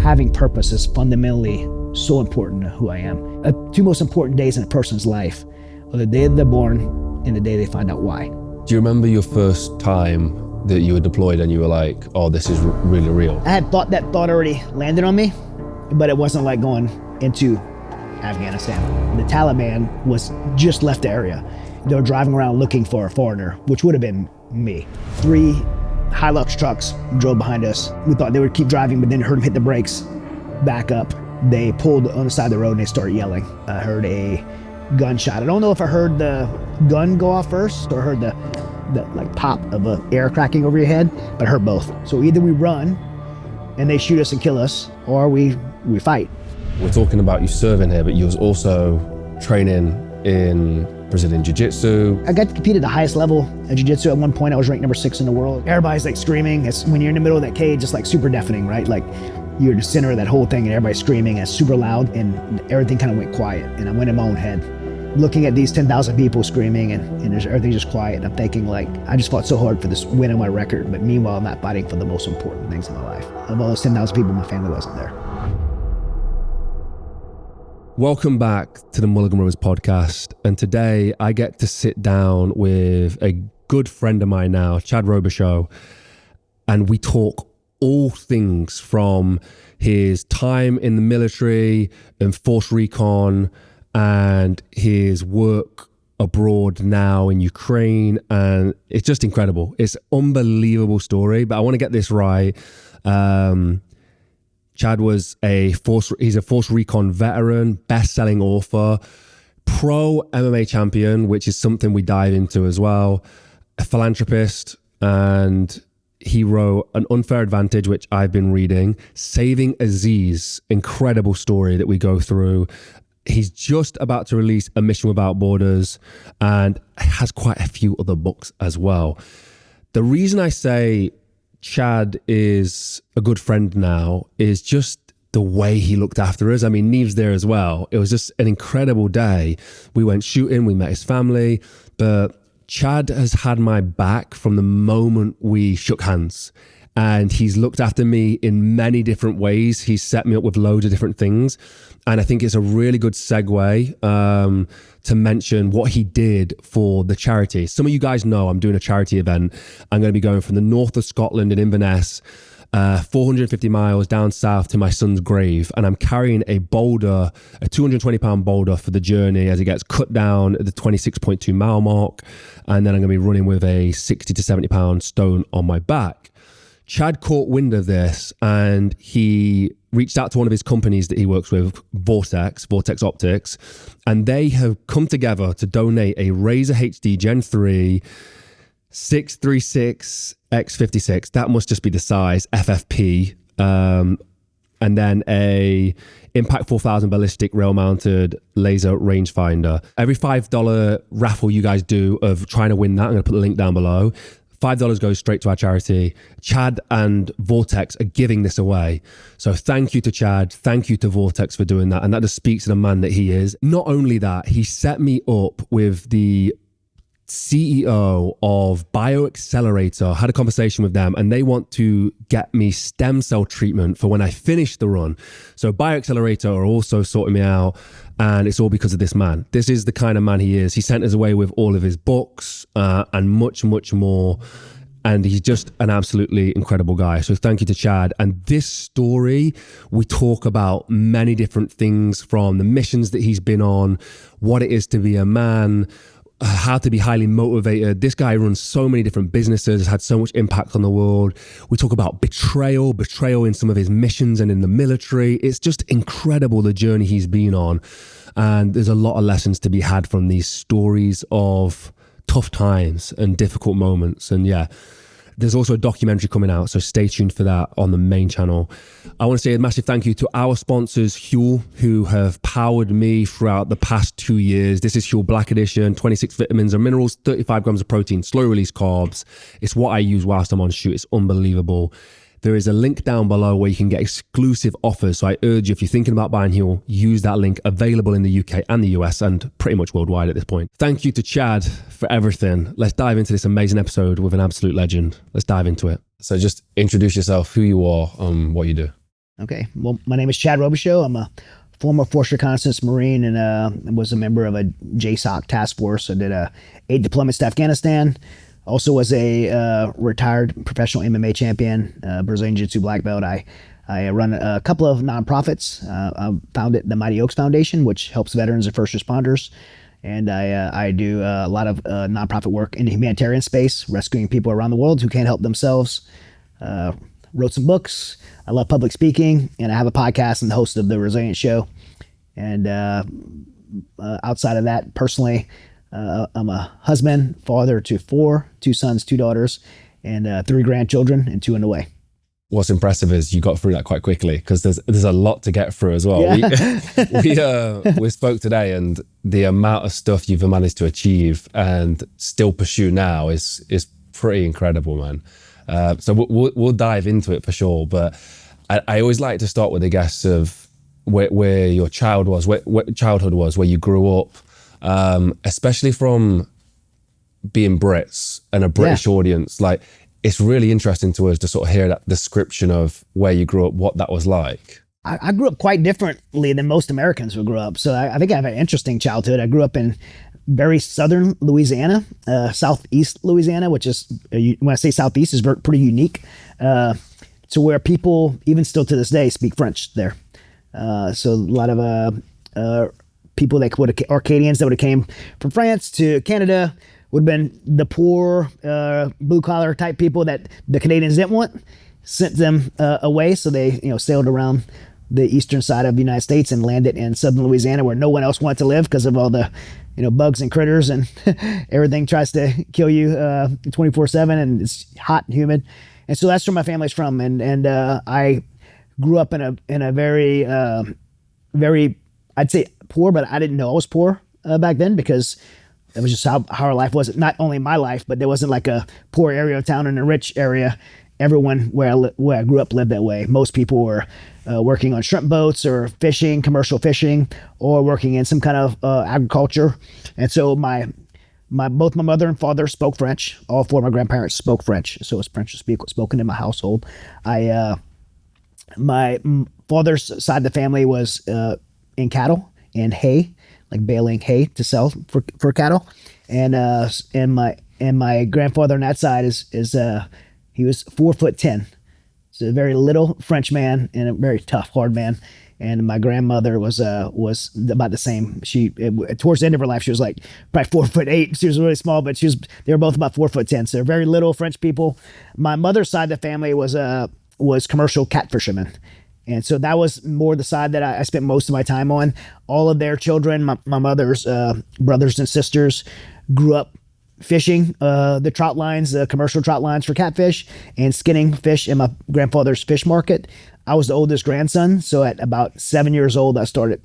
having purpose is fundamentally so important to who I am. Two most important days in a person's life are the day that they're born and the day they find out why. Do you remember your first time that you were deployed and you were like, oh, this is really real? I had thought that thought already landed on me, but it wasn't like going into Afghanistan. The Taliban was just left the area. They were driving around looking for a foreigner, which would have been me. 3 Hilux trucks drove behind us. We thought they would keep driving, but then heard them hit the brakes, back up. They pulled on the side of the road and they started yelling. I heard a gunshot. I don't know if I heard the gun go off first or heard the like pop of an air cracking over your head, but I heard both. So either we run and they shoot us and kill us, or we fight. We're talking about you serving here, but you was also training in Brazilian Jiu-Jitsu. I got to compete at the highest level of Jiu-Jitsu. At one point, I was ranked number 6 in the world. Everybody's like screaming. It's when you're in the middle of that cage, it's like super deafening, right? Like you're the center of that whole thing and everybody's screaming. It's super loud and everything kind of went quiet. And I went in my own head, looking at these 10,000 people screaming and everything's just quiet. And I'm thinking like, I just fought so hard for this win on my record, but meanwhile, I'm not fighting for the most important things in my life. Of all those 10,000 people, my family wasn't there. Welcome back to the Mulligan Brothers podcast. And today I get to sit down with a good friend of mine now, Chad Robichaux, and we talk all things from his time in the military and force recon and his work abroad now in Ukraine. And it's just incredible. It's an unbelievable story, but I want to get this right. Chad was he's a force recon veteran, best-selling author, pro MMA champion, which is something we dive into as well, a philanthropist, and he wrote An Unfair Advantage, which I've been reading, Saving Aziz, incredible story that we go through. He's just about to release A Mission Without Borders and has quite a few other books as well. The reason I say Chad is a good friend now is just the way he looked after us. I mean, Neve's there as well. It was just an incredible day. We went shooting, we met his family, but Chad has had my back from the moment we shook hands. And he's looked after me in many different ways. He's set me up with loads of different things. And I think it's a really good segue to mention what he did for the charity. Some of you guys know I'm doing a charity event. I'm going to be going from the north of Scotland in Inverness, 450 miles down south to my son's grave. And I'm carrying a boulder, a 220-pound boulder for the journey as it gets cut down at the 26.2 mile mark. And then I'm going to be running with a 60 to 70-pound stone on my back. Chad caught wind of this and he reached out to one of his companies that he works with, Vortex Optics, and they have come together to donate a Razor HD Gen 3 636x56. That must just be the size, FFP, and then a Impact 4000 ballistic rail-mounted laser rangefinder. Every $5 raffle you guys do of trying to win that, I'm going to put the link down below. $5 goes straight to our charity. Chad and Vortex are giving this away. So thank you to Chad. Thank you to Vortex for doing that. And that just speaks to the man that he is. Not only that, he set me up with the CEO of BioAccelerator. Had a conversation with them and they want to get me stem cell treatment for when I finish the run. So BioAccelerator are also sorting me out, and it's all because of this man. This is the kind of man he is. He sent us away with all of his books and much, much more. And he's just an absolutely incredible guy. So thank you to Chad. And this story, we talk about many different things, from the missions that he's been on, what it is to be a man, how to be highly motivated. This guy runs so many different businesses, has had so much impact on the world. We talk about betrayal in some of his missions and in the military. It's just incredible the journey he's been on. And there's a lot of lessons to be had from these stories of tough times and difficult moments. And yeah, there's also a documentary coming out, so stay tuned for that on the main channel. I want to say a massive thank you to our sponsors, Huel, who have powered me throughout the past 2 years. This is Huel Black Edition, 26 vitamins and minerals, 35 grams of protein, slow release carbs. It's what I use whilst I'm on shoot. It's unbelievable. There is a link down below where you can get exclusive offers. So I urge you, if you're thinking about buying Huel, use that link, available in the UK and the US and pretty much worldwide at this point. Thank you to Chad for everything. Let's dive into this amazing episode with an absolute legend. Let's dive into it. So just introduce yourself, who you are, what you do. Okay. Well, my name is Chad Robichaux. I'm a former Force Reconnaissance Marine and was a member of a JSOC task force. I did 8 deployments to Afghanistan. Also was a retired professional MMA champion, Brazilian Jiu-Jitsu black belt. I run a couple of nonprofits. I founded the Mighty Oaks Foundation, which helps veterans and first responders. And I do a lot of nonprofit work in the humanitarian space, rescuing people around the world who can't help themselves. Wrote some books. I love public speaking, and I have a podcast and the host of the Resilient Show. And outside of that, personally, I'm a husband, father to 4, 2 sons, 2 daughters, and 3 grandchildren, and 2 in the way. What's impressive is you got through that quite quickly, because there's a lot to get through as well. Yeah. We spoke today, and the amount of stuff you've managed to achieve and still pursue now is pretty incredible, man. So we'll dive into it for sure. But I always like to start with the guests of where your childhood was, where you grew up, especially from being Brits and a British audience. Like, it's really interesting to us to sort of hear that description of where you grew up, what that was like. I grew up quite differently than most Americans would grow up. So I think I have an interesting childhood. I grew up in very southern Louisiana, southeast Louisiana, which is, when I say southeast, is pretty unique to where people, even still to this day, speak French there. So a lot of people that Arcadians that would have came from France to Canada would have been the poor, blue collar type people that the Canadians didn't want, sent them away. So they, sailed around the eastern side of the United States and landed in southern Louisiana, where no one else wanted to live because of all the, bugs and critters and everything tries to kill you 24/7, and it's hot and humid. And so that's where my family's from. And I grew up in a very, very, I'd say poor, but I didn't know I was poor back then, because it was just how our life was. Not only my life, but there wasn't like a poor area of town and a rich area. Everyone where I grew up lived that way. Most people were working on shrimp boats or fishing, commercial fishing, or working in some kind of agriculture. And so both my mother and father spoke French. All 4 of my grandparents spoke French, so it was French spoken in my household. My father's side of the family was in cattle and hay, like baling hay to sell for cattle, and my grandfather on that side is he was 4'10", so a very little French man and a very tough, hard man. And my grandmother was about the same. Towards the end of her life, she was like probably 4'8". She was really small, but they were both about 4'10". So they're very little French people. My mother's side of the family was commercial cat fishermen. And so that was more the side that I spent most of my time on. All of their children, my mother's brothers and sisters, grew up fishing the trout lines, the commercial trout lines for catfish, and skinning fish in my grandfather's fish market. I was the oldest grandson, so at about 7 years old, I started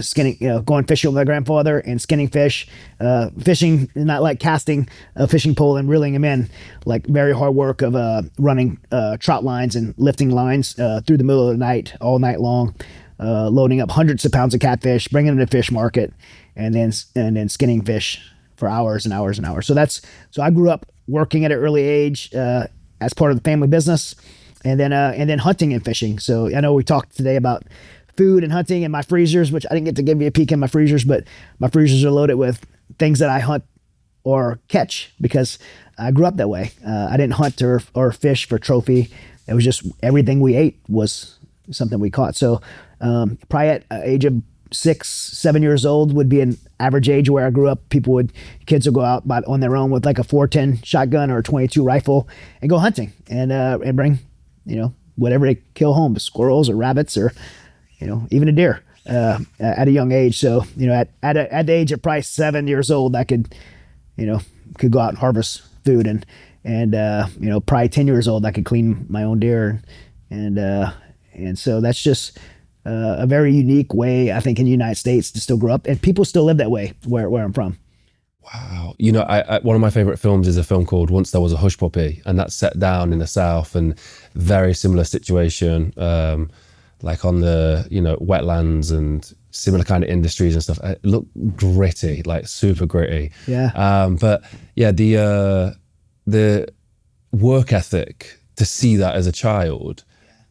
skinning, going fishing with my grandfather and skinning fish. Fishing, not like casting a fishing pole and reeling them in, like very hard work of running trout lines and lifting lines through the middle of the night, all night long, loading up hundreds of pounds of catfish, bringing them to the fish market, and then skinning fish for hours and hours and hours. So I grew up working at an early age as part of the family business, and then hunting and fishing. So I know we talked today about food and hunting and my freezers, which I didn't get to give you a peek in my freezers, but my freezers are loaded with things that I hunt or catch because I grew up that way. I didn't hunt or fish for trophy. It was just everything we ate was something we caught. So probably at age of 6, 7 years old would be an average age where I grew up. Kids would go out on their own with like a 410 shotgun or a 22 rifle and go hunting and bring, whatever they kill home, squirrels or rabbits or, even a deer at a young age. So, at the age of probably 7 years old, I could go out and harvest food and probably 10 years old, I could clean my own deer. And so that's just a very unique way, I think, in the United States to still grow up, and people still live that way where I'm from. Wow. One of my favorite films is a film called Once There Was a Hush Puppy, and that's set down in the South, and very similar situation, like on the, wetlands and similar kind of industries and stuff. It looked gritty, like super gritty. Yeah. But yeah, the work ethic, to see that as a child,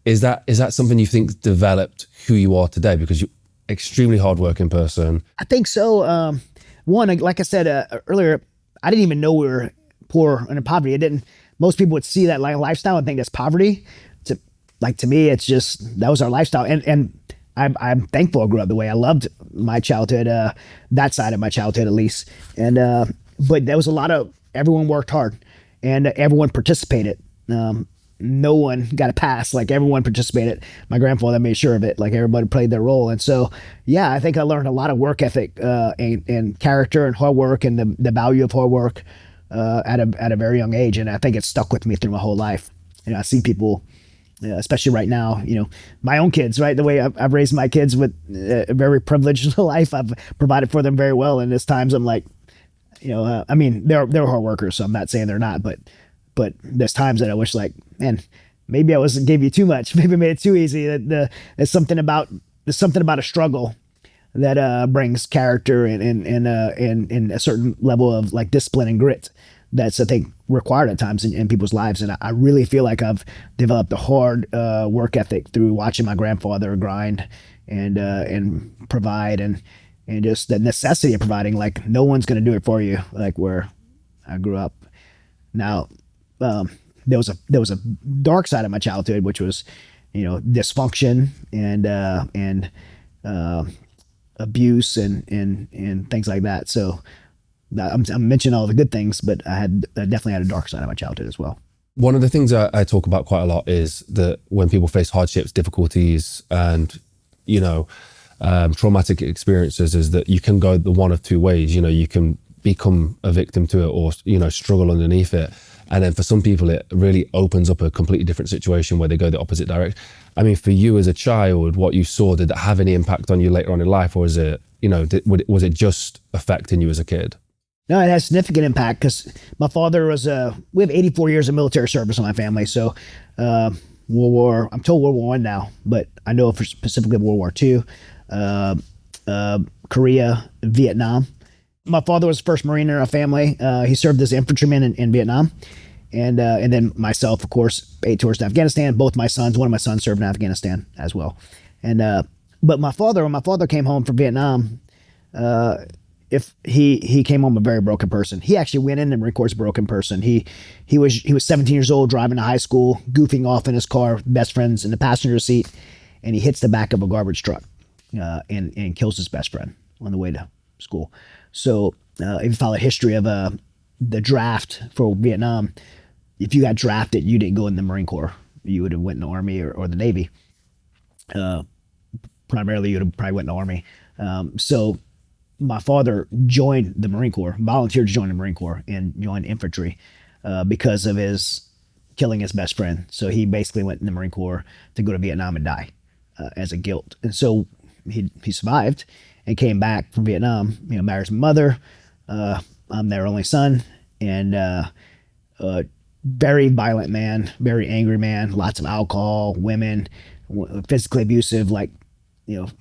Is that something you think developed who you are today? Because you're extremely hardworking person. I think so. One, like I said earlier, I didn't even know we were poor and in poverty. Most people would see that lifestyle and think that's poverty. To me, it's just, that was our lifestyle. And I'm thankful I grew up the way I loved my childhood, that side of my childhood at least. And, but there was a lot of, everyone worked hard and everyone participated. No one got a pass. Like, everyone participated. My grandfather made sure of it. Like, everybody played their role. And so, yeah, I think I learned a lot of work ethic, and character and hard work, and the value of hard work, at a very young age. And I think it stuck with me through my whole life. I see people, especially right now, my own kids, right? The way I've raised my kids with a very privileged life. I've provided for them very well. And there's times I'm like, I mean, they're hard workers, so I'm not saying they're not, but there's times that I wish, like, man, maybe I gave you too much. Maybe I made it too easy. There's something about a struggle that brings character and a certain level of like discipline and grit that's, I think, required at times in people's lives. And I really feel like I've developed a hard work ethic through watching my grandfather grind and provide and just the necessity of providing. Like, no one's going to do it for you, like where I grew up. Now, there was a dark side of my childhood, which was, dysfunction and abuse and things like that. So I'm mentioning all the good things, but I definitely had a dark side of my childhood as well. One of the things I talk about quite a lot is that when people face hardships, difficulties, and traumatic experiences, is that you can go the one of two ways. You can become a victim to it, or struggle underneath it. And then for some people, it really opens up a completely different situation where they go the opposite direction. I mean, for you as a child, what you saw, did that have any impact on you later on in life, or is it, was it just affecting you as a kid? No, it has significant impact because my father was, we have 84 years of military service in my family. So I'm told World War I now, but I know for specifically World War II, Korea, Vietnam. My father was the first Marine in our family. He served as an infantryman in Vietnam. And then myself, of course, 8 tours to Afghanistan. One of my sons served in Afghanistan as well. And but when my father came home from Vietnam, if he came home a very broken person. He actually went in the Marine Corps as a broken person. He was 17 years old, driving to high school, goofing off in his car, best friends in the passenger seat, and he hits the back of a garbage truck and kills his best friend on the way to school. So if you follow the history of the draft for Vietnam, if you got drafted, you didn't go in the Marine Corps. You would have went in the Army or the Navy. Primarily, you would have probably went in the Army. So my father joined the Marine Corps, volunteered to join the Marine Corps and joined infantry because of his killing his best friend. So he basically went in the Marine Corps to go to Vietnam and die as a guilt. And so he survived and came back from Vietnam, marries my mother. I'm their only son, and very violent man, very angry man, lots of alcohol, women, physically abusive,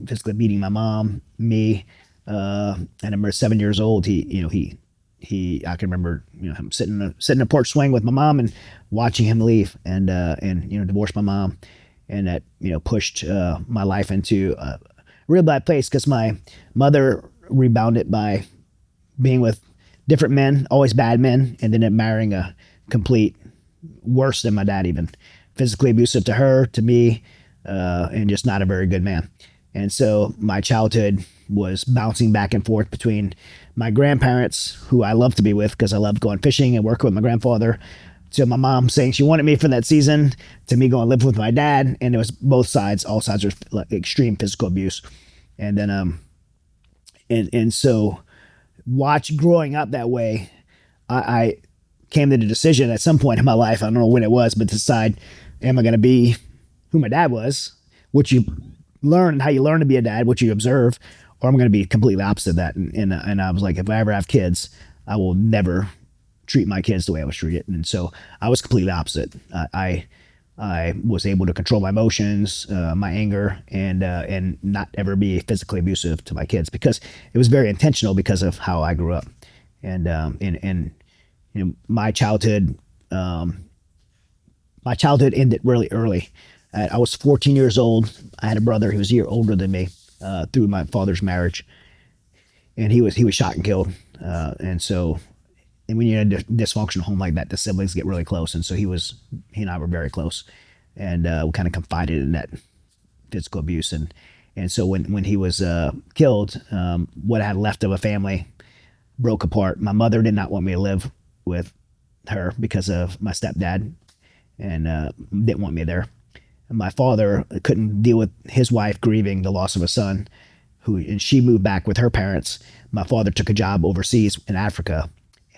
physically beating my mom, me. And I remember 7 years old, I can remember, him sitting in a porch swing with my mom and watching him leave and divorce my mom. And that, pushed my life into a real bad place because my mother rebounded by being with different men, always bad men, and then marrying a complete worse than my dad, even physically abusive to her, to me, and just not a very good man. And so my childhood was bouncing back and forth between my grandparents, who I loved to be with because I loved going fishing and working with my grandfather, to my mom saying she wanted me for that season, to me going to live with my dad. And it was both sides. All sides were like extreme physical abuse. And then, and so growing up that way, I came to the decision at some point in my life, I don't know when it was, but to decide, am I going to be who my dad was, which you learn, how you learn to be a dad, what you observe, or I'm going to be completely opposite of that. And I was like, if I ever have kids, I will never treat my kids the way I was treated. And so I was completely opposite. I was able to control my emotions, my anger, and not ever be physically abusive to my kids because it was very intentional because of how I grew up. And my childhood ended really early. I was 14 years old. I had a brother who was a year older than me through my father's marriage, and he was shot and killed. And when you're in a dysfunctional home like that, the siblings get really close, and so he and I were very close, and we kind of confided in that physical abuse, and so when he was killed, what I had left of a family broke apart. My mother did not want me to live with her because of my stepdad, and didn't want me there. And my father couldn't deal with his wife grieving the loss of a son, and she moved back with her parents. My father took a job overseas in Africa,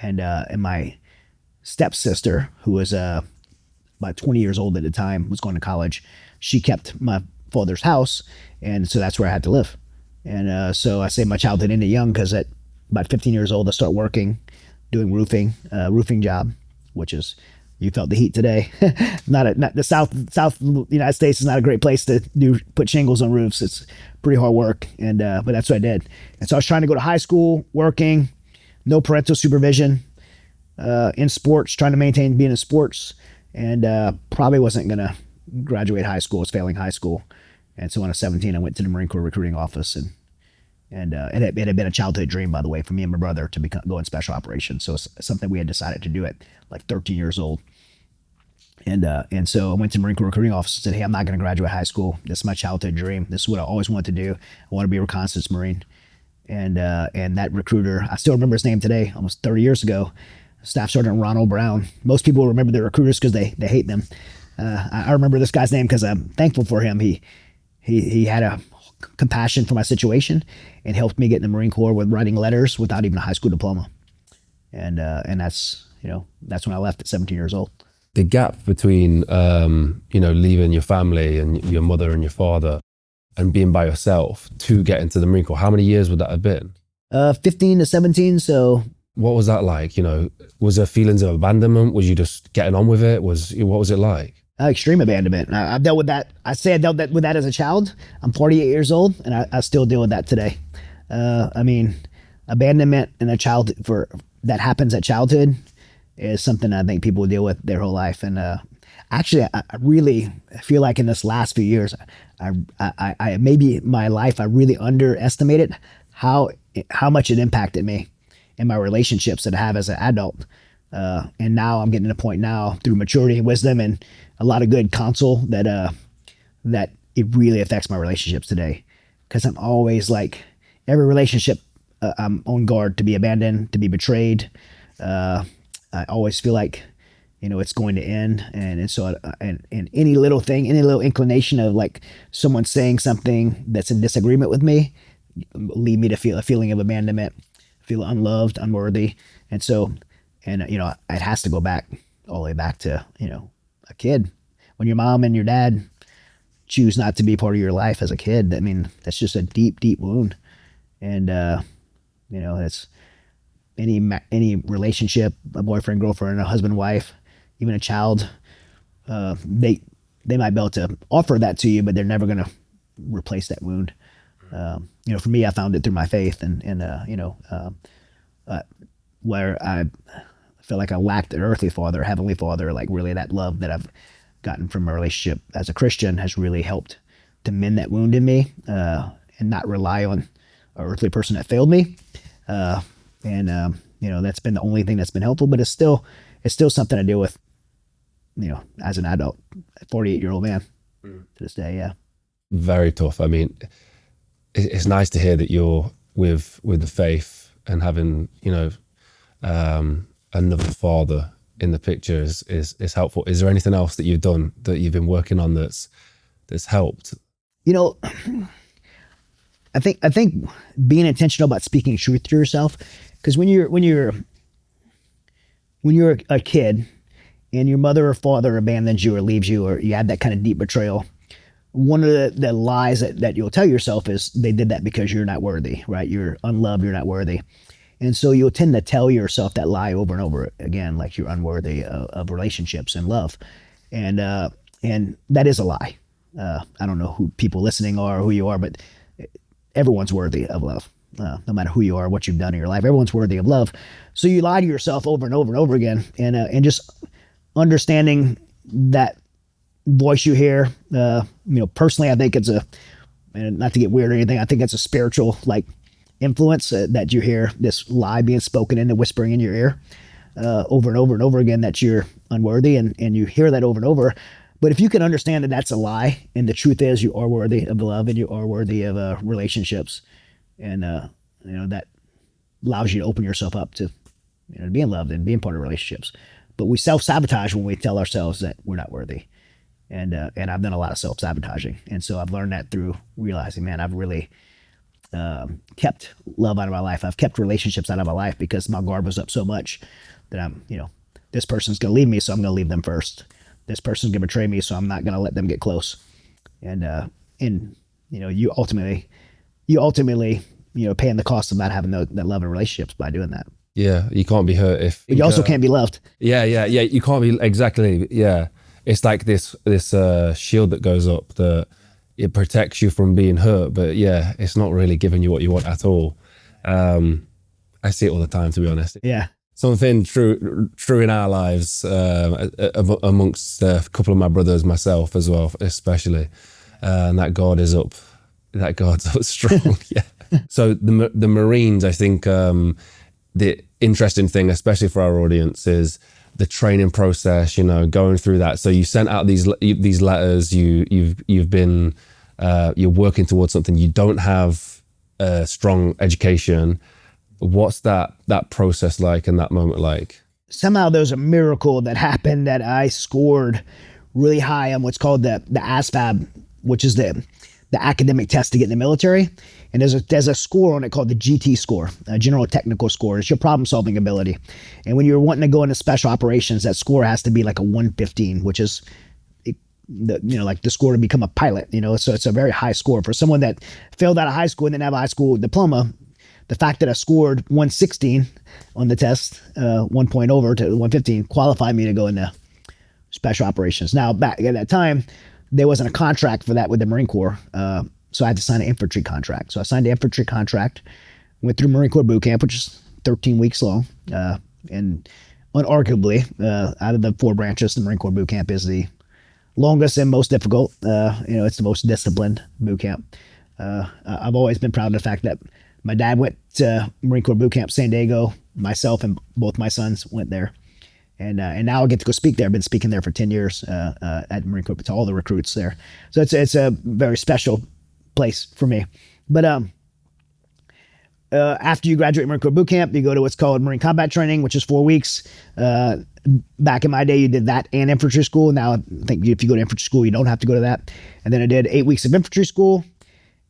and my stepsister, who was about 20 years old at the time, was going to college. She kept my father's house, and so that's where I had to live. And so I say my childhood ended young because at about 15 years old, I started working, doing roofing job, which is, you felt the heat today. not the South United States is not a great place to put shingles on roofs. It's pretty hard work, and but that's what I did. And so I was trying to go to high school, working, no parental supervision, in sports, trying to maintain being in sports, and probably wasn't gonna graduate high school. I was failing high school, and so when I was 17, I went to the Marine Corps recruiting office, and it had been a childhood dream, by the way, for me and my brother to go in special operations. So it's something we had decided to do at like 13 years old. And so I went to the Marine Corps recruiting office and said, hey, I'm not going to graduate high school. This is my childhood dream. This is what I always wanted to do. I want to be a reconnaissance Marine. And that recruiter, I still remember his name today, almost 30 years ago, Staff Sergeant Ronald Brown. Most people remember the recruiters because they hate them. I remember this guy's name because I'm thankful for him. He had a compassion for my situation and helped me get in the Marine Corps with writing letters without even a high school diploma. And that's when I left at 17 years old. The gap between, leaving your family and your mother and your father and being by yourself to get into the Marine Corps, how many years would that have been? 15 to 17. So what was that like? Was there feelings of abandonment? Was you just getting on with it? What was it like? Extreme abandonment. I've dealt with that. I say I dealt with that as a child. I'm 48 years old, and I still deal with that today. Abandonment in a child that happens at childhood is something I think people deal with their whole life. And actually, I really feel like in this last few years, I maybe my life, I really underestimated how much it impacted me in my relationships that I have as an adult. And now I'm getting to a point now through maturity and wisdom and a lot of good counsel that it really affects my relationships today. Because I'm always like, every relationship, I'm on guard to be abandoned, to be betrayed. I always feel like, it's going to end. And so, and any little thing, any little inclination of like someone saying something that's in disagreement with me, lead me to feel a feeling of abandonment, feel unloved, unworthy. And so, it has to go back all the way back to, a kid. When your mom and your dad choose not to be part of your life as a kid, I mean, that's just a deep, deep wound. And, it's any relationship, a boyfriend, girlfriend, a husband, wife, even a child, they might be able to offer that to you, but they're never going to replace that wound. For me, I found it through my faith where I felt like I lacked an earthly father, heavenly father, like really that love that I've gotten from a relationship as a Christian has really helped to mend that wound in me, and not rely on an earthly person that failed me. That's been the only thing that's been helpful, but it's still something I deal with, as an adult, a 48-year-old man to this day. Yeah. Very tough. I mean, it's nice to hear that you're with the faith and having, another father in the picture is helpful. Is there anything else that you've done that you've been working on that's helped? I think being intentional about speaking truth to yourself, because when you're a kid and your mother or father abandons you or leaves you, or you had that kind of deep betrayal, one of the lies that you'll tell yourself is they did that because you're not worthy, right? You're unloved, you're not worthy. And so you'll tend to tell yourself that lie over and over again, like you're unworthy of relationships and love. And that is a lie. I don't know who people listening are or who you are, but everyone's worthy of love. No matter who you are, what you've done in your life, everyone's worthy of love. So you lie to yourself over and over and over again. And just understanding that voice you hear. Personally, I think it's and not to get weird or anything, I think it's a spiritual like influence that you hear this lie being spoken in and whispering in your ear over and over and over again that you're unworthy, and you hear that over and over. But if you can understand that that's a lie, and the truth is you are worthy of love and you are worthy of relationships, and that allows you to open yourself up to being loved and being part of relationships. But we self-sabotage when we tell ourselves that we're not worthy. And I've done a lot of self-sabotaging. And so I've learned that through realizing, man, I've really kept love out of my life. I've kept relationships out of my life because my guard was up so much that this person's going to leave me, so I'm going to leave them first. This person's going to betray me, so I'm not going to let them get close. And you ultimately paying the cost of not having that love in relationships by doing that. Yeah, you can't be hurt if... But you also can't be loved. Yeah, you can't be, exactly, yeah. It's like this shield that goes up that it protects you from being hurt, but yeah, it's not really giving you what you want at all. I see it all the time, to be honest. Yeah. Something true in our lives, amongst a couple of my brothers, myself as well, especially, and that guard is up. That guard's up strong. Yeah. So the Marines, I think, the interesting thing, especially for our audience, is the training process. Going through that. So you sent out these letters. You've been you're working towards something. You don't have a strong education. What's that process like and that moment like? Somehow there's a miracle that happened that I scored really high on what's called the ASVAB, which is the academic test to get in the military. And there's a score on it called the GT score, a general technical score. It's your problem solving ability. And when you're wanting to go into special operations, that score has to be like a 115, which is like the score to become a pilot. So it's a very high score for someone that failed out of high school and didn't have a high school diploma. The fact that I scored 116 on the test, 1 point over to 115, qualified me to go into special operations. Now, back at that time, there wasn't a contract for that with the Marine Corps, so I had to sign an infantry contract. So I signed an infantry contract, went through Marine Corps boot camp, which is 13 weeks long, and unarguably, out of the 4 branches, the Marine Corps boot camp is the longest and most difficult. It's the most disciplined boot camp. I've always been proud of the fact that my dad went to Marine Corps boot camp San Diego. Myself and both my sons went there. And now I get to go speak there. I've been speaking there for 10 years at Marine Corps to all the recruits there. So it's a very special place for me. But after you graduate Marine Corps boot camp, you go to what's called Marine Combat Training, which is 4 weeks. Back in my day, you did that and infantry school. Now I think if you go to infantry school, you don't have to go to that. And then I did 8 weeks of infantry school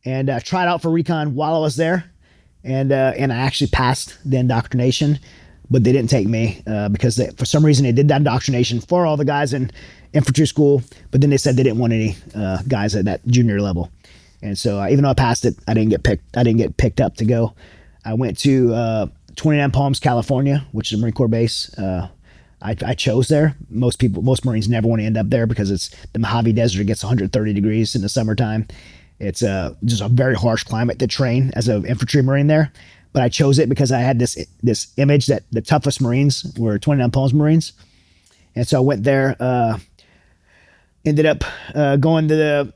and tried out for recon while I was there. And I actually passed the indoctrination, but they didn't take me because for some reason they did that indoctrination for all the guys in infantry school, but then they said they didn't want any guys at that junior level. And so even though I passed it, I didn't get picked up to go. I went to 29 Palms, California, which is a Marine Corps base. I chose there. Most Marines never want to end up there because it's the Mojave Desert. It gets 130 degrees in the summertime. It's just a very harsh climate to train as an infantry Marine there. But I chose it because I had this image that the toughest Marines were 29 Palms Marines. And so I went there, ended up going to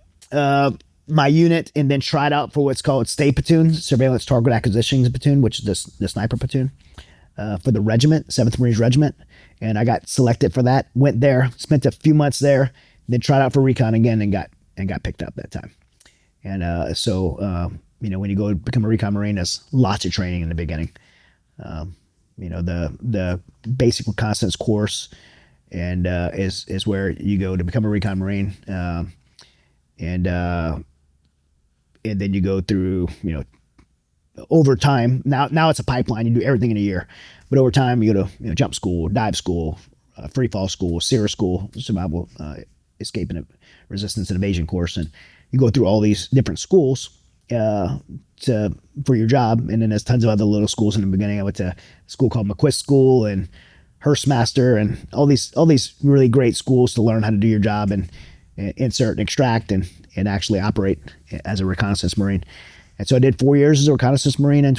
my unit and then tried out for what's called State Platoon, Surveillance Target Acquisitions Platoon, which is the sniper platoon for the regiment, 7th Marines Regiment. And I got selected for that, went there, spent a few months there, then tried out for recon again and got picked up that time. And so when you go become a recon Marine, there's lots of training in the beginning. The basic reconnaissance course and is where you go to become a recon Marine. And then you go through, over time. Now it's a pipeline. You do everything in a year. But over time, you go to jump school, dive school, free fall school, SERE school, survival, escape and resistance and evasion course. And you go through all these different schools for your job. And then there's tons of other little schools in the beginning. I went to a school called McQuist School and Hearstmaster and all these really great schools to learn how to do your job and insert and extract and actually operate as a reconnaissance Marine. And so I did 4 years as a reconnaissance Marine and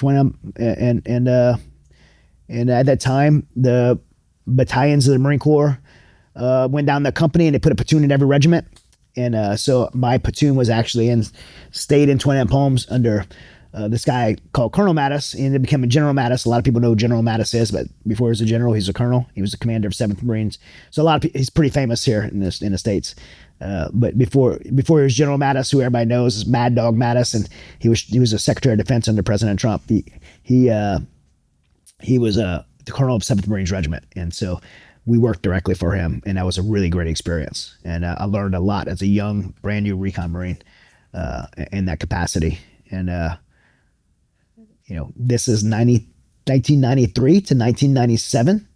at that time, the battalions of the Marine Corps went down the company and they put a platoon in every regiment. And so my platoon was actually stayed in 20 Amp Homes under this guy called Colonel Mattis, and it became a General Mattis. A lot of people know who General Mattis is, but before he was a general, he's a colonel. He was the commander of 7th Marines. So a lot of people, he's pretty famous here in the States. But before he was General Mattis, who everybody knows is Mad Dog Mattis, and he was a Secretary of Defense under President Trump. He was the colonel of 7th Marines Regiment, and so we worked directly for him, and that was a really great experience. And I learned a lot as a young, brand new recon Marine in that capacity. And this is 1993 to 1997,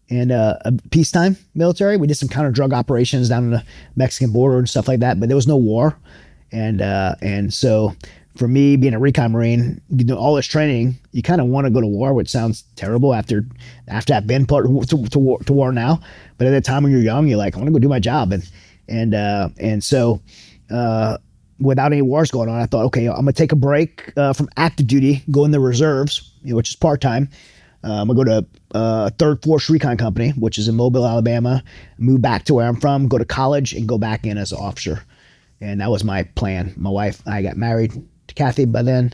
and a peacetime military. We did some counter drug operations down on the Mexican border and stuff like that, but there was no war. And so for me, being a recon Marine, all this training, you kind of want to go to war, which sounds terrible after I've been part to war now. But at the time when you're young, you're like, I want to go do my job. And so without any wars going on, I thought, okay, I'm gonna take a break from active duty, go in the reserves, which is part-time. I'm gonna go to 3rd Force Recon Company, which is in Mobile, Alabama, move back to where I'm from, go to college, and go back in as an officer. And that was my plan. My wife, I got married to Kathy by then.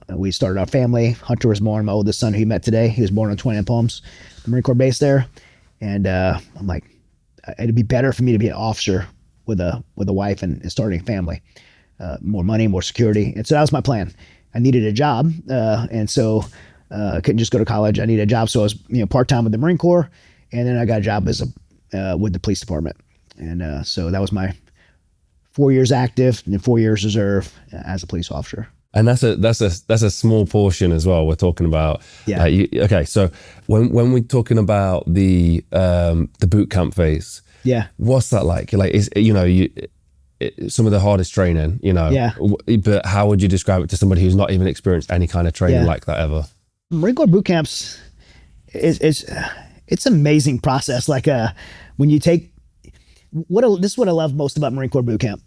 We started our family. Hunter was born, my oldest son who you met today. He was born on 20 Amp Homes, the Marine Corps base there. And I'm like, it'd be better for me to be an officer with a wife and starting a family. More money, more security. And so that was my plan. I needed a job. And so I couldn't just go to college. I needed a job. So I was part-time with the Marine Corps. And then I got a job as with the police department. And so that was my 4 years active and then 4 years reserve as a police officer. And that's a small portion as well. We're talking about. Yeah. Okay. So when we're talking about the boot camp phase, yeah, what's that like? Like, some of the hardest training, Yeah. But how would you describe it to somebody who's not even experienced any kind of training like that ever? Marine Corps boot camps it's an amazing process. Like when you take this is what I love most about Marine Corps boot camp.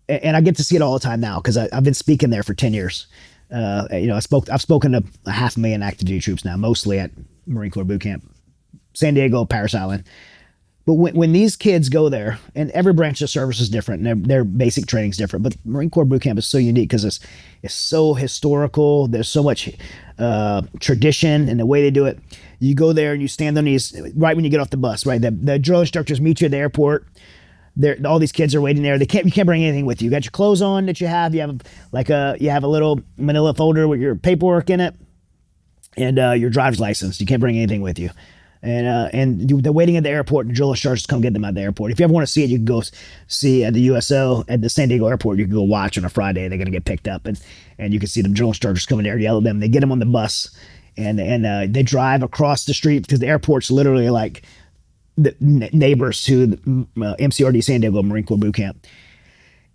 And I get to see it all the time now because I've been speaking there for 10 years. I've spoken to 500,000 active duty troops now, mostly at Marine Corps boot camp, San Diego, Parris Island. But when these kids go there, and every branch of service is different, and their basic training is different, but Marine Corps boot camp is so unique because it's so historical. There's so much tradition in the way they do it. You go there and you stand on these right when you get off the bus. Right, the drill instructors meet you at the airport. All these kids are waiting there. You can't bring anything with you. You got your clothes on that you have. You have a little manila folder with your paperwork in it, and your driver's license. You can't bring anything with you. And they're waiting at the airport, and the drill instructors come get them at the airport. If you ever want to see it, you can go see at the USO at the San Diego airport. You can go watch on a Friday. They're going to get picked up, and you can see the drill instructors coming there, yell at them. They get them on the bus, and they drive across the street because the airport's literally like the neighbors to the MCRD San Diego Marine Corps boot camp.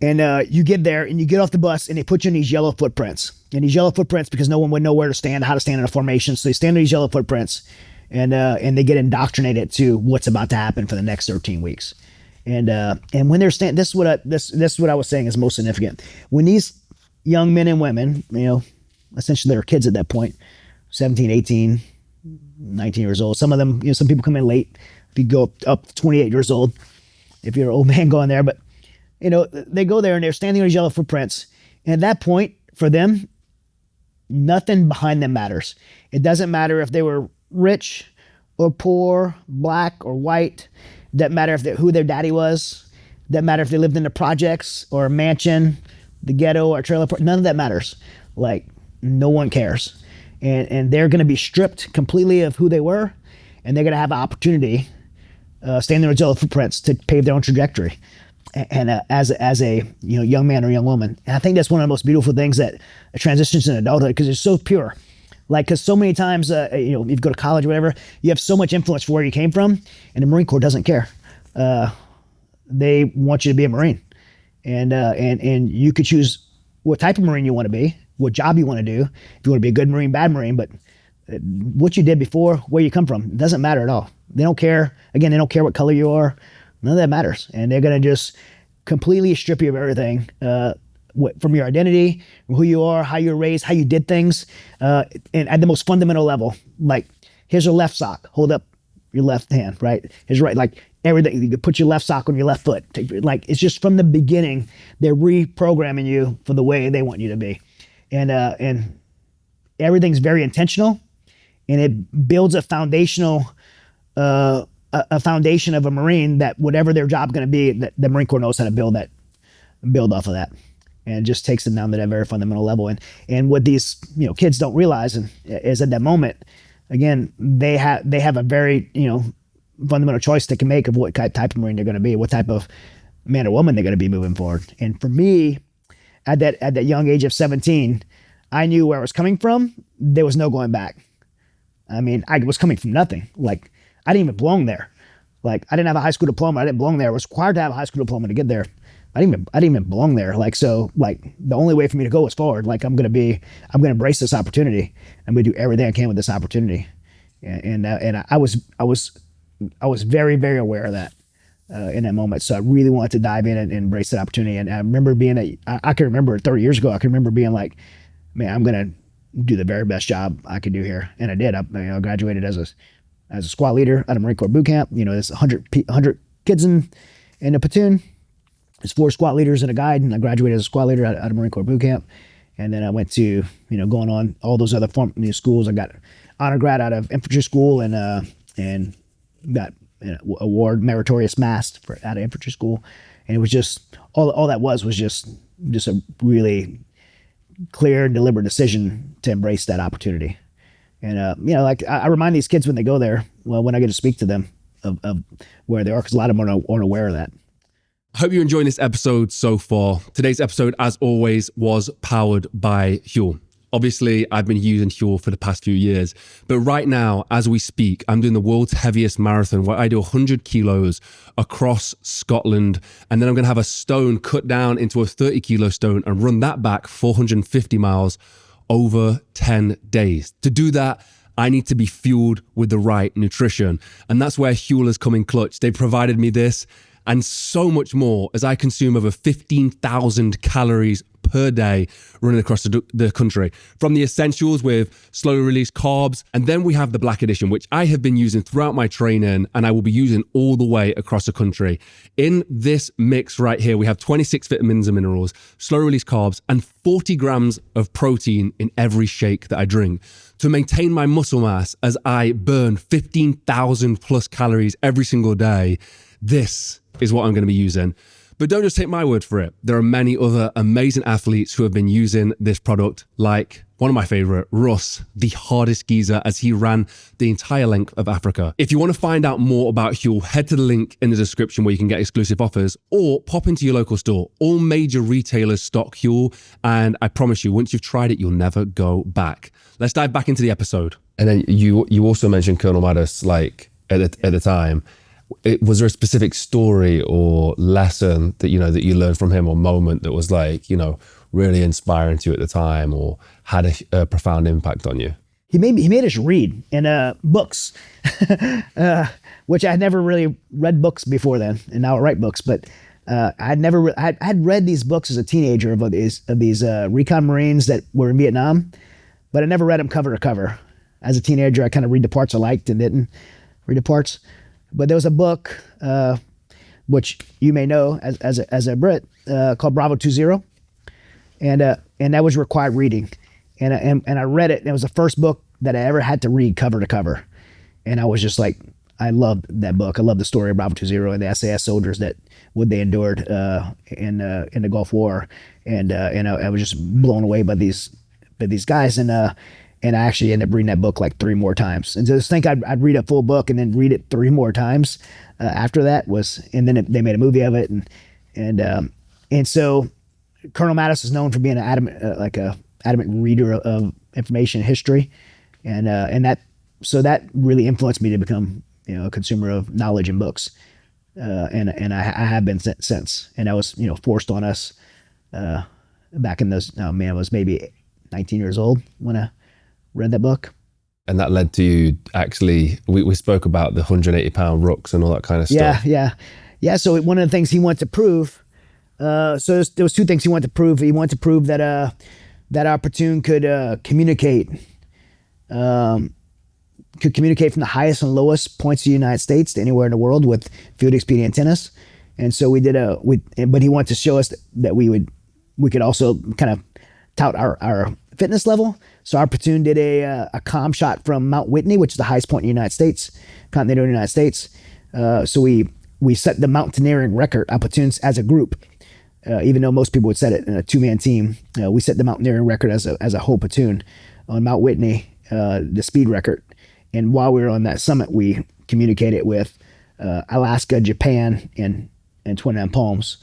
And you get there and you get off the bus and they put you in these yellow footprints. And these yellow footprints, because no one would know where to stand, how to stand in a formation. So they stand in these yellow footprints and they get indoctrinated to what's about to happen for the next 13 weeks. And when they're standing, this is what I was saying is most significant. When these young men and women, essentially they're kids at that point, 17, 18, 19 years old. Some of them, some people come in late. If you go up to 28 years old, if you're an old man going there, but they go there and they're standing on these yellow footprints. And at that point, for them, nothing behind them matters. It doesn't matter if they were rich or poor, black or white. It doesn't matter who their daddy was. It doesn't matter if they lived in the projects or a mansion, the ghetto or a trailer park. None of that matters. Like, no one cares. And they're going to be stripped completely of who they were. And they're going to have an opportunity, standing on yellow footprints, to pave their own trajectory. And as a young man or young woman, and I think that's one of the most beautiful things that transitions in adulthood because it's so pure. Like, because so many times, if you go to college or whatever, you have so much influence for where you came from, and the Marine Corps doesn't care. They want you to be a Marine, and you could choose what type of Marine you want to be, what job you want to do. If you want to be a good Marine, bad Marine, but what you did before, where you come from, it doesn't matter at all. They don't care. Again, they don't care what color you are. None of that matters. And they're going to just completely strip you of everything from your identity, who you are, how you were raised, how you did things. And at the most fundamental level, like, here's your left sock. Hold up your left hand, right? His right, like everything. You could put your left sock on your left foot. Like it's just from the beginning, they're reprogramming you for the way they want you to be, and everything's very intentional, and it builds a foundational, a foundation of a Marine that whatever their job going to be, that the Marine Corps knows how to build off of that, and it just takes them down to that very fundamental level. And what these kids don't realize is at that moment, again, they have a very fundamental choice they can make of what type of Marine they're going to be, what type of man or woman they're going to be moving forward. And for me, at that young age of 17, I knew where I was coming from. There was no going back. I mean, I was coming from nothing. Like I didn't even belong there. Like I didn't have a high school diploma. I didn't belong there. I was required to have a high school diploma to get there. I didn't even belong there. Like, so like the only way for me to go was forward. Like I'm going to embrace this opportunity. I'm going to do everything I can with this opportunity. And I was very, very aware of that in that moment. So I really wanted to dive in and embrace that opportunity. And I remember I can remember 30 years ago, I can remember being like, man, I'm going to do the very best job I could do here. And I did. I graduated as a squad leader at a Marine Corps boot camp. There's 100 kids in a platoon. There's 4 squad leaders and a guide. And I graduated as a squad leader at a Marine Corps boot camp. And then I went to, going on all those other schools. I got honor grad out of infantry school and got award meritorious mast out of infantry school. And it was just, all that was just a really clear and deliberate decision to embrace that opportunity. And, like I remind these kids when they go there, well, when I get to speak to them of where they are, because a lot of them aren't aware of that. I hope you're enjoying this episode so far. Today's episode, as always, was powered by Huel. Obviously, I've been using Huel for the past few years, but right now, as we speak, I'm doing the world's heaviest marathon where I do 100 kilos across Scotland, and then I'm going to have a stone cut down into a 30 kilo stone and run that back 450 miles over 10 days. To do that, I need to be fueled with the right nutrition, and that's where Huel has come in clutch. They provided me this and so much more as I consume over 15,000 calories per day running across the country. From the essentials with slow release carbs, and then we have the Black Edition, which I have been using throughout my training and I will be using all the way across the country. In this mix right here, we have 26 vitamins and minerals, slow release carbs, and 40 grams of protein in every shake that I drink to maintain my muscle mass as I burn 15,000 plus calories every single day. This is what I'm going to be using. But don't just take my word for it. There are many other amazing athletes who have been using this product, like one of my favorite, Russ, the hardest geezer, as he ran the entire length of Africa. If you want to find out more about Huel, head to the link in the description where you can get exclusive offers, or pop into your local store. All major retailers stock Huel, and I promise you, once you've tried it, you'll never go back. Let's dive back into the episode. And then you also mentioned Colonel Mattis, like at the time. Was there a specific story or lesson that that you learned from him, or moment that was like really inspiring to you at the time, or had a profound impact on you? He made us read in books, which I had never really read books before then, and now I write books. But I'd read these books as a teenager of these RECON Marines that were in Vietnam, but I never read them cover to cover. As a teenager, I kind of read the parts I liked and didn't read the parts. But there was a book, which you may know as a Brit, called Bravo 20, and that was required reading, and I read it. And it was the first book that I ever had to read cover to cover, and I was just like, I loved that book. I loved the story of Bravo 20 and the SAS soldiers that what they endured in the Gulf War, and I was just blown away by these guys, and I actually ended up reading that book like 3 more times. And just think I'd read a full book and then read it 3 more times after that and then they made a movie of it. And so Colonel Mattis is known for being an adamant reader of information and history. And that really influenced me to become, a consumer of knowledge and books. And I have been since. And that was, forced on us back in those, I was maybe 19 years old when I read that book. And that led to you actually, we spoke about the 180-pound rucks and all that kind of stuff. Yeah. So one of the things he wanted to prove, there was 2 things he wanted to prove. He wanted to prove that our platoon could communicate could communicate from the highest and lowest points of the United States to anywhere in the world with field expedient antennas. And so but he wanted to show us that we could also kind of tout our fitness level. So our platoon did a comm shot from Mount Whitney, which is the highest point in the United States, continental United States. So we set the mountaineering record, our platoons as a group. Even though most people would set it in a 2-man team, we set the mountaineering record as a whole platoon on Mount Whitney, the speed record. And while we were on that summit, we communicated with Alaska, Japan, and Twin End Palms.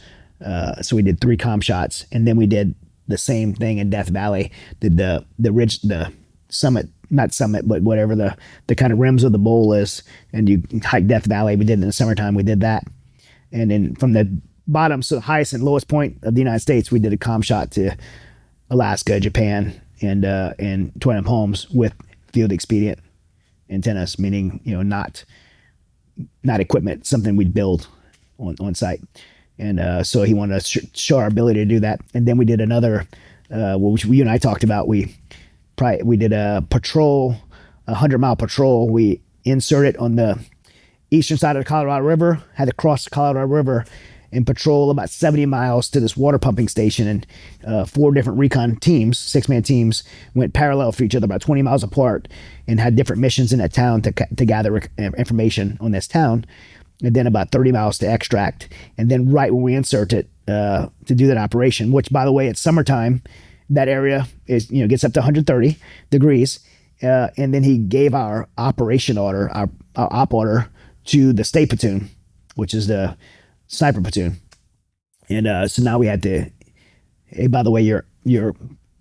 So we did 3 comm shots, and then we did the same thing in Death Valley. Did the ridge, the summit, not summit, but whatever the kind of rims of the bowl is, and you hike Death Valley. We did it in the summertime. We did that, and then from the bottom, so the highest and lowest point of the United States, we did a comm shot to Alaska, Japan, and Twin End Palms with field expedient antennas, meaning not equipment, something we'd build on site. And so he wanted to show our ability to do that. And then we did another, which you and I talked about. We did a patrol, 100-mile patrol. We inserted on the eastern side of the Colorado River, had to cross the Colorado River and patrol about 70 miles to this water pumping station. And 4 different recon teams, 6-man teams, went parallel for each other about 20 miles apart and had different missions in that town to gather information on this town. And then about 30 miles to extract. And then right when we insert it to do that operation, which, by the way, it's summertime, that area is gets up to 130 degrees. And then he gave our operation order, our op order, to the state platoon, which is the sniper platoon. And so now we had to, hey, by the way, your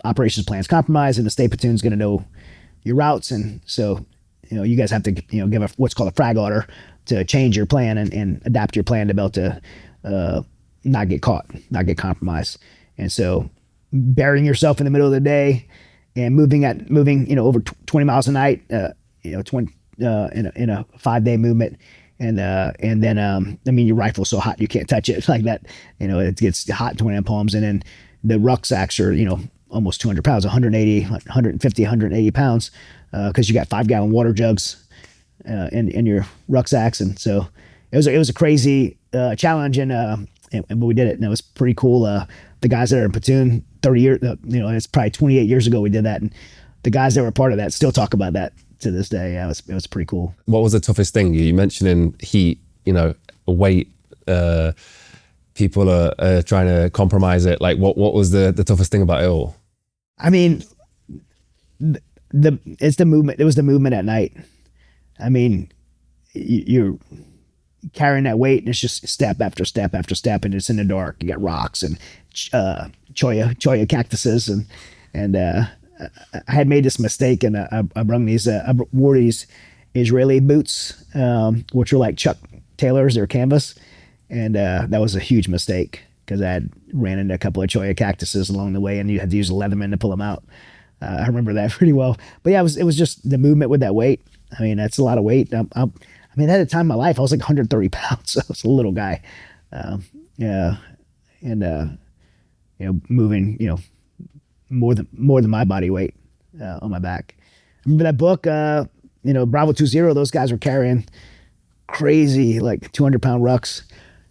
operations plan's compromised, and the state platoon's going to know your routes. And so you guys have to give what's called a frag order to change your plan and adapt your plan to be able to not get caught, not get compromised. And so burying yourself in the middle of the day and moving over 20 miles a night, in a 5-day movement. And then your rifle's so hot you can't touch it like that. It gets hot in Twin End Palms, and then the rucksacks are almost 200 pounds, 180 pounds, because you got 5-gallon water jugs in your rucksacks. And so it was a crazy challenge, and we did it, and it was pretty cool. The guys that are in platoon 30 years, it's probably 28 years ago we did that, and the guys that were part of that still talk about that to this day. Yeah, it was pretty cool. What was the toughest thing? You mentioned in heat, weight, people are trying to compromise it. Like what was the toughest thing about it all? I mean, it's the movement. It was the movement at night. I mean, you're carrying that weight, and it's just step after step after step, and it's in the dark. You got rocks and cholla cactuses, and I had made this mistake, and I wore these Israeli boots, which were like Chuck Taylors, they're canvas, and that was a huge mistake because I had ran into a couple of cholla cactuses along the way, and you had to use a Leatherman to pull them out. I remember that pretty well. But yeah, it was just the movement with that weight. I mean, that's a lot of weight. At the time of my life, I was like 130 pounds, so I was a little guy. Moving, more than my body weight on my back. I remember that book, Bravo 20, those guys were carrying crazy, like 200-pound rucks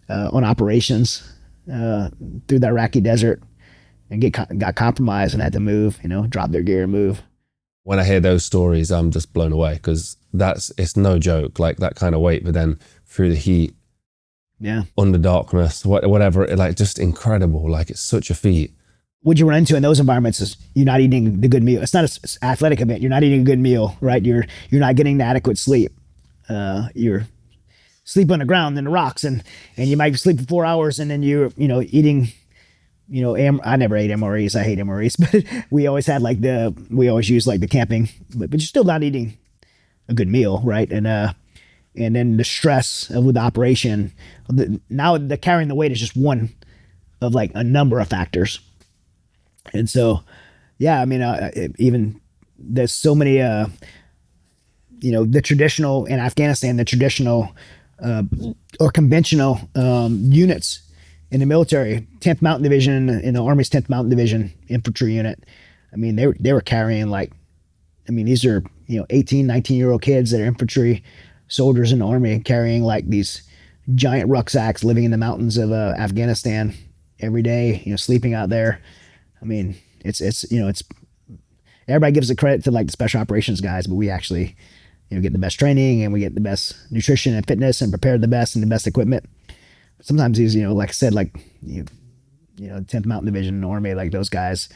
on operations through the Iraqi desert, and got compromised and had to move, drop their gear and move. When I hear those stories, I'm just blown away, because it's no joke, like that kind of weight, but then through the heat, under darkness, whatever, like just incredible. Like it's such a feat. What you run into in those environments is you're not eating the good meal. It's not an athletic event. You're not eating a good meal, right? You're not getting the adequate sleep. You're sleep on the ground in the rocks, and you might sleep for 4 hours, and then you're eating. I never ate MREs. I hate MREs, but we always had we always used like the camping, but you're still not eating a good meal, right? And then the stress with the operation. Now the carrying the weight is just one of like a number of factors. And so, yeah, I mean, even there's so many, the traditional in Afghanistan, the traditional or conventional units in the military, 10th Mountain Division, in the Army's 10th Mountain Division infantry unit. I mean, they were carrying like I mean, these are, 18, 19-year-old kids that are infantry soldiers in the Army carrying like these giant rucksacks, living in the mountains of Afghanistan every day, sleeping out there. I mean, it's everybody gives the credit to like the special operations guys, but we actually, get the best training and we get the best nutrition and fitness and prepare the best and the best equipment. Sometimes these, like I said, like, 10th Mountain Division in the Army, like those guys,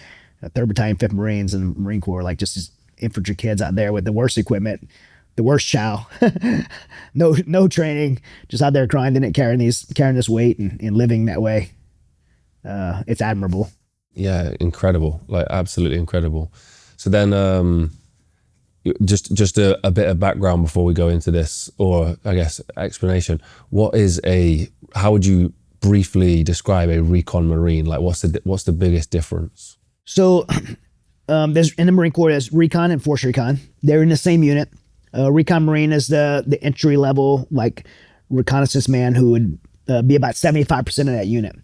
3rd Battalion, 5th Marines and the Marine Corps, like just these infantry kids out there with the worst equipment, the worst chow, no training, just out there grinding it, carrying this weight and living that way. It's admirable. Yeah, incredible, like absolutely incredible. So then, just a bit of background before we go into this, or I guess explanation. How would you briefly describe a recon Marine? Like, what's the biggest difference? So, there's in the Marine Corps, there's recon and force recon. They're in the same unit. Recon Marine is the entry level, like reconnaissance man who would be about 75% of that unit.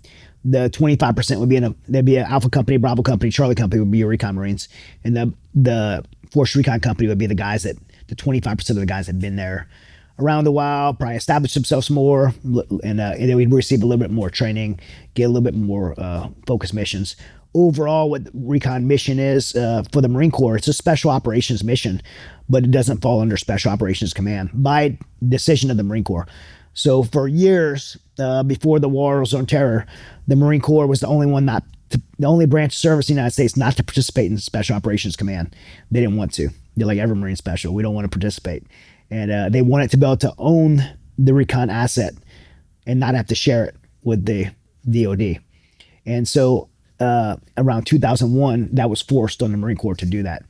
The 25% would be there'd be an Alpha Company, Bravo Company, Charlie Company would be your recon Marines, and the Force Recon Company would be the 25% of the guys that have been there around a while, probably established themselves more, and then we'd receive a little bit more training, get a little bit more focused missions. Overall, what the recon mission is for the Marine Corps, it's a special operations mission, but it doesn't fall under Special Operations Command by decision of the Marine Corps. So for years before the Wars on Terror, the Marine Corps was the only branch of service in the United States not to participate in Special Operations Command. They didn't want to. They're like, every Marine Special, we don't want to participate. And they wanted to be able to own the recon asset and not have to share it with the DOD. And so around 2001, that was forced on the Marine Corps to do that.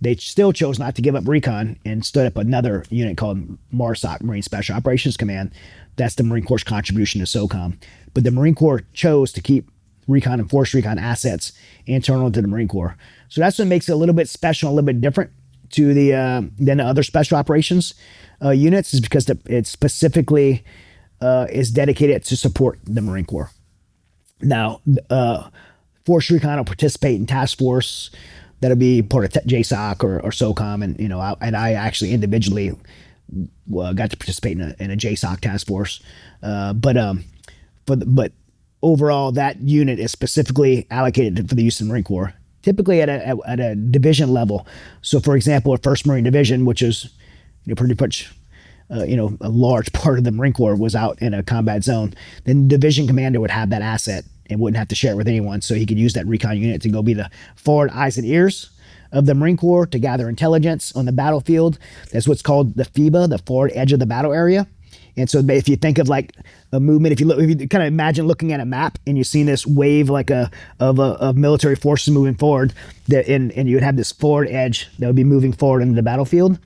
They still chose not to give up recon and stood up another unit called MARSOC, Marine Special Operations Command. That's the Marine Corps' contribution to SOCOM. But the Marine Corps chose to keep recon and force recon assets internal to the Marine Corps. So that's what makes it a little bit special, a little bit different to than the other special operations units, is because it specifically is dedicated to support the Marine Corps. Now, force recon will participate in task force. That'll be part of JSOC or SOCOM, and I actually individually got to participate in a JSOC task force. But overall, that unit is specifically allocated for the use of the Marine Corps, typically at a division level. So, for example, a 1st Marine Division, which is pretty much a large part of the Marine Corps, was out in a combat zone. Then the division commander would have that asset and wouldn't have to share it with anyone, so he could use that recon unit to go be the forward eyes and ears of the Marine Corps to gather intelligence on the battlefield. That's what's called the FEBA, the forward edge of the battle area. And so if you think of like a movement, if you kind of imagine looking at a map and you've seen this wave like of military forces moving forward, and you would have this forward edge that would be moving forward into the battlefield.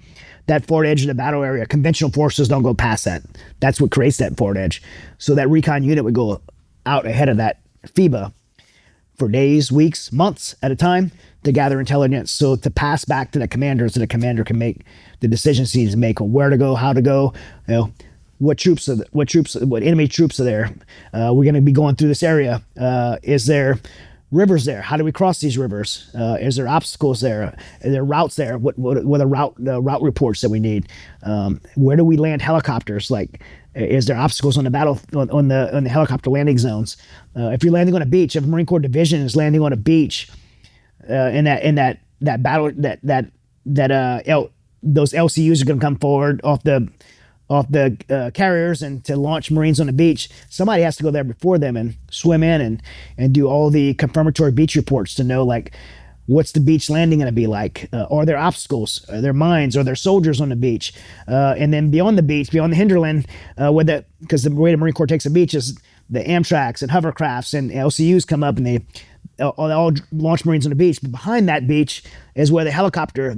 That forward edge of the battle area, conventional forces don't go past that. That's what creates that forward edge. So that recon unit would go out ahead of that FEBA for days, weeks, months at a time to gather intelligence, so to pass back to the commander, so the commander can make the decisions he needs to make on where to go, how to go, what enemy troops are there. We're going to be going through this area. Is there rivers there? How do we cross these rivers? Is there obstacles there? Are there routes there? What are the route reports that we need? Where do we land helicopters? Like, is there obstacles on the helicopter landing zones? If you're landing on a beach, if a Marine Corps division is landing on a beach, in that battle, those LCUs are going to come forward off the carriers and to launch Marines on the beach. Somebody has to go there before them and swim in and do all the confirmatory beach reports to know, like, what's the beach landing going to be like? Are there obstacles? Are there mines? Are there soldiers on the beach? And then beyond the beach, beyond the hinterland, because the way the Marine Corps takes a beach is the Amtraks and hovercrafts and LCUs come up and they all launch Marines on the beach. But behind that beach is where the helicopter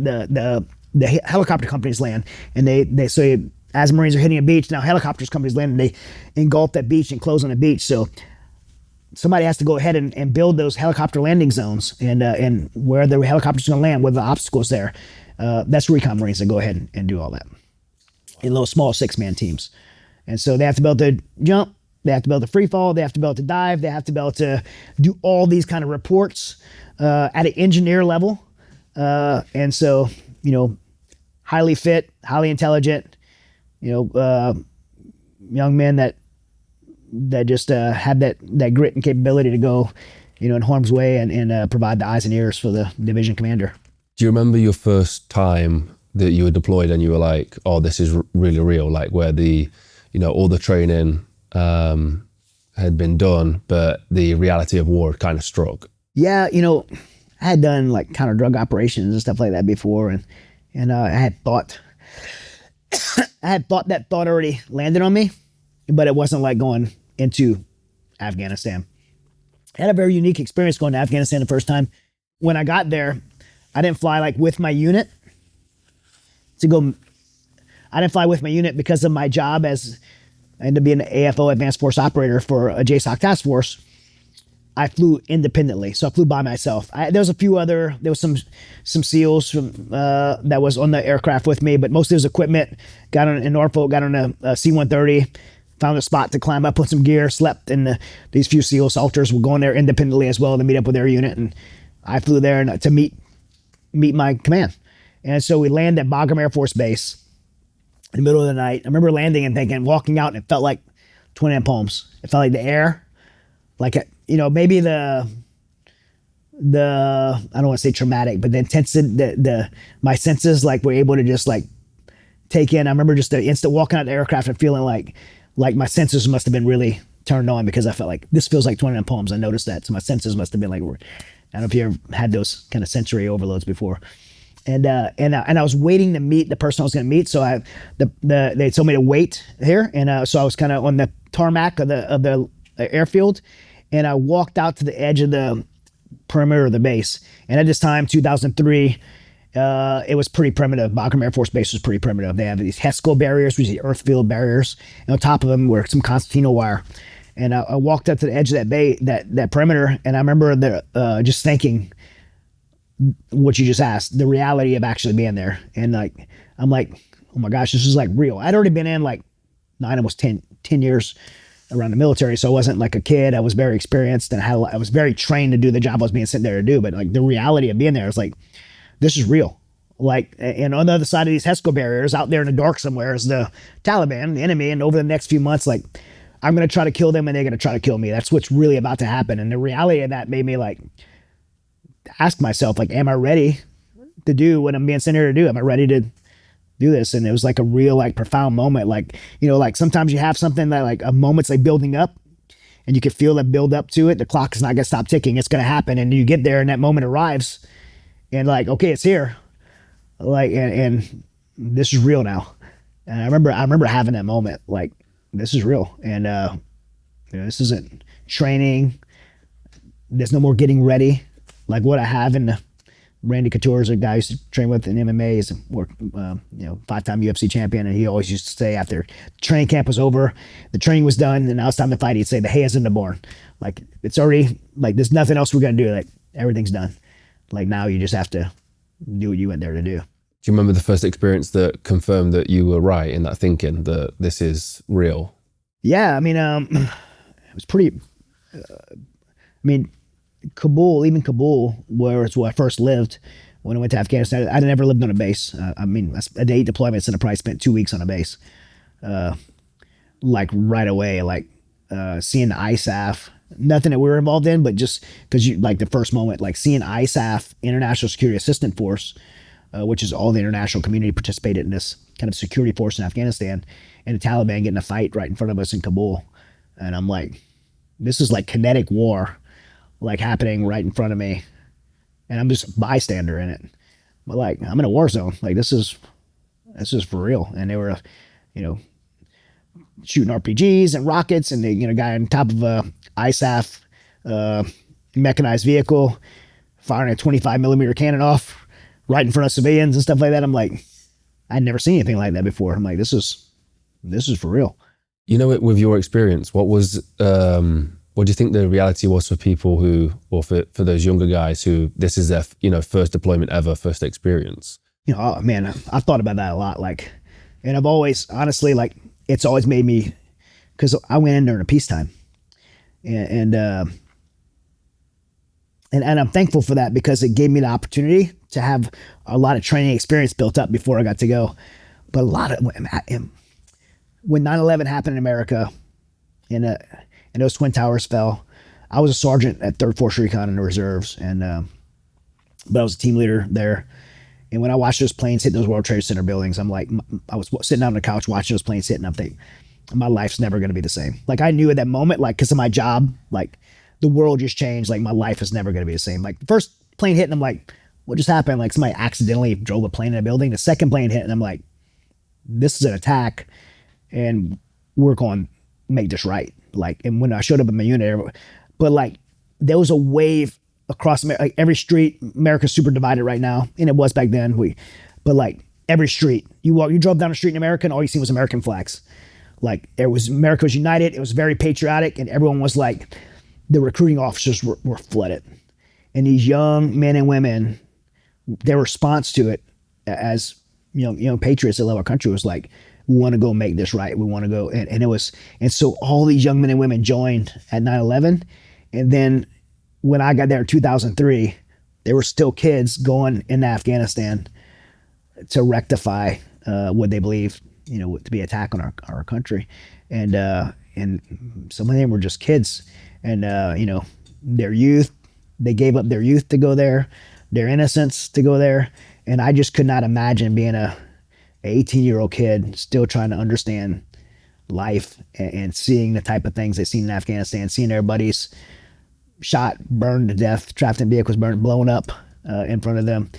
companies land, and they so as Marines are hitting a beach, now helicopters companies land and they engulf that beach and close on the beach. So somebody has to go ahead and build those helicopter landing zones and where the helicopters are going to land, where the obstacles there. That's recon Marines that go ahead and do all that in little small 6-man teams. And so they have to be able to jump, they have to be able to free fall, they have to be able to dive, they have to be able to do all these kind of reports at an engineer level. And so, highly fit, highly intelligent, young men that just had that grit and capability to go, in harm's way and provide the eyes and ears for the division commander. Do you remember your first time that you were deployed and you were like, oh, this is really real, like where all the training had been done, but the reality of war kind of struck? Yeah, I had done like counter drug operations and stuff like that before, and I had thought that thought already landed on me, but it wasn't like going into Afghanistan. I had a very unique experience going to Afghanistan the first time. When I got there, I didn't fly like with my unit I didn't fly with my unit because of my job as I ended up being an AFO Advanced Force Operator for a JSOC task force. I flew independently, so I flew by myself. There was some SEALs from that was on the aircraft with me, but most of his equipment in Norfolk, got on a C-130, found a spot to climb up, put some gear, slept, and these few SEAL soldiers were going there independently as well to meet up with their unit, and I flew there to meet my command. And so we landed at Bagram Air Force Base in the middle of the night. I remember landing and walking out, and it felt like Twin End Palms. It felt like the air, like maybe the I don't want to say traumatic, but the intensity, my senses like were able to just like take in. I remember just the instant walking out the aircraft and feeling like my senses must have been really turned on, because I felt like this feels like Twin End Palms. I noticed that, so my senses must have been like, I don't know if you ever had those kind of sensory overloads before. And I was waiting to meet the person I was going to meet. So they told me to wait here, and so I was kind of on the tarmac of the airfield, and I walked out to the edge of the perimeter of the base. And at this time, 2003, it was pretty primitive. Bagram Air Force Base was pretty primitive. They have these HESCO barriers, which are the earth field barriers, and on top of them were some concertina wire. And I walked up to the edge of that perimeter, and I remember just thinking what you just asked, the reality of actually being there. And I'm like, oh my gosh, this is like real. I'd already been in like 9, almost 10 years around the military. So I wasn't like a kid. I was very experienced, and I was very trained to do the job I was being sent there to do. But like the reality of being there is like, this is real. Like, and on the other side of these HESCO barriers out there in the dark somewhere is the Taliban, the enemy. And over the next few months, like, I'm going to try to kill them, and they're going to try to kill me. That's what's really about to happen. And the reality of that made me like ask myself, like, am I ready to do what I'm being sent here to do? Am I ready to do this? And it was like a real, like, profound moment. Like, like sometimes you have something that like a moment's like building up, and you can feel that build up to it. The clock is not going to stop ticking. It's going to happen. And you get there, and that moment arrives, and like, okay, it's here. Like, and this is real now. And I remember having that moment, like, this is real. And, this isn't training. There's no more getting ready. Like what I have in the Randy Couture is a guy I used to train with in MMA. He's a 5-time UFC champion. And he always used to say after training camp was over, the training was done, and now it's time to fight. He'd say, the hay is in the barn. Like, it's already, like, there's nothing else we're going to do. Like, everything's done. Like, now you just have to do what you went there to do. Do you remember the first experience that confirmed that you were right in that thinking, that this is real? Yeah, I mean, it was pretty, Kabul, where it's where I first lived when I went to Afghanistan, I'd never lived on a base. A day deployments, and I probably spent 2 weeks on a base. Like right away, like seeing the ISAF, nothing that we were involved in, but just because like the first moment, like seeing ISAF, International Security Assistance Force, which is all the international community participated in this kind of security force in Afghanistan, and the Taliban getting a fight right in front of us in Kabul. And I'm like, this is like kinetic war, like happening right in front of me. And I'm just a bystander in it. But like, I'm in a war zone. Like, this is for real. And they were, shooting RPGs and rockets, and the guy on top of a ISAF mechanized vehicle firing a 25 millimeter cannon off right in front of civilians and stuff like that. I'm like, I'd never seen anything like that before. I'm like, this is for real. With your experience, what do you think the reality was for people who, or for those younger guys who this is their, first deployment ever, first experience? Oh man, I've thought about that a lot. Like, and I've always, honestly, like, it's always made me, because I went in during a peacetime, and And I'm thankful for that because it gave me the opportunity to have a lot of training experience built up before I got to go. But a lot of when 9/11 happened in America, and those Twin Towers fell, I was a sergeant at 3rd Force Recon in the reserves, and but I was a team leader there. And when I watched those planes hit those World Trade Center buildings, I'm like, I was sitting down on the couch watching those planes hit, and I'm thinking, my life's never going to be the same. Like I knew at that moment, like because of my job, like the world just changed. Like my life is never going to be the same. Like the first plane hit, and I'm like, what just happened? Like somebody accidentally drove a plane in a building. The second plane hit, and I'm like, this is an attack, and we're going to make this right. Like, and when I showed up in my unit, but like there was a wave across like every street. America's super divided right now, and it was back then. But like every street you drove down the street in America, and all you see was American flags. Like America was united. It was very patriotic, and everyone was like, the recruiting officers were flooded, and these young men and women, their response to it as young patriots that love our country was like, we want to go make this right. We want to go, and it was, and so all these young men and women joined at 9/11, and then when I got there in 2003, there were still kids going into Afghanistan to rectify what they believed, to be an attack on our country, and some of them were just kids, and their youth, they gave up their youth to go there, their innocence to go there, and I just could not imagine being a 18-year-old kid still trying to understand life and seeing the type of things they've seen in Afghanistan, seeing their buddies shot, burned to death, trapped in vehicles, blown up in front of them,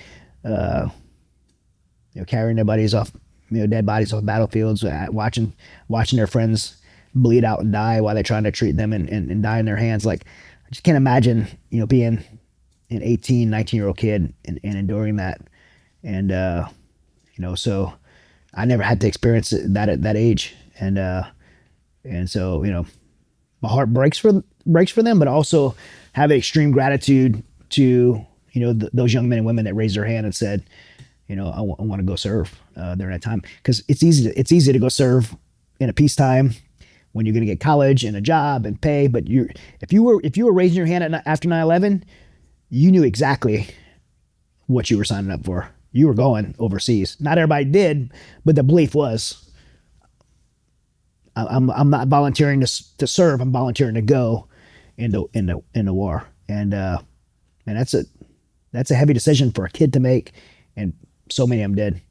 carrying their buddies off, dead bodies off battlefields, watching their friends bleed out and die while they're trying to treat them and die in their hands. Like, I just can't imagine, being an 18, 19-year-old kid and enduring that. And, so I never had to experience that at that age. And so, my heart breaks for them, but also have extreme gratitude to, those young men and women that raised their hand and said, I want to go serve during that time. Because it's easy to go serve in a peacetime when you're going to get college and a job and pay. But if you were raising your hand after 9/11, you knew exactly what you were signing up for. You were going overseas. Not everybody did, but the belief was, I'm not volunteering to serve. I'm volunteering to go into war. And that's a heavy decision for a kid to make. And so many of them did.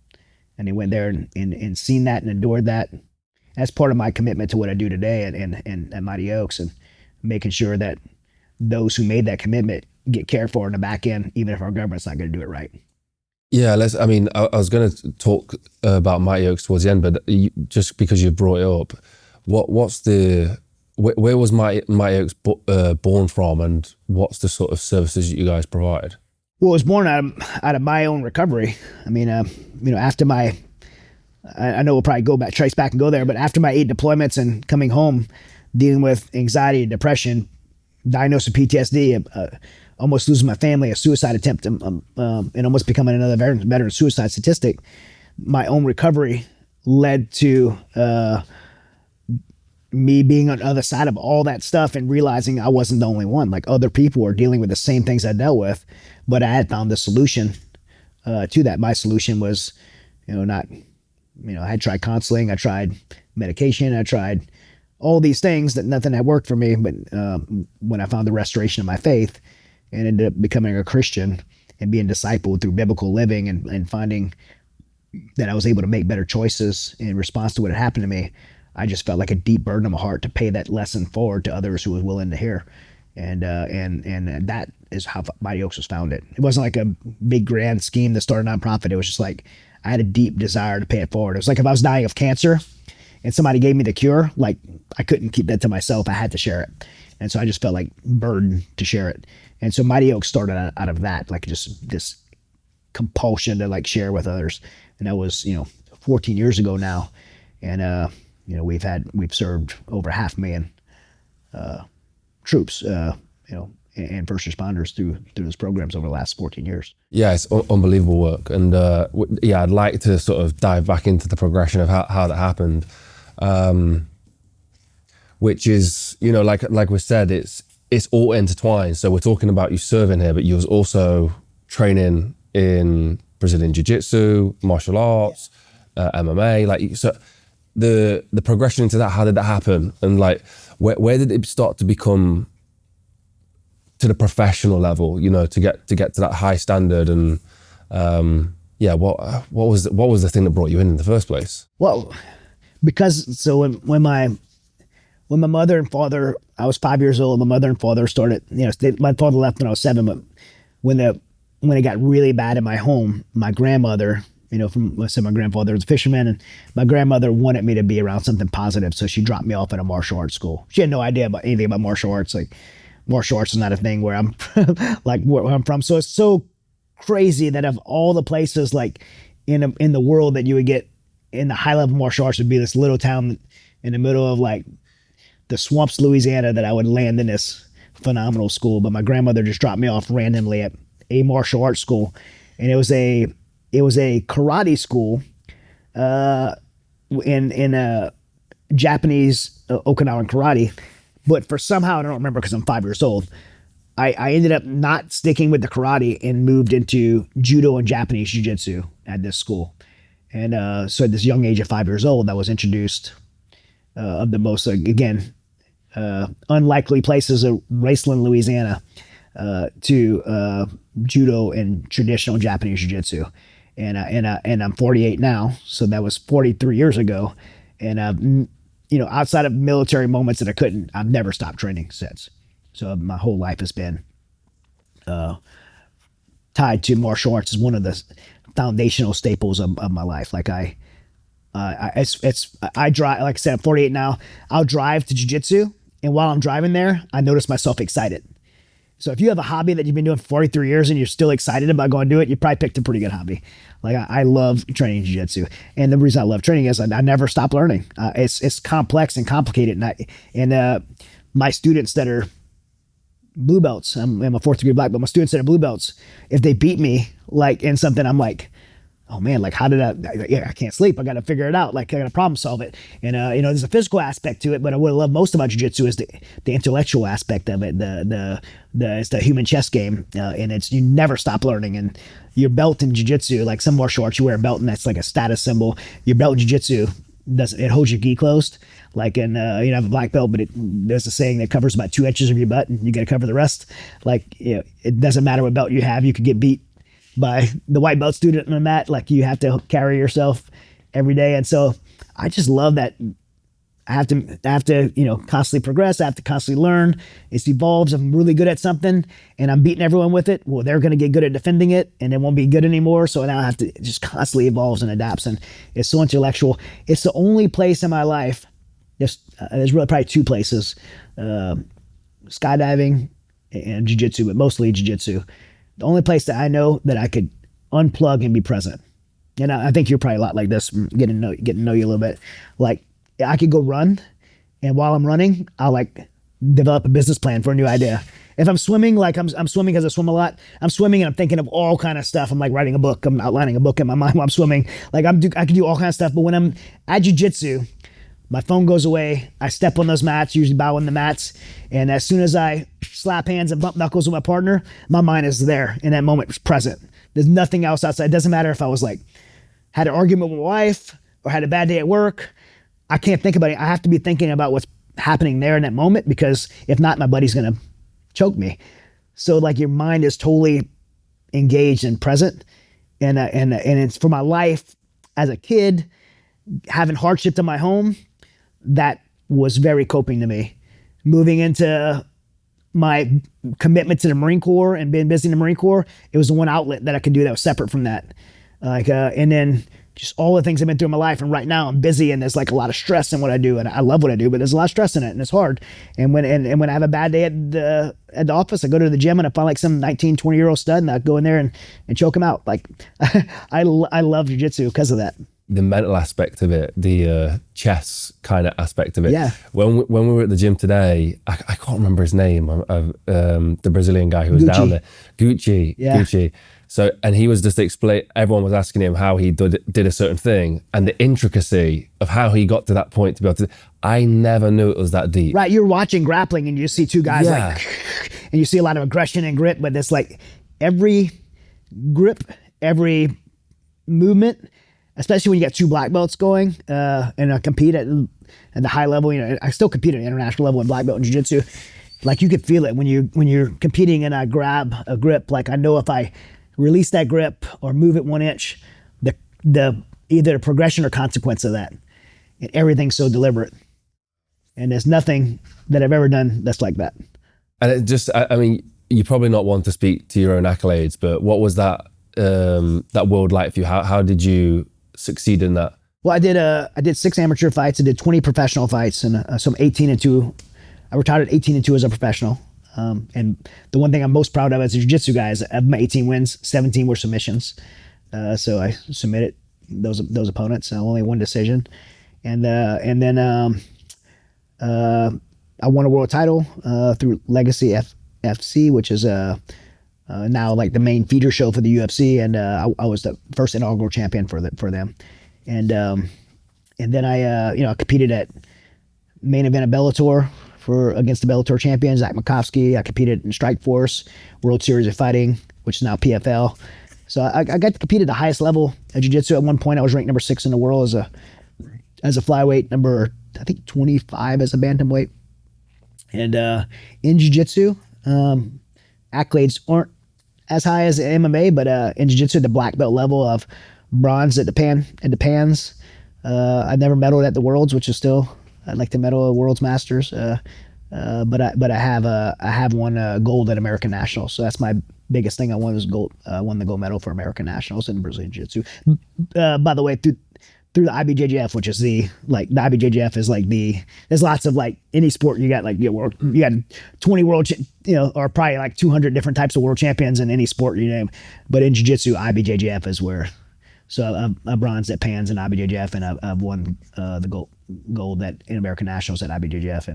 And they went there and seen that and endured that. That's part of my commitment to what I do today at Mighty Oaks, and making sure that those who made that commitment get cared for in the back end, even if our government's not going to do it right. Yeah, I was going to talk about Mighty Oaks towards the end, but just because you brought it up, where was Mighty Oaks born from, and what's the sort of services that you guys provide? Well, it was born out of my own recovery. I mean, after I know we'll probably trace back and go there, but after my 8 deployments and coming home, dealing with anxiety, depression, diagnosed with PTSD, almost losing my family, a suicide attempt, and almost becoming another veteran suicide statistic, my own recovery led to me being on the other side of all that stuff and realizing I wasn't the only one. Like, other people were dealing with the same things I dealt with, but I had found the solution to that. My solution was, I had tried counseling, I tried medication, I tried all these things that nothing had worked for me. But when I found the restoration of my faith and ended up becoming a Christian and being discipled through biblical living and finding that I was able to make better choices in response to what had happened to me, I just felt like a deep burden in my heart to pay that lesson forward to others who was willing to hear. And that is how Mighty Oaks was founded. It wasn't like a big grand scheme to start a nonprofit. It was just like, I had a deep desire to pay it forward. It was like if I was dying of cancer and somebody gave me the cure, like, I couldn't keep that to myself. I had to share it. And so I just felt like burdened to share it. And so Mighty Oaks started out of that, like just this compulsion to like share with others. And that was, 14 years ago now. And, we've served over 500,000 troops, and first responders through those programs over the last 14 years. Yeah, it's unbelievable work. And I'd like to sort of dive back into the progression of how that happened, which is, like we said, it's all intertwined. So we're talking about you serving here, but you was also training in Brazilian Jiu-Jitsu, martial arts, MMA. Like, so the progression into that, how did that happen? And like, where did it start to become to the professional level? You know, to get to that high standard. And what was the thing that brought you in the first place? Well, because so when my mother and father, I was 5 years old. My mother and father started, my father left when I was 7, but when it got really bad in my home, my grandmother, my grandfather was a fisherman, and my grandmother wanted me to be around something positive, so she dropped me off at a martial arts school. She had no idea about anything about martial arts. Like, martial arts is not a thing where I'm like where I'm from. So it's so crazy that of all the places like in the world that you would get in the high level martial arts would be this little town in the middle of like the swamps, Louisiana, that I would land in this phenomenal school. But my grandmother just dropped me off randomly at a martial arts school, and it was a karate school in a Japanese Okinawan karate. But for somehow, I don't remember because I'm 5 years old, I ended up not sticking with the karate and moved into judo and Japanese jiu-jitsu at this school. And so at this young age of 5 years old, I was introduced of the most, unlikely places of Raceland, Louisiana, to judo and traditional Japanese jiu-jitsu. And I'm 48 now, so that was 43 years ago. And outside of military moments that I've never stopped training since. So my whole life has been tied to martial arts as one of the foundational staples of my life. Like I drive, like I said, I'm 48 now. I'll drive to jiu-jitsu, and while I'm driving there, I notice myself excited. So if you have a hobby that you've been doing for 43 years and you're still excited about going to do it, you probably picked a pretty good hobby. Like I love training jiu-jitsu, and the reason I love training is I never stop learning. It's complex and complicated, and my students that are blue belts, I'm a 4th degree black belt. My students that are blue belts, if they beat me like in something, I'm like, oh man, like how did I can't sleep. I got to figure it out. Like I got to problem solve it. And, there's a physical aspect to it, but what I love most about jiu-jitsu is the intellectual aspect of it. It's the human chess game. And you never stop learning. And your belt in jiu-jitsu, like some martial arts, you wear a belt and that's like a status symbol. Your belt in jiu-jitsu, it holds your gi closed. Like in, you have a black belt, but there's a saying that covers about 2 inches of your butt and you got to cover the rest. Like, it doesn't matter what belt you have. You could get beat by the white belt student on the mat. Like you have to carry yourself every day. And so I just love that I have to, constantly progress. I have to constantly learn. It evolves. I'm really good at something and I'm beating everyone with it. Well, they're going to get good at defending it and it won't be good anymore. So now I have to just constantly evolves and adapts. And it's so intellectual. It's the only place in my life. There's really probably 2 places, skydiving and jiu-jitsu, but mostly jiu-jitsu. The only place that I know that I could unplug and be present. And I think you're probably a lot like this, getting to know you a little bit. Like I could go run, and while I'm running, I'll like develop a business plan for a new idea. If I'm swimming, like I'm swimming because I swim a lot. I'm swimming and I'm thinking of all kind of stuff. I'm like writing a book. I'm outlining a book in my mind while I'm swimming. Like I can do all kinds of stuff. But when I'm at jiu-jitsu, my phone goes away. I step on those mats, usually bow on the mats. And as soon as I slap hands and bump knuckles with my partner, my mind is there in that moment, it's present. There's nothing else outside. It doesn't matter if I was like, had an argument with my wife or had a bad day at work. I can't think about it. I have to be thinking about what's happening there in that moment, because if not, my buddy's going to choke me. So like your mind is totally engaged and present. And it's for my life as a kid, having hardship in my home, that was very coping to me. Moving into my commitment to the Marine Corps and being busy in the Marine Corps, it was the one outlet that I could do that was separate from that. And then just all the things I've been through in my life. And right now I'm busy and there's like a lot of stress in what I do. And I love what I do, but there's a lot of stress in it and it's hard. And when I have a bad day at the office, I go to the gym and I find like some 19, 20-year-old stud and I go in there and choke him out. Like I love jiu-jitsu because of that. the mental aspect of it, the chess kind of aspect of it. Yeah. When we were at the gym today, I can't remember his name, the Brazilian guy who was down there. Gucci. So, and he was just everyone was asking him how he did a certain thing, and the intricacy of how he got to that point to be able to, I never knew it was that deep. Right, you're watching grappling and you see two guys Yeah. and you see a lot of aggression and grit, but it's like every grip, every movement, especially when you got two black belts going, and I compete at the high level. I still compete at international level in black belt and jiu-jitsu. Like you could feel it when you're competing and I grab a grip. Like I know if I release that grip or move it 1 inch, the either progression or consequence of that. And everything's so deliberate. And there's nothing that I've ever done that's like that. And it just, I mean, you're probably not one to speak to your own accolades, but what was that world like for you? How did you succeed in that? Well, I did 6 amateur fights. I did 20 professional fights, and so I'm 18-2. I retired at 18-2 as a professional. And the one thing I'm most proud of as a jiu-jitsu guy is of my 18 wins, 17 were submissions. So I submitted those opponents. Only one decision, and then I won a world title through Legacy FC, which is now like the main feeder show for the UFC, and I was the first inaugural champion for them, and then I competed at main event of Bellator against the Bellator champion Zach Makovsky. I competed in Strikeforce, World Series of Fighting, which is now PFL. So I got to compete at the highest level of jiu-jitsu. At one point, I was ranked number 6 in the world as a flyweight, number I think 25 as a bantamweight. And in jiu-jitsu, accolades aren't as high as MMA, but in jiu-jitsu, the black belt level of bronze at the pans. I never medaled at the Worlds, which is still I'd like to medal at Worlds Masters. But I have won gold at American Nationals, so that's my biggest thing. I won was gold. Won the gold medal for American Nationals in Brazilian Jiu-Jitsu. By the way, through the IBJJF, which is the IBJJF is like there's lots of like any sport you got like you got 20 world or probably like 200 different types of world champions in any sport you name, but in Jiu-Jitsu IBJJF is where. So I bronzed at Pans and IBJJF, and I've won the gold in American Nationals at IBJJF,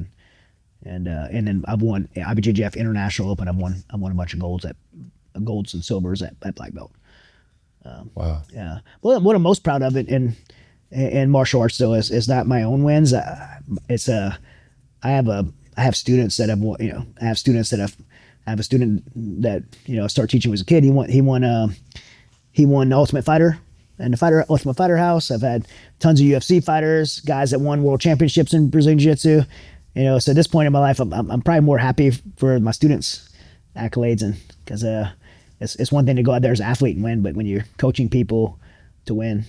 and then I've won IBJJF International Open. I've won a bunch of golds and silvers at black belt. Wow. Yeah. Well, what I'm most proud of it in martial arts though is not my own wins. I have students that have won. I have a student that I started teaching when he was a kid. He won the Ultimate Fighter and the Ultimate Fighter House. I've had tons of UFC fighters, guys that won world championships in Brazilian Jiu-Jitsu. So at this point in my life, I'm probably more happy for my students' accolades, and because it's one thing to go out there as an athlete and win, but when you're coaching people to win,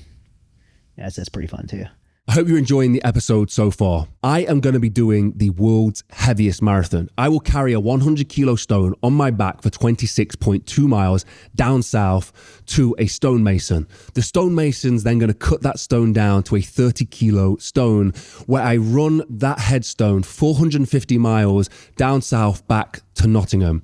that's pretty fun too. I hope you're enjoying the episode so far. I am going to be doing the world's heaviest marathon. I will carry a 100 kilo stone on my back for 26.2 miles down south to a stonemason. The stonemason's then going to cut that stone down to a 30 kilo stone, where I run that headstone 450 miles down south back to Nottingham.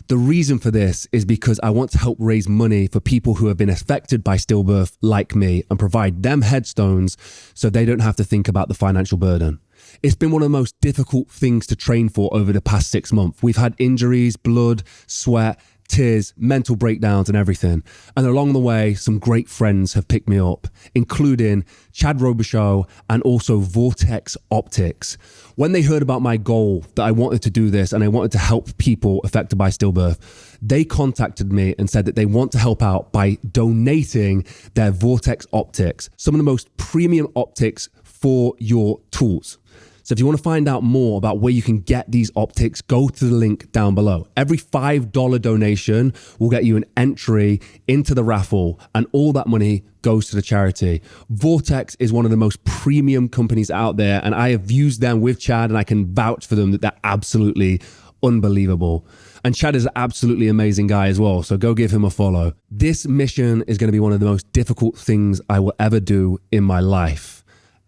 The reason for this is because I want to help raise money for people who have been affected by stillbirth like me and provide them headstones so they don't have to think about the financial burden. It's been one of the most difficult things to train for over the past 6 months. We've had injuries, blood, sweat, tears, mental breakdowns and everything. And along the way, some great friends have picked me up, including Chad Robichaux and also Vortex Optics. When they heard about my goal that I wanted to do this and I wanted to help people affected by stillbirth, they contacted me and said that they want to help out by donating their Vortex Optics, some of the most premium optics for your tools. So if you want to find out more about where you can get these optics, go to the link down below. Every $5 donation will get you an entry into the raffle, and all that money goes to the charity. Vortex is one of the most premium companies out there, and I have used them with Chad, and I can vouch for them that they're absolutely unbelievable. And Chad is an absolutely amazing guy as well, so go give him a follow. This mission is going to be one of the most difficult things I will ever do in my life,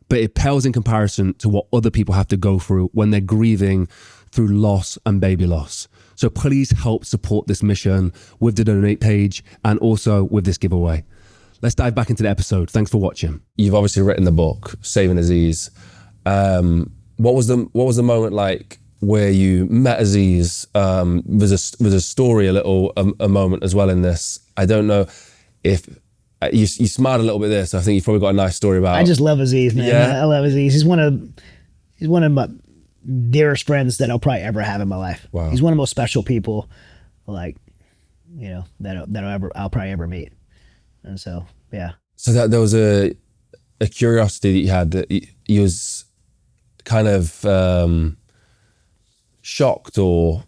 but it pales in comparison to what other people have to go through when they're grieving through loss and baby loss. So please help support this mission with the donate page and also with this giveaway. let's dive back into the episode. Thanks for watching. You've obviously written the book, Saving Aziz. What was the moment like where you met Aziz? Was a story a moment as well in this. I don't know if you smiled a little bit there, so I think you've probably got a nice story about. I just love Aziz, man. Yeah. I love Aziz. He's one of my dearest friends that I'll probably ever have in my life. Wow. He's one of the most special people, like, you know, that I'll probably ever meet. And so, yeah. So that there was a curiosity that you had, that you was kind of shocked or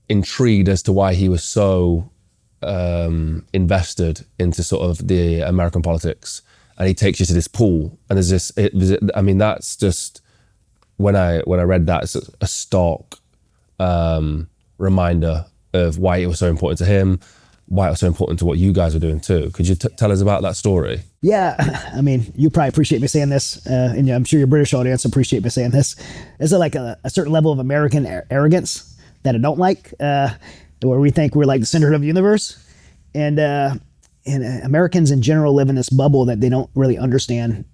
intrigued as to why he was so invested into sort of the American politics, and he takes you to this pool, and there's this. I mean, that's just when I read that, it's a stark reminder of why it was so important to him, why it was so important to what you guys were doing too. Could you tell us about that story? Yeah, I mean, you probably appreciate me saying this, and I'm sure your British audience appreciate me saying this. There's like a certain level of American arrogance that I don't like, where we think we're like the center of the universe, and Americans in general live in this bubble that they don't really understand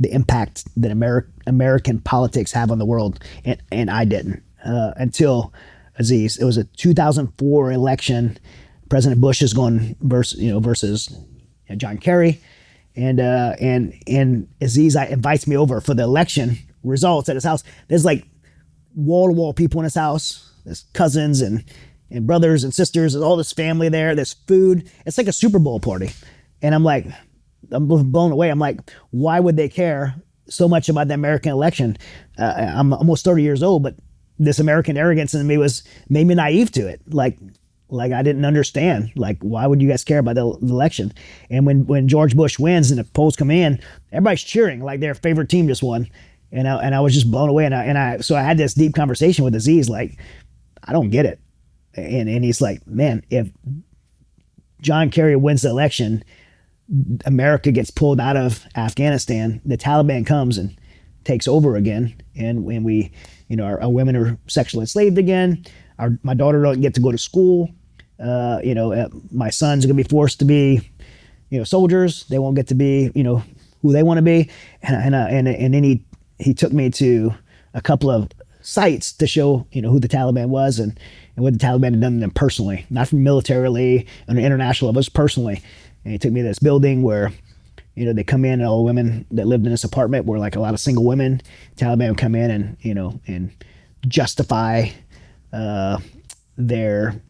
the impact that American politics have on the world, and I didn't until Aziz. It was a 2004 election. President Bush is going versus John Kerry, and Aziz invites me over for the election results at his house. There's like wall-to-wall people in his house. There's cousins and brothers and sisters. There's all this family there. There's food. It's like a Super Bowl party, and I'm blown away. I'm like, why would they care so much about the American election? I'm almost 30 years old, but this American arrogance in me made me naive to it. Like I didn't understand. Like, why would you guys care about the election? And when George Bush wins and the polls come in, everybody's cheering like their favorite team just won. And I was just blown away. So I had this deep conversation with Aziz, like, I don't get it. And he's like, man, if John Kerry wins the election, America gets pulled out of Afghanistan, the Taliban comes and takes over again, and when we, our women are sexually enslaved again. My daughter don't get to go to school. My son's gonna be forced to be, soldiers. They won't get to be, who they want to be. And then he took me to a couple of sites to show, who the Taliban was and what the Taliban had done to them personally, not from militarily on an international level, just personally. And he took me to this building where, they come in, and all the women that lived in this apartment were like a lot of single women. Taliban would come in and justify their,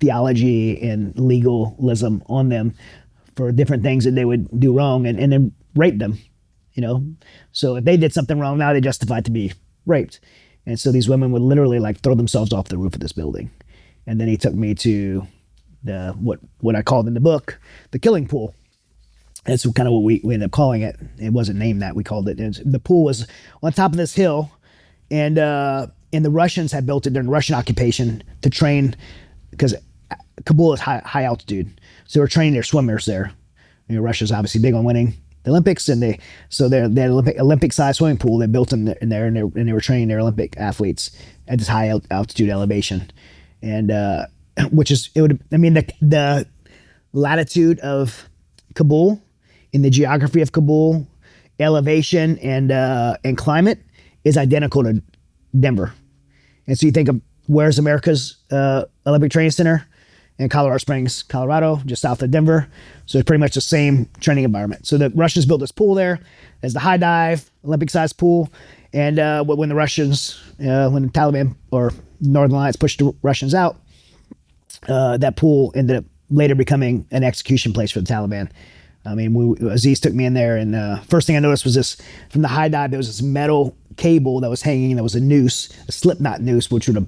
theology and legalism on them for different things that they would do wrong, and then rape them, So if they did something wrong, now they justify to be raped. And so these women would literally like throw themselves off the roof of this building. And then he took me to the what I called in the book the killing pool. That's kind of what we ended up calling it. It wasn't named that. We called it. The pool was on top of this hill, and the Russians had built it during the Russian occupation to train, because Kabul is high altitude, so they were training their swimmers there. Russia's obviously big on winning the Olympics, and they had Olympic-sized swimming pool. They built them in there, and they were training their Olympic athletes at this high altitude elevation, and the latitude of Kabul, in the geography of Kabul, elevation and climate is identical to Denver. And so you think of where's America's Olympic Training Center? In Colorado Springs, Colorado, just south of Denver. So it's pretty much the same training environment. So the Russians built this pool there as the high dive, Olympic-sized pool. And when the Russians, when the Taliban or Northern Alliance pushed the Russians out, that pool ended up later becoming an execution place for the Taliban. I mean, Aziz took me in there, and first thing I noticed was this, from the high dive, there was this metal cable that was hanging, that was a noose, a slip knot noose, which would have,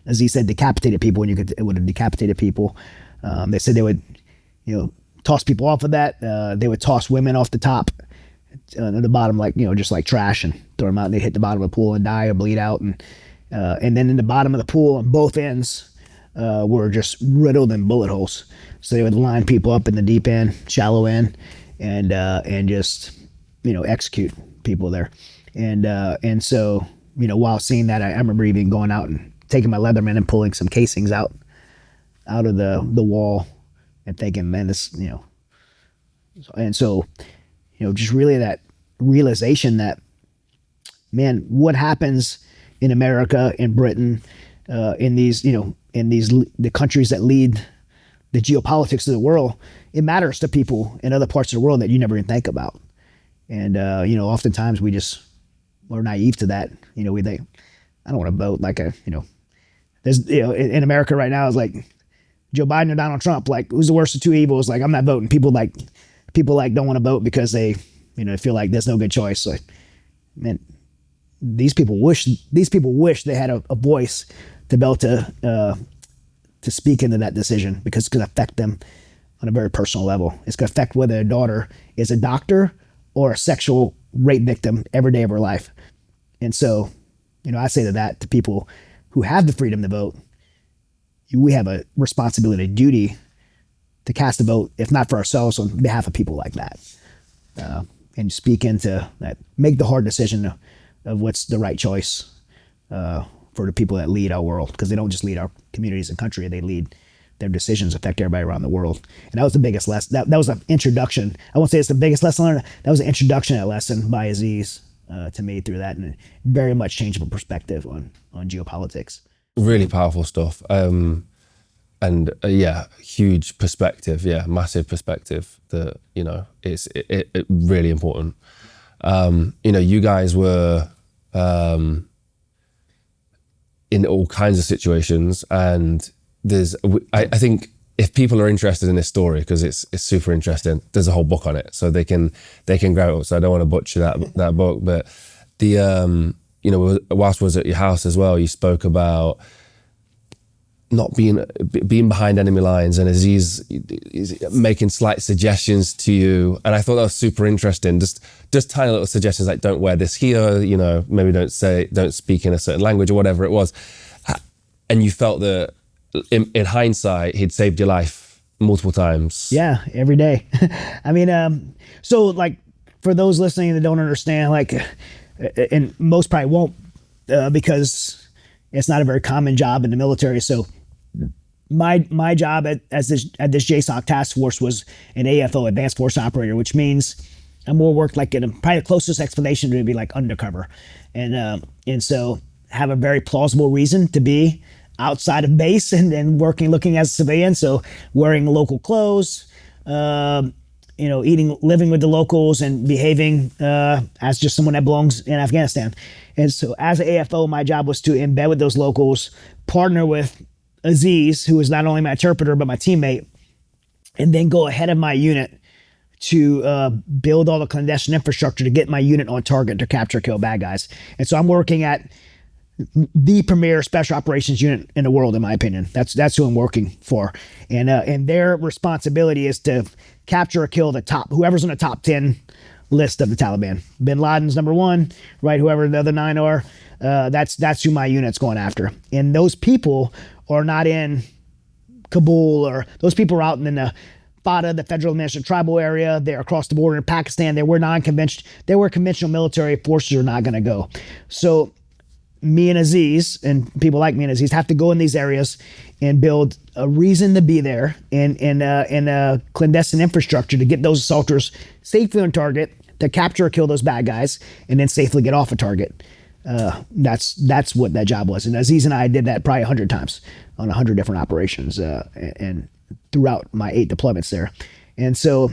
Aziz said, decapitated people, and it would have decapitated people. They said they would, toss people off of that. They would toss women off the top, at the bottom, just like trash, and throw them out, and they'd hit the bottom of the pool and die or bleed out. And then in the bottom of the pool, on both ends, were just riddled in bullet holes. So they would line people up in the deep end, shallow end, and just, execute people there. And so, while seeing that, I remember even going out and taking my Leatherman and pulling some casings out of the wall, and thinking, man, this, And so, just really that realization that, man, what happens in America, in Britain, in these, the countries that lead the geopolitics of the world, it matters to people in other parts of the world that you never even think about. And, oftentimes we're naive to that. We think, I don't want to vote like there's, in America right now, it's like Joe Biden or Donald Trump, like who's the worst of two evils? Like, I'm not voting. People don't want to vote because they, feel like there's no good choice. Like, man, these people wish they had a voice to be able to speak into that decision, because it's going to affect them on a very personal level. It's going to affect whether their daughter is a doctor or a sexual rape victim every day of her life. And so, I say to people who have the freedom to vote, we have a responsibility, a duty to cast a vote, if not for ourselves, on behalf of people like that. And speak into that, make the hard decision of what's the right choice for the people that lead our world, because they don't just lead our communities and country, they lead, their decisions affect everybody around the world. And that was the biggest lesson. That was an introduction. I won't say it's the biggest lesson learned. That was an introduction to that lesson by Aziz to me through that, and it very much changed my perspective on geopolitics. Really powerful stuff. And huge perspective. Yeah, massive perspective that, it's really important. You guys were in all kinds of situations, and I think if people are interested in this story, because it's super interesting, there's a whole book on it, so they can grab it. So I don't want to butcher that book, but whilst I was at your house as well, you spoke about not being behind enemy lines, and Aziz making slight suggestions to you, and I thought that was super interesting. Just tiny little suggestions like, don't wear this here, maybe don't speak in a certain language or whatever it was, and you felt that in hindsight he'd saved your life multiple times. Yeah, every day. I mean, so like for those listening that don't understand, like, and most probably won't, because it's not a very common job in the military. So my job at this JSOC task force was an AFO, advanced force operator, which means I more worked like probably the closest explanation would be like undercover, and so have a very plausible reason to be outside of base and looking as a civilian. So wearing local clothes, living with the locals and behaving as just someone that belongs in Afghanistan. And so as an AFO, my job was to embed with those locals, partner with Aziz, who was not only my interpreter, but my teammate, and then go ahead of my unit to build all the clandestine infrastructure to get my unit on target to capture, kill bad guys. And so I'm working at the premier special operations unit in the world, in my opinion. That's who I'm working for. And their responsibility is to capture or kill whoever's on the top 10 list of the Taliban. Bin Laden's number one, right? Whoever the other 9 are, that's who my unit's going after. And those people are not in Kabul, or those people are out in the FATA, the Federal Administrative Tribal Area. They're across the border in Pakistan. They were conventional military forces are not going to go. So me and Aziz, and people like me and Aziz, have to go in these areas and build a reason to be there and a clandestine infrastructure to get those assaulters safely on target, to capture or kill those bad guys, and then safely get off a target. That's what that job was. And Aziz and I did that probably 100 times on 100 different operations and throughout my 8 deployments there. And so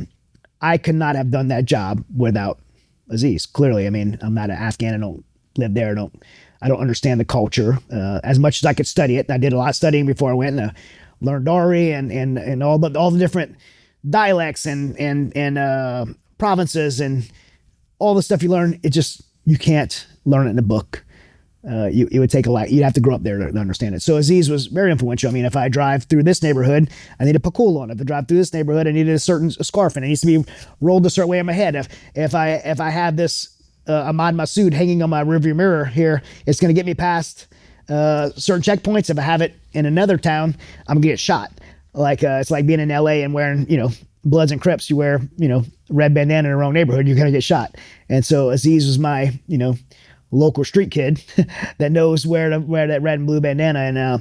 I could not have done that job without Aziz. Clearly, I mean, I'm not an Afghan. I don't live there. I don't understand the culture as much as I could study it. I did a lot of studying before I went, and learned Dari and all the different dialects and provinces and all the stuff you learn. You can't learn it in a book. It would take a lot. You'd have to grow up there to understand it. So Aziz was very influential. I mean, if I drive through this neighborhood, I need a pakul on. If I drive through this neighborhood, I need a certain scarf, and it needs to be rolled a certain way on my head. If I have this Ahmad Massoud hanging on my rearview mirror here, it's going to get me past certain checkpoints. If I have it in another town, I'm going to get shot. Like it's like being in LA and wearing, Bloods and Crips. You wear, red bandana in the wrong neighborhood, you're going to get shot. And so Aziz was my, local street kid that knows where to wear that red and blue bandana.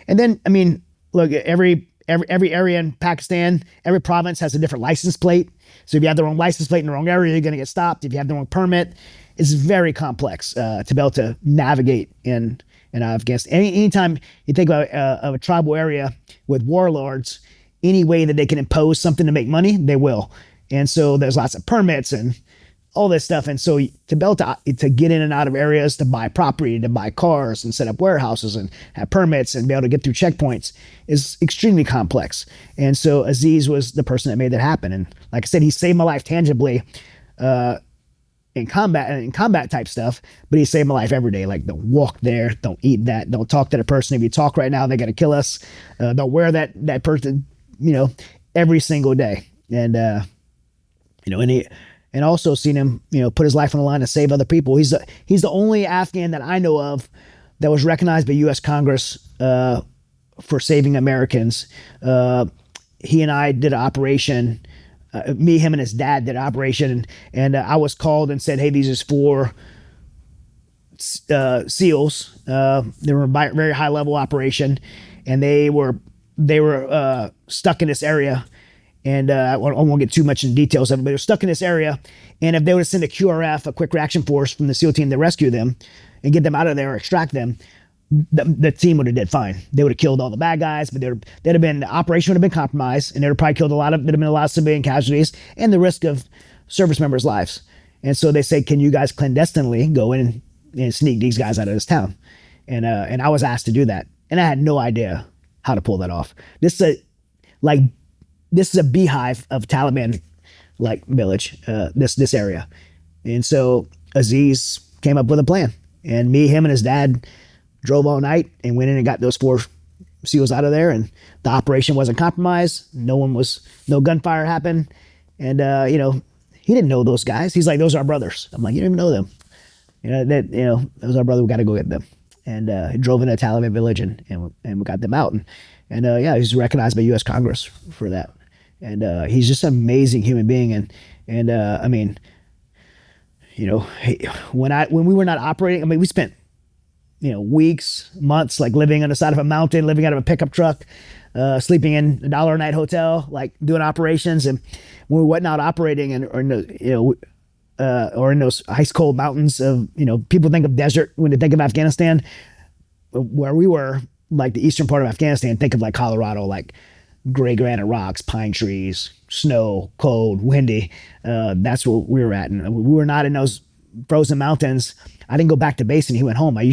And then, I mean, look, every every area in Pakistan, every province has a different license plate. So if you have the wrong license plate in the wrong area, you're going to get stopped. If you have the wrong permit, it's very complex to be able to navigate in Afghanistan. Anytime you think about a tribal area with warlords, any way that they can impose something to make money, they will. And so there's lots of permits and all this stuff. And so to be able to get in and out of areas, to buy property, to buy cars and set up warehouses and have permits and be able to get through checkpoints is extremely complex. And so Aziz was the person that made that happen. And like I said, he saved my life tangibly in combat type stuff, but he saved my life every day. Like, don't walk there, don't eat that, don't talk to the person. If you talk right now, they're going to kill us. Don't wear that person, every single day. And, and also seen him, put his life on the line to save other people. He's the only Afghan that I know of that was recognized by U.S. Congress for saving Americans. He and I did an operation. Me, him, and his dad did an operation, and I was called and said, "Hey, these is 4 SEALs. They were a very high level operation, and they were stuck in this area." And I won't get too much in details of it, but they're stuck in this area. And if they would send a QRF, a quick reaction force from the SEAL team to rescue them and get them out of there or extract them, the team would have did fine. They would have killed all the bad guys, but the operation would have been compromised, and they would have probably killed there'd have been a lot of civilian casualties and the risk of service members' lives. And so they say, can you guys clandestinely go in and sneak these guys out of this town? And I was asked to do that. And I had no idea how to pull that off. This is a beehive of Taliban village, this area. And so Aziz came up with a plan, and me, him, and his dad drove all night and went in and got those 4 SEALs out of there. And the operation wasn't compromised. No gunfire happened. And, he didn't know those guys. He's like, those are our brothers. I'm like, you don't even know them. Those are our brothers. We got to go get them. And he drove into a Taliban village and we got them out. And he's recognized by U.S. Congress for that. And he's just an amazing human being. And I mean, when we were not operating, we spent, weeks, months, living on the side of a mountain, living out of a pickup truck, sleeping in $1 a night hotel, doing operations. And when we went out operating or in those ice cold mountains of, people think of desert when they think of Afghanistan. Where we were, the eastern part of Afghanistan, think of Colorado, gray granite rocks, pine trees, snow, cold, windy. That's where we were at. And we were not in those frozen mountains. I didn't go back to base and he went home. I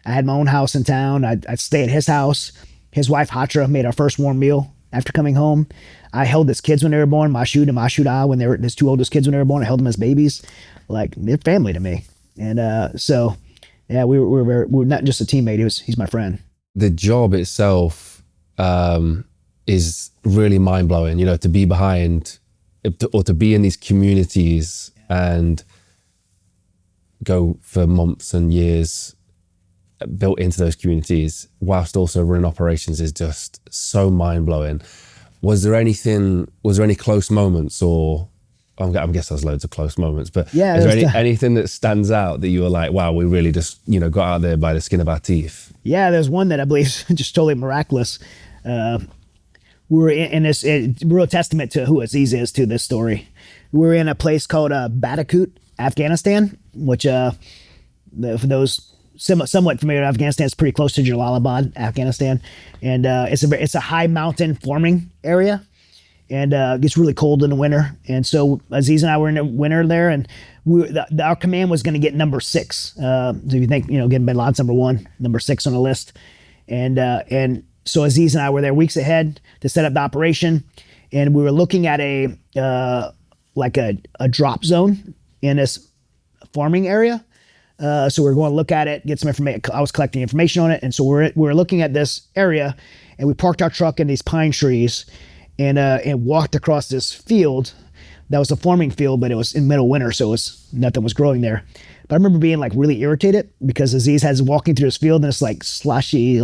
had my own house in town. I'd stay at his house. His wife, Hatra, made our first warm meal after coming home. I held his kids when they were born, Mashoud and Mashoud when they were his 2 oldest kids when they were born. I held them as babies. They're family to me. And so, yeah, we're not just a teammate. He's my friend. The job itself is really mind blowing, to be behind or to be in these communities and go for months and years built into those communities whilst also running operations is just so mind blowing. Was there any close moments, or I guess there's loads of close moments, but yeah, is there anything that stands out that you were like, wow, we really just, got out there by the skin of our teeth? Yeah, there's one that I believe is just totally miraculous. We were in this real testament to who Aziz is to this story. We were in a place called Batakut, Afghanistan, which for those somewhat familiar with Afghanistan, it's pretty close to Jalalabad, Afghanistan, and it's a high mountain forming area, and it gets really cold in the winter. And so Aziz and I were in the winter there, and our command was going to get number 6. So if you think, getting bin Laden's number 1, number 6 on the list, and so Aziz and I were there weeks ahead to set up the operation, and we were looking at a drop zone in this farming area. So we were going to look at it, get some information. I was collecting information on it, and so we were looking at this area, and we parked our truck in these pine trees, and walked across this field. That was a farming field, but it was in middle winter, so nothing was growing there. But I remember being really irritated because Aziz has walking through this field and it's slushy,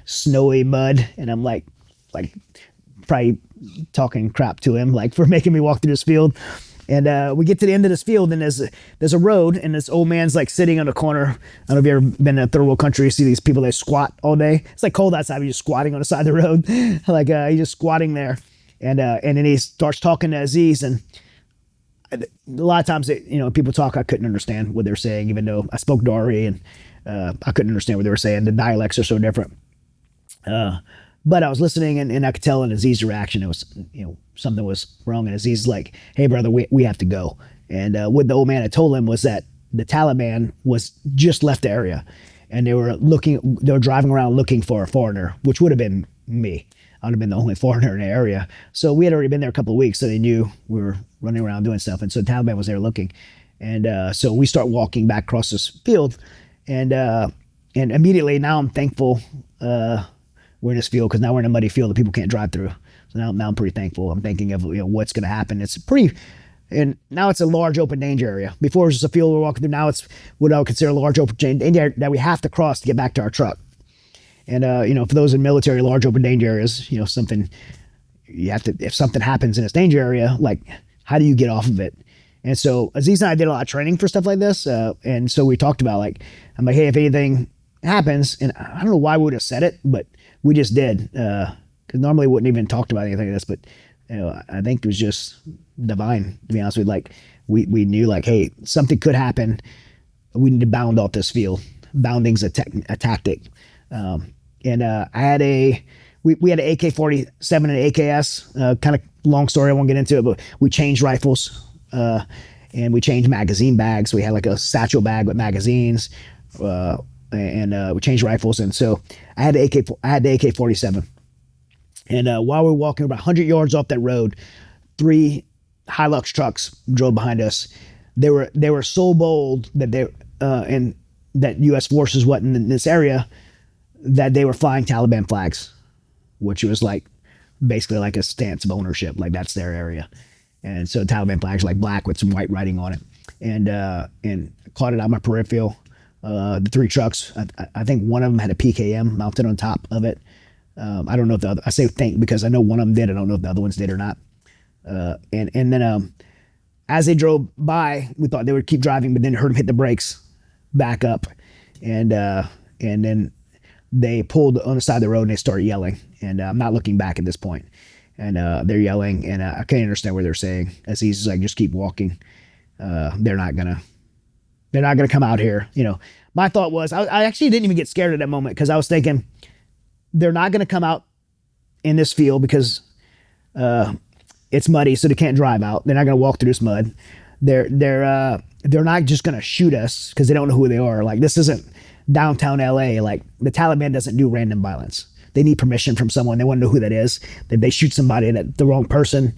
snowy mud. And I'm probably talking crap to him, for making me walk through this field. And we get to the end of this field, and there's a road, and this old man's like sitting on a corner. I don't know if you've ever been in a third world country. You see these people, they squat all day. It's like cold outside, but you're just squatting on the side of the road. Like he's just squatting there. And then he starts talking to Aziz, and a lot of times, people talk, I couldn't understand what they're saying, even though I spoke Dari, and I couldn't understand what they were saying. The dialects are so different. But I was listening, and I could tell in Aziz's reaction, it was, something was wrong. And Aziz is like, hey, brother, we have to go. And what the old man had told him was that the Taliban was just left the area, and they were driving around looking for a foreigner, which would have been me. I would have been the only foreigner in the area. So we had already been there a couple of weeks, so they knew we were running around doing stuff. And so the Taliban was there looking. And so we start walking back across this field, and immediately now I'm thankful we're in this field, because now we're in a muddy field that people can't drive through. So now I'm pretty thankful. I'm thinking of what's going to happen. And now it's a large open danger area. Before it was just a field we're walking through. Now it's what I would consider a large open danger that we have to cross to get back to our truck. And for those in military, large open danger areas, something you have to, if something happens in this danger area, like how do you get off of it? And so Aziz and I did a lot of training for stuff like this. And so we talked about I'm like, hey, if anything happens, and I don't know why we would have said it, but we just did, because normally we wouldn't even talked about anything like this, but I think it was just divine, to be honest with you. Like we knew, hey, something could happen. We need to bound off this field. Bounding's a tactic. And I had we had an AK-47 and an AKS, kind of long story, I won't get into it, but we changed rifles, and we changed magazine bags. We had a satchel bag with magazines, and we changed rifles. And so I had the AK-47. And while we were walking about 100 yards off that road, 3 Hilux trucks drove behind us. They were so bold that and that U.S. forces wasn't in this area, that they were flying Taliban flags, which was basically like a stance of ownership, that's their area. And so Taliban flags black with some white writing on it, and caught it on my peripheral. The 3 trucks, I think one of them had a PKM mounted on top of it. I don't know if the other, I say think because I know one of them did. I don't know if the other ones did or not. And then as they drove by, we thought they would keep driving, but then heard them hit the brakes, back up, and then they pulled on the side of the road and they started yelling. And I'm not looking back at this point. And they're yelling, and I can't understand what they're saying. Aziz is just keep walking. They're not gonna come out here. My thought was, I actually didn't even get scared at that moment, because I was thinking, they're not gonna come out in this field because it's muddy, so they can't drive out. They're not gonna walk through this mud. They're not just gonna shoot us because they don't know who they are. This isn't downtown LA. The Taliban doesn't do random violence. They need permission from someone. They want to know who that is. If they shoot somebody, the wrong person,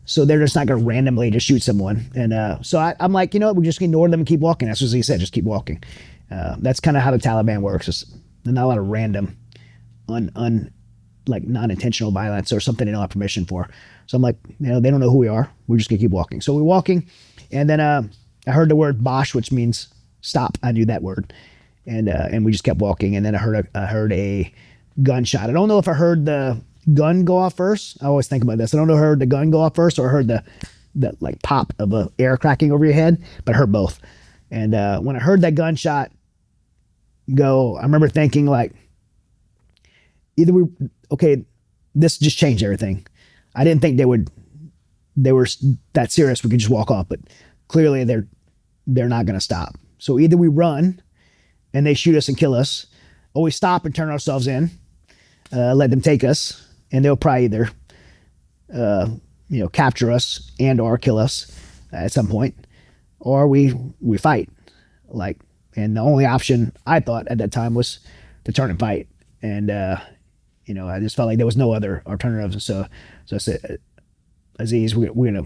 so they're just not going to randomly just shoot someone. And so I'm like, we just ignore them and keep walking. That's what he said, just keep walking. That's kind of how the Taliban works. There's not a lot of random, non-intentional violence or something they don't have permission for. So I'm like, they don't know who we are. We're just going to keep walking. So we're walking, and then I heard the word Bosch, which means stop. I knew that word. And we just kept walking, and then I heard a gunshot. I don't know if I heard the gun go off first. I always think about this. I don't know if I heard the gun go off first or I heard the pop of a air cracking over your head, but I heard both. And when I heard that gunshot go, I remember thinking this just changed everything. I didn't think they were that serious. We could just walk off, but clearly they're not going to stop. So either we run and they shoot us and kill us, or we stop and turn ourselves in, let them take us, and they'll probably either, capture us and or kill us at some point, or we fight. And the only option I thought at that time was to turn and fight. And I just felt like there was no other alternatives. So I said, Aziz, we're gonna,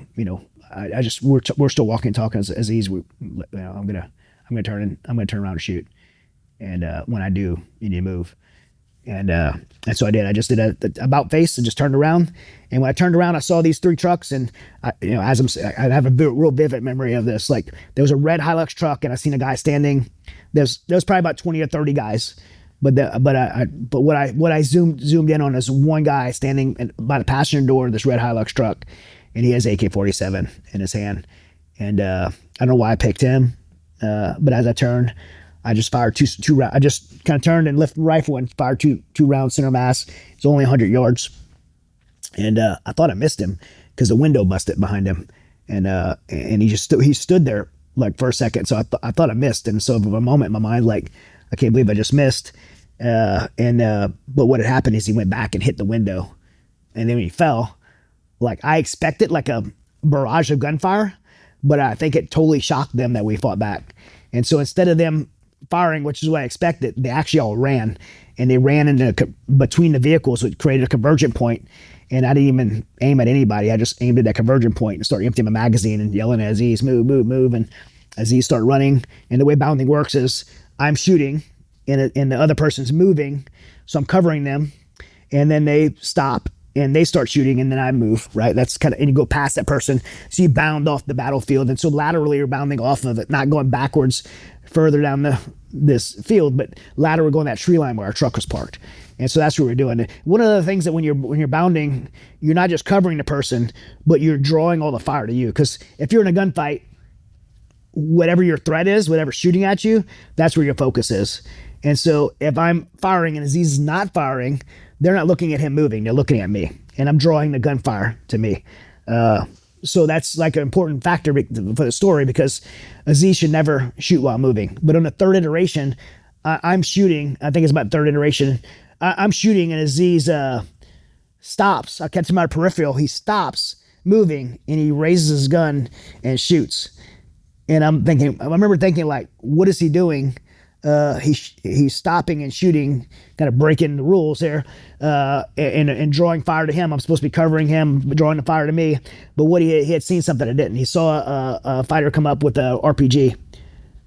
we're still walking and talking. Aziz, I'm gonna turn around and shoot. And when I do, you need to move. And so I did. I just did a about face and just turned around. And when I turned around, I saw these 3 trucks. And I have a real vivid memory of this. There was a red Hilux truck, and I seen a guy standing. There's probably about 20 or 30 guys. But what I zoomed in on is one guy standing by the passenger door of this red Hilux truck, and he has AK-47 in his hand. And I don't know why I picked him, but as I turned, I just fired two rounds. I just kind of turned and lifted the rifle and fired two rounds center mass. It's only 100 yards. And I thought I missed him because the window busted behind him. And he stood there like for a second. So I thought I missed. And so for a moment in my mind, like, I can't believe I just missed. But what had happened is he went back and hit the window. And then when he fell, like I expected like a barrage of gunfire, but I think it totally shocked them that we fought back. And so instead of them firing, which is what I expected, they actually all ran, and they ran between the vehicles, which created a convergent point. And I didn't even aim at anybody. I just aimed at that convergent point and started emptying my magazine and yelling at Aziz, move, move, move. And Aziz started running. And the way bounding works is I'm shooting and the other person's moving. So I'm covering them, and then they stop and they start shooting, and then I move, right? That's kind of, and you go past that person. So you bound off the battlefield. And so laterally you're bounding off of it, not going backwards further down this field, but laterally going that tree line where our truck was parked. And so that's what we're doing. One of the things that when you're bounding, you're not just covering the person, but you're drawing all the fire to you. Because if you're in a gunfight, whatever your threat is, whatever's shooting at you, that's where your focus is. And so if I'm firing and Aziz is not firing, they're not looking at him moving, they're looking at me. And I'm drawing the gunfire to me. So that's like an important factor for the story, because Aziz should never shoot while moving. But on the third iteration, I'm shooting, I think it's about third iteration, I'm shooting and Aziz stops. I catch him out of peripheral. He stops moving and he raises his gun and shoots. And I remember thinking like, what is he doing? He's stopping and shooting, kind of breaking the rules there, and drawing fire to him. I'm supposed to be covering him, drawing the fire to me. But what he had seen something I didn't. He saw a fighter come up with a RPG,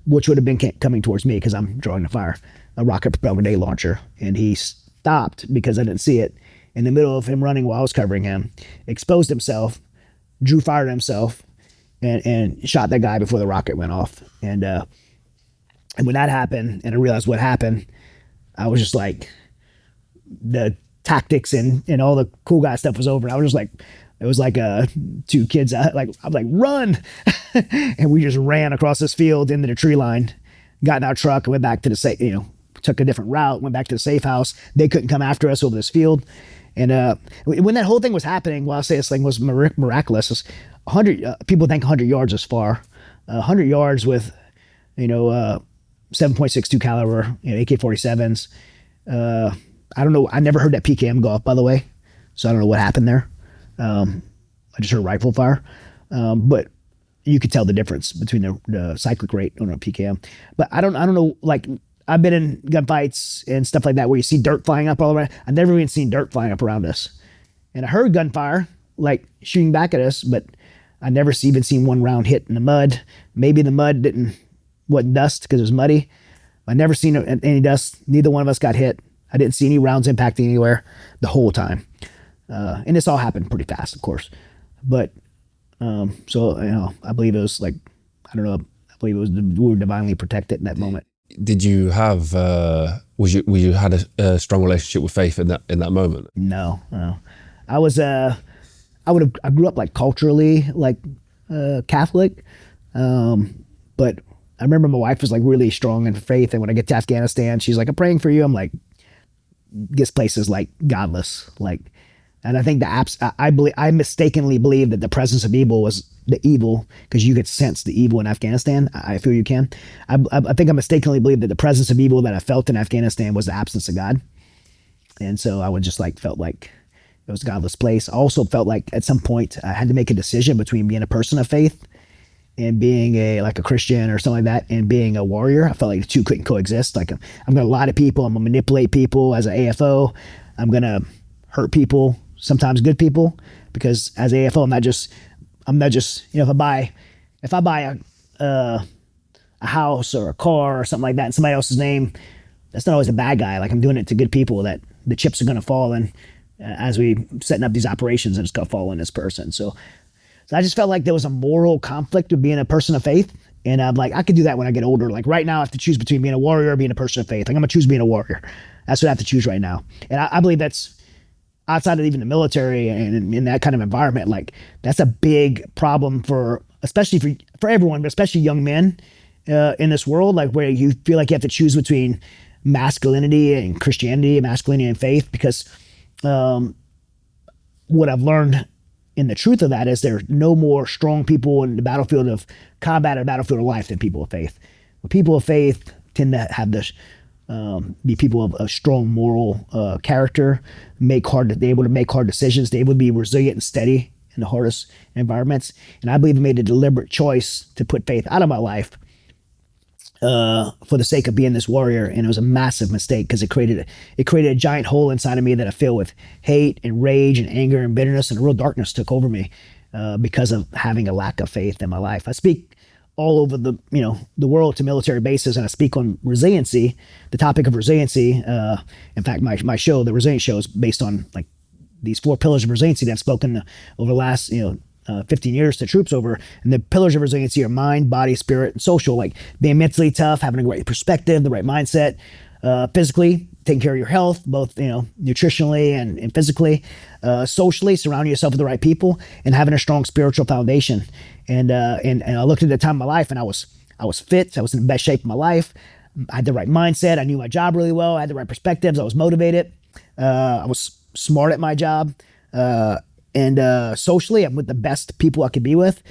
which would have been coming towards me because I'm drawing the fire, a rocket propelled grenade launcher. And he stopped because I didn't see it in the middle of him running while I was covering him, exposed himself, drew fire to himself, and shot that guy before the rocket went off. And when that happened and I realized what happened, I was just like, the tactics and all the cool guy stuff was over. I was just like, it was like two kids. I'm like, run. And we just ran across this field into the tree line, got in our truck and went back to the took a different route, went back to the safe house. They couldn't come after us over this field. And when that whole thing was happening, well, I'll say this thing was miraculous. 100 people think 100 yards is far. 100 yards with, 7.62 caliber, AK-47s. I don't know. I never heard that PKM go off, by the way, so I don't know what happened there. I just heard rifle fire, but you could tell the difference between the cyclic rate on a PKM. But I don't know. Like, I've been in gunfights and stuff like that where you see dirt flying up all around. I've never even seen dirt flying up around us, and I heard gunfire like shooting back at us, but I never even seen one round hit in the mud. Maybe the mud wasn't dust because it was muddy. I never seen any dust. Neither one of us got hit. I didn't see any rounds impacting anywhere the whole time. And this all happened pretty fast, of course. But so I believe it was like, I don't know. I believe it was we were divinely protected in that moment. Did you have you had a strong relationship with faith in that moment? No. I was I grew up like culturally like Catholic, but I remember my wife was like really strong in faith, and when I get to Afghanistan, she's like, "I'm praying for you." I'm like, this place is like godless, like, and I think I mistakenly believed that the presence of evil was the evil because you could sense the evil in Afghanistan. I feel you can. I think I mistakenly believed that the presence of evil that I felt in Afghanistan was the absence of God, and so I would just like felt like it was a godless place. I also felt like at some point I had to make a decision between being a person of faith and being a Christian or something like that, and being a warrior. I felt like the two couldn't coexist. Like, I'm gonna lie to people, I'm gonna manipulate people as an AFO, I'm gonna hurt people, sometimes good people, because as AFO I'm not just if I buy a house or a car or something like that in somebody else's name, that's not always a bad guy. Like, I'm doing it to good people that the chips are gonna fall in as we setting up these operations, and it's gonna fall in this person. So I just felt like there was a moral conflict with being a person of faith. And I'm like, I could do that when I get older. Like right now I have to choose between being a warrior or being a person of faith. Like, I'm gonna choose being a warrior. That's what I have to choose right now. And I believe outside of even the military and in that kind of environment, like that's a big problem especially for everyone, but especially young men in this world, like where you feel like you have to choose between masculinity and Christianity, masculinity and faith, because what I've learned in the truth of that is there's no more strong people in the battlefield of combat or battlefield of life than people of faith. But people of faith tend to have this, be people of a strong moral character, they're able to make hard decisions, they're able to be resilient and steady in the hardest environments. And I believe I made a deliberate choice to put faith out of my life for the sake of being this warrior, and it was a massive mistake because it created a giant hole inside of me that I filled with hate and rage and anger and bitterness, and a real darkness took over me because of having a lack of faith in my life. I speak all over the world to military bases, and I speak on resiliency, the topic of resiliency. In fact, my show, the Resilience Show, is based on like these 4 pillars of resiliency that I've spoken over the last 15 years to troops over. And the pillars of resiliency are mind, body, spirit, and social, like being mentally tough, having a right perspective, the right mindset, physically, taking care of your health, both nutritionally and physically, socially, surrounding yourself with the right people, and having a strong spiritual foundation. And I looked at the time of my life, and I was fit, I was in the best shape of my life, I had the right mindset, I knew my job really well, I had the right perspectives, I was motivated, I was smart at my job, and socially, I'm with the best people I could be with.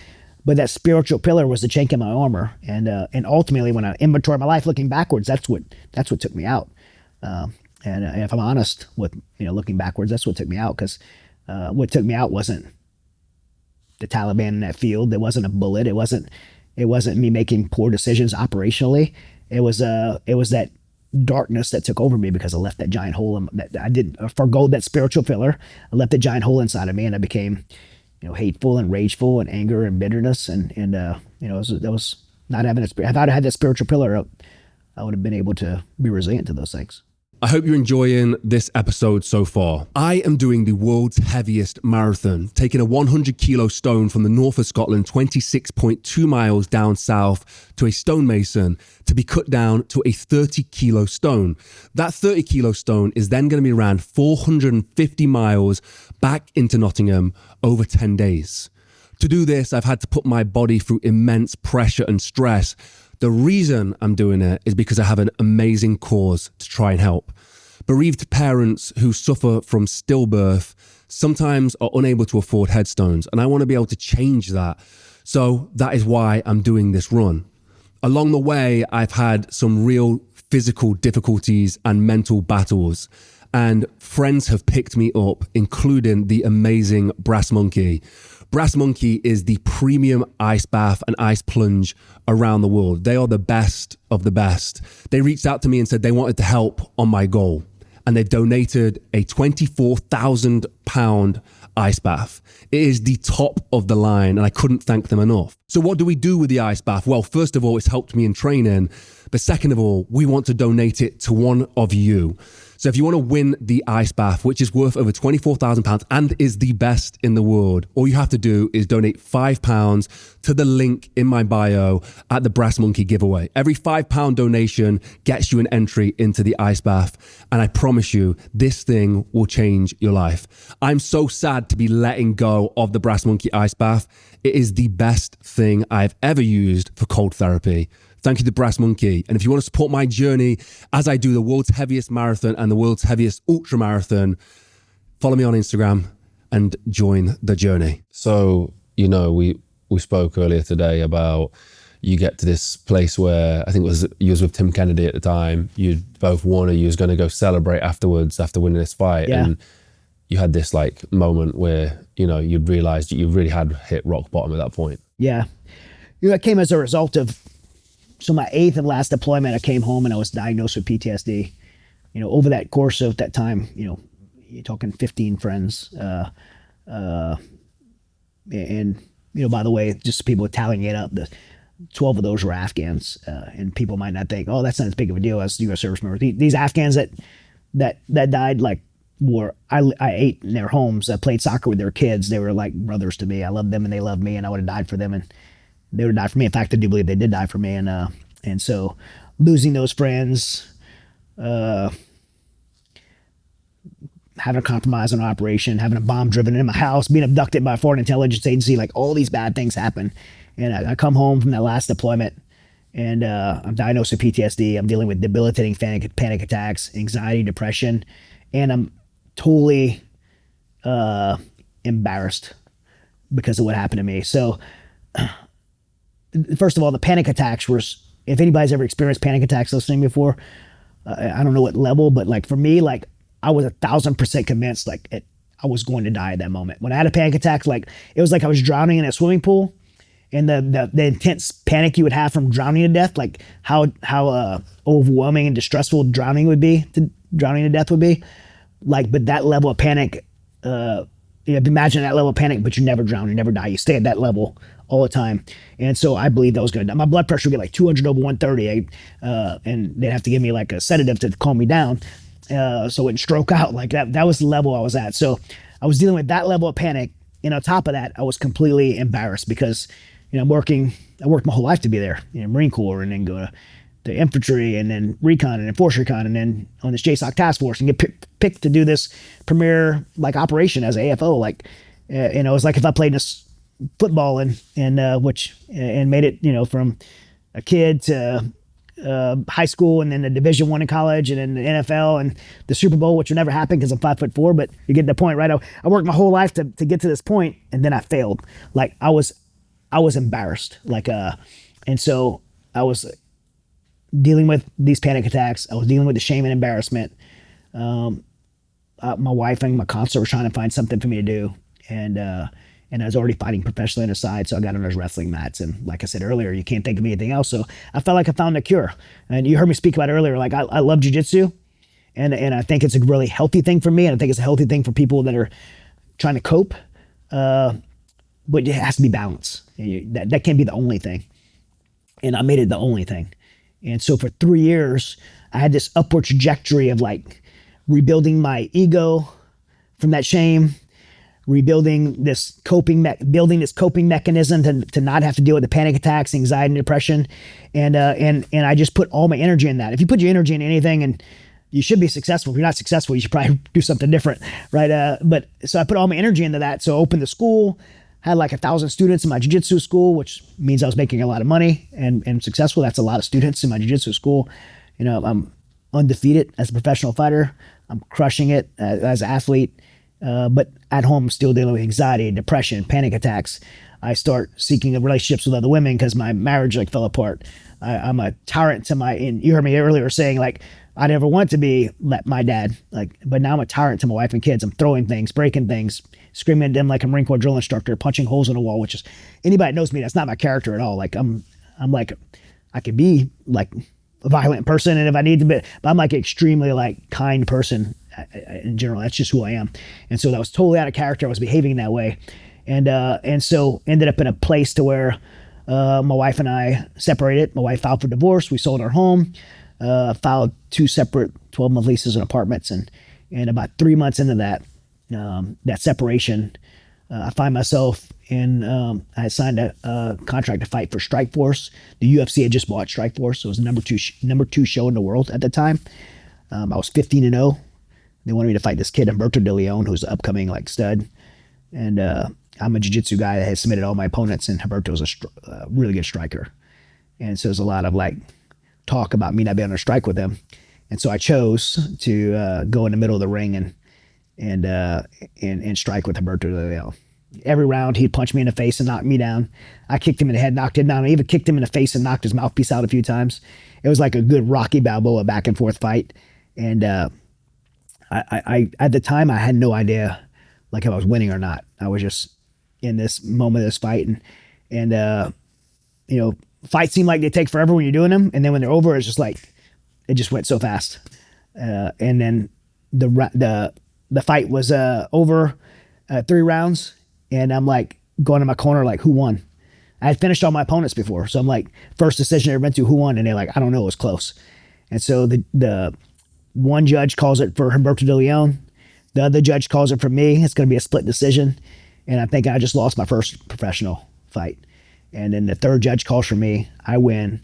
But that spiritual pillar was the chink in my armor, and ultimately, when I inventory my life, looking backwards, that's what took me out. And if I'm honest with looking backwards, that's what took me out. Because what took me out wasn't the Taliban in that field. It wasn't a bullet. It wasn't me making poor decisions operationally. It was that darkness that took over me because I left that giant hole that I did forgo that spiritual pillar. I left a giant hole inside of me, and I became hateful and rageful and anger and bitterness, and that was not having if I'd had that spiritual pillar, I would have been able to be resilient to those things. I hope you're enjoying this episode so far. I am doing the world's heaviest marathon, taking a 100 kilo stone from the north of Scotland, 26.2 miles down south to a stonemason to be cut down to a 30 kilo stone. That 30 kilo stone is then going to be around 450 miles back into Nottingham over 10 days. To do this, I've had to put my body through immense pressure and stress. The reason I'm doing it is because I have an amazing cause to try and help. Bereaved parents who suffer from stillbirth sometimes are unable to afford headstones, and I want to be able to change that. So that is why I'm doing this run. Along the way, I've had some real physical difficulties and mental battles, and friends have picked me up, including the amazing Brass Monkey. Brass Monkey is the premium ice bath and ice plunge around the world. They are the best of the best. They reached out to me and said they wanted to help on my goal, and they've donated a £24,000 ice bath. It is the top of the line, and I couldn't thank them enough. So what do we do with the ice bath? Well, first of all, it's helped me in training, but second of all, we want to donate it to one of you. So if you want to win the ice bath, which is worth over £24,000 and is the best in the world, all you have to do is donate £5 to the link in my bio at the Brass Monkey giveaway. Every £5 donation gets you an entry into the ice bath, and I promise you, this thing will change your life. I'm so sad to be letting go of the Brass Monkey ice bath. It is the best thing I've ever used for cold therapy. Thank you to Brass Monkey. And if you want to support my journey as I do the world's heaviest marathon and the world's heaviest ultra marathon, follow me on Instagram and join the journey. So, we spoke earlier today about you get to this place where I think you was with Tim Kennedy at the time. You'd both won, and you was going to go celebrate afterwards after winning this fight. Yeah. And you had this like moment where, you'd realized you really had hit rock bottom at that point. Yeah. It came as a result of, so my 8th and last deployment, I came home and I was diagnosed with PTSD. Over that course of that time, you're talking 15 friends. And by the way, just people tallying it up, 12 of those were Afghans. And people might not think, oh, that's not as big of a deal as U.S. service members. These Afghans that died, like, I ate in their homes. I played soccer with their kids. They were like brothers to me. I loved them and they loved me, and I would have died for them, and they would die for me. In fact, I do believe they did die for me. And so losing those friends, having a compromise on an operation, having a bomb driven in my house, being abducted by a foreign intelligence agency, like all these bad things happen. And I come home from that last deployment, and I'm diagnosed with PTSD. I'm dealing with debilitating panic attacks, anxiety, depression, and I'm totally embarrassed because of what happened to me. So first of all, the panic attacks were, if anybody's ever experienced panic attacks listening before, I don't know what level, but like for me, like I was 1,000% convinced like I was going to die at that moment. When I had a panic attack, like it was like I was drowning in a swimming pool, and the intense panic you would have from drowning to death, like how overwhelming and distressful drowning to death would be. Like, but that level of panic, imagine that level of panic, but you never drown, you never die. You stay at that level all the time. And so I believed that was going to die. My blood pressure would get like 200 over 130, and they'd have to give me like a sedative to calm me down, so it wouldn't stroke out. Like that was the level I was at. So I was dealing with that level of panic. And on top of that, I was completely embarrassed because, I worked my whole life to be there, Marine Corps, and then go to the infantry, and then recon, and then force recon, and then on this JSOC task force, and get picked to do this premier like operation as a AFO. Like, it was like if I played this football and made it, from a kid to high school, and then the Division I in college, and then the NFL and the Super Bowl, which would never happen because I'm 5'4", but you get the point, right? I worked my whole life to get to this point, and then I failed. Like I was embarrassed, and so I was dealing with these panic attacks. I was dealing with the shame and embarrassment. My wife and my counselor were trying to find something for me to do, and I was already fighting professionally on the side, so I got on those wrestling mats. And like I said earlier, you can't think of anything else. So I felt like I found a cure. And you heard me speak about it earlier. Like I love jiu-jitsu, and I think it's a really healthy thing for me, and I think it's a healthy thing for people that are trying to cope. But it has to be balance. That can't be the only thing. And I made it the only thing. And so for 3 years, I had this upward trajectory of like rebuilding my ego from that shame, rebuilding this coping mechanism to not have to deal with the panic attacks, anxiety, and depression. And I just put all my energy in that. If you put your energy in anything, and you should be successful. If you're not successful, you should probably do something different, right? But so I put all my energy into that. So I opened the school, had like 1,000 students in my jiu-jitsu school, which means I was making a lot of money and successful. That's a lot of students in my jiu-jitsu school. I'm undefeated as a professional fighter. I'm crushing it as an athlete. But at home, I'm still dealing with anxiety, depression, panic attacks. I start seeking relationships with other women because my marriage like fell apart. I'm a tyrant to and you heard me earlier saying like, I never want to be my dad, but now I'm a tyrant to my wife and kids. I'm throwing things, breaking things, screaming at them like a Marine Corps drill instructor, punching holes in the wall, which is, anybody that knows me, that's not my character at all. Like I'm like, I could be like a violent person, and if I need to be, but I'm like extremely like kind person in general. That's just who I am. And so that was totally out of character. I was behaving that way. And so ended up in a place to where my wife and I separated. My wife filed for divorce. We sold our home. Filed 2 separate 12-month leases on apartments, and about 3 months into that separation, I find myself in. I had signed a contract to fight for Strikeforce. The UFC had just bought Strikeforce, so it was the number two show in the world at the time. I was 15-0. They wanted me to fight this kid Humberto De Leon, who's an upcoming like stud, and I'm a jiu-jitsu guy that had submitted all my opponents, and Humberto's a really good striker, and so there's a lot of like talk about me not being on a strike with him. And so I chose to go in the middle of the ring and strike with Humberto De Leon. Every round he'd punch me in the face and knock me down. I kicked him in the head, knocked him down. I even kicked him in the face and knocked his mouthpiece out a few times. It was like a good Rocky Balboa back and forth fight. And I at the time I had no idea like if I was winning or not. I was just in this moment of this fight, and fights seem like they take forever when you're doing them, and then when they're over, it's just like it just went so fast. And then the fight was over 3 rounds, and I'm like going to my corner like, who won? I had finished all my opponents before, so I'm like, first decision I ever went to, who won? And they're like, I don't know, it was close. And so the one judge calls it for Humberto De Leon, the other judge calls it for me. It's going to be a split decision, and I think I just lost my first professional fight. And then the third judge calls for me. I win.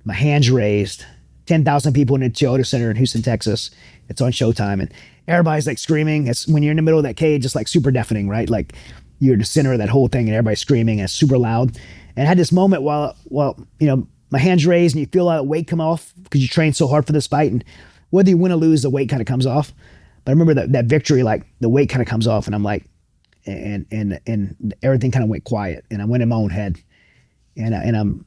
My hands raised. 10,000 people in the Toyota Center in Houston, Texas. It's on Showtime. And everybody's like screaming. It's when you're in the middle of that cage, it's like super deafening, right? Like you're the center of that whole thing and everybody's screaming and it's super loud. And I had this moment while my hands raised and you feel that weight come off because you train so hard for this fight, and whether you win or lose, the weight kind of comes off. But I remember that victory, like the weight kind of comes off, and I'm like, and everything kind of went quiet, and I went in my own head, and I'm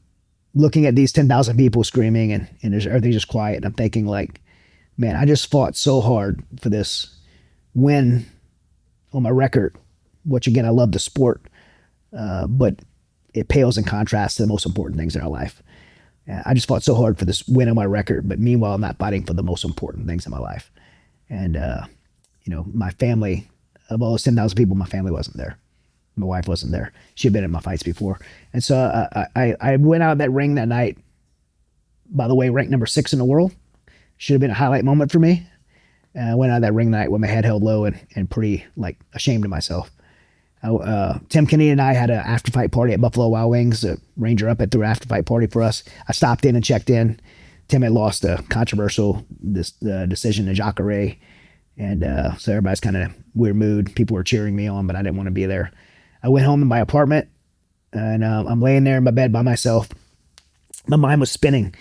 looking at these 10,000 people screaming, and there's everything's just quiet, and I'm thinking like, man, I just fought so hard for this win on my record, which again I love the sport, but it pales in contrast to the most important things in our life. I just fought so hard for this win on my record, but meanwhile, I'm not fighting for the most important things in my life. And, my family, of all those 10,000 people, my family wasn't there. My wife wasn't there. She had been in my fights before. And so I went out of that ring that night, by the way, ranked number 6 in the world. Should have been a highlight moment for me. And I went out of that ring night with my head held low and pretty like ashamed of myself. Tim Kennedy and I had an after-fight party at Buffalo Wild Wings. A ranger up it threw an after-fight party for us. I stopped in and checked in. Tim had lost a controversial decision to Jacare. And so everybody's kind of weird mood. People were cheering me on, but I didn't want to be there. I went home to my apartment, and I'm laying there in my bed by myself. My mind was spinning.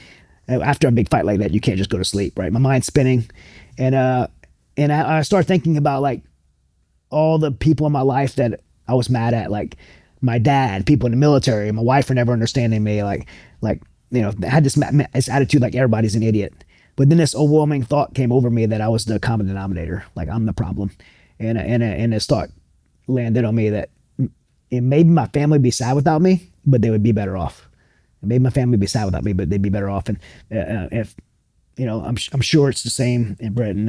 After a big fight like that, you can't just go to sleep, right? My mind's spinning. And I started thinking about like all the people in my life that I was mad at, like my dad, people in the military, my wife for never understanding me, like I had this attitude like everybody's an idiot. But then this overwhelming thought came over me that I was the common denominator, like I'm the problem. And this thought landed on me that maybe my family would be sad without me, but they would be better off. Maybe my family would be sad without me, but they'd be better off. And if I'm sure it's the same in Britain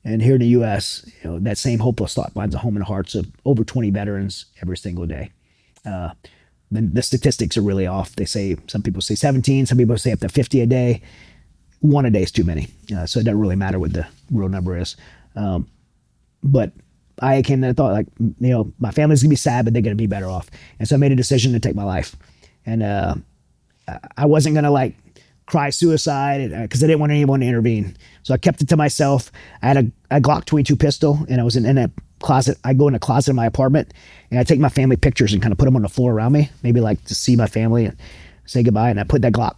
and here in the U.S., that same hopeless thought finds a home in the hearts of over 20 veterans every single day. The statistics are really off. Some people say 17, some people say up to 50 a day. One a day is too many. So it doesn't really matter what the real number is. But I came to the thought, like, my family's gonna be sad, but they're gonna be better off. And so I made a decision to take my life. And I wasn't gonna like cry suicide because I didn't want anyone to intervene. So I kept it to myself. I had a Glock 22 pistol, and I was in a closet. I go in a closet in my apartment, and I take my family pictures and kind of put them on the floor around me, maybe like to see my family and say goodbye. And I put that Glock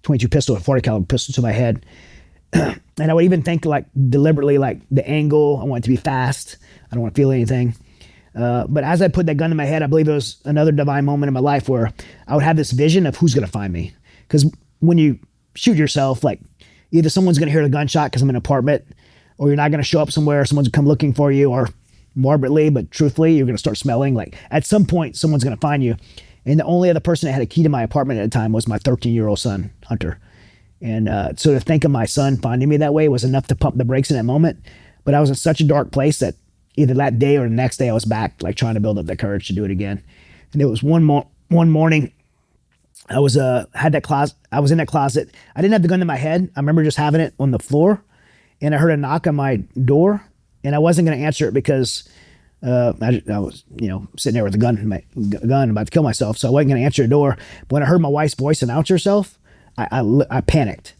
22 pistol, a 40 caliber pistol to my head. And I would even think like deliberately, like the angle, I want it to be fast. I don't want to feel anything. But as I put that gun in my head, I believe it was another divine moment in my life where I would have this vision of who's going to find me. Because when you shoot yourself, like either someone's going to hear the gunshot because I'm in an apartment, or you're not going to show up somewhere, someone's going to come looking for you, or morbidly, but truthfully, you're going to start smelling. Like at some point, someone's going to find you. And the only other person that had a key to my apartment at the time was my 13-year-old son, Hunter. And so to think of my son finding me that way was enough to pump the brakes in that moment. But I was in such a dark place that either that day or the next day I was back, like trying to build up the courage to do it again. And it was one morning, I was had that closet. I was in that closet. I didn't have the gun in my head. I remember just having it on the floor, and I heard a knock on my door, and I wasn't going to answer it because I was, sitting there with a gun about to kill myself. So I wasn't going to answer the door. But when I heard my wife's voice announce herself, I panicked.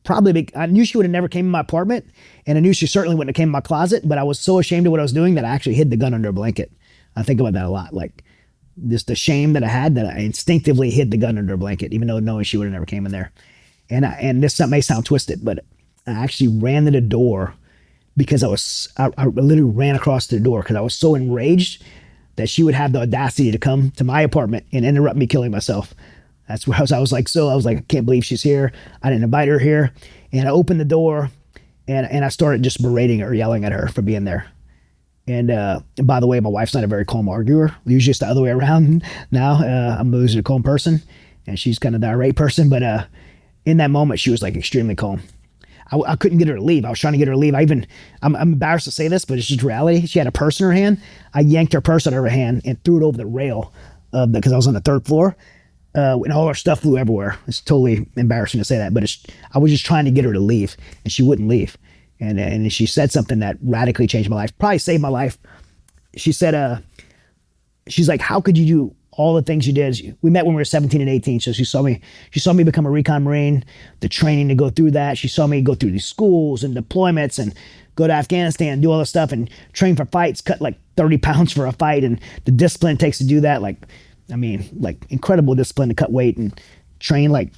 Probably I knew she would have never came in my apartment, and I knew she certainly wouldn't have came in my closet. But I was so ashamed of what I was doing that I actually hid the gun under a blanket. I think about that a lot, like just the shame that I had that I instinctively hid the gun under a blanket, even though knowing she would have never came in there. And this may sound twisted, but I actually ran to the door because I literally ran across the door because I was so enraged that she would have the audacity to come to my apartment and interrupt me killing myself. That's where I was like, I can't believe she's here. I didn't invite her here. And I opened the door and I started just berating her, yelling at her for being there. And by the way, my wife's not a very calm arguer. Usually it's the other way around now. I'm usually a calm person and she's kind of the irate person. But in that moment, she was like extremely calm. I couldn't get her to leave. I was trying to get her to leave. I'm embarrassed to say this, but it's just reality. She had a purse in her hand. I yanked her purse out of her hand and threw it over the rail because I was on the 3rd floor. And all her stuff flew everywhere. It's totally embarrassing to say that, but I was just trying to get her to leave, and she wouldn't leave. And she said something that radically changed my life, probably saved my life. She said, she's like, how could you do all the things you did. We met when we were 17 and 18. So she saw me become a recon Marine, the training to go through that. She saw me go through these schools and deployments and go to Afghanistan, do all this stuff and train for fights, cut like 30 pounds for a fight. And the discipline it takes to do that. Like incredible discipline to cut weight and train, like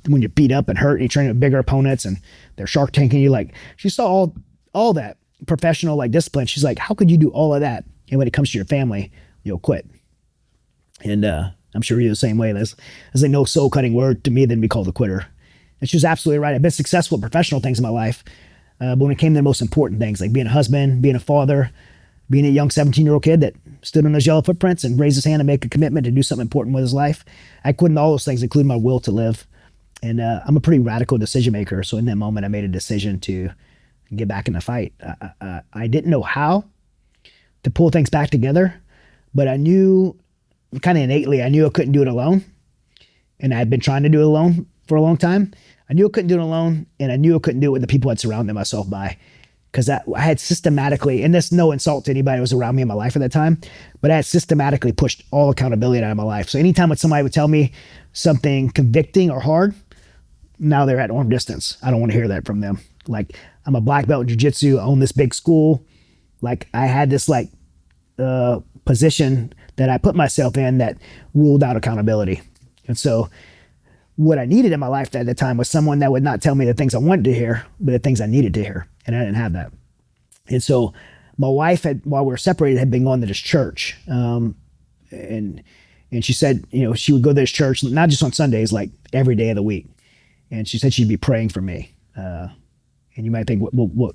when you're beat up and hurt, and you train with bigger opponents and they're shark tanking you. Like she saw all that professional like discipline. She's like, how could you do all of that? And when it comes to your family, you'll quit. And I'm sure you're the same way. There's like no soul cutting word to me than be called a quitter. And she was absolutely right. I've been successful at professional things in my life. But when it came to the most important things, like being a husband, being a father, being a young 17-year-old kid that stood on those yellow footprints and raised his hand and make a commitment to do something important with his life, I quit all those things, including my will to live. And I'm a pretty radical decision maker. So in that moment, I made a decision to get back in the fight. I didn't know how to pull things back together, but I knew kind of innately, I knew I couldn't do it alone. And I had been trying to do it alone for a long time. I knew I couldn't do it alone, and I knew I couldn't do it with the people I'd surrounded myself by. Because I had systematically, and that's no insult to anybody who was around me in my life at that time, but I had systematically pushed all accountability out of my life. So anytime when somebody would tell me something convicting or hard, now they're at arm distance. I don't want to hear that from them. Like, I'm a black belt in jiu-jitsu, I own this big school. Like, I had this like position that I put myself in that ruled out accountability. And so what I needed in my life at the time was someone that would not tell me the things I wanted to hear, but the things I needed to hear. And I didn't have that. And so my wife while we were separated, had been going to this church. And she said, she would go to this church, not just on Sundays, like every day of the week. And she said she'd be praying for me. And you might think, what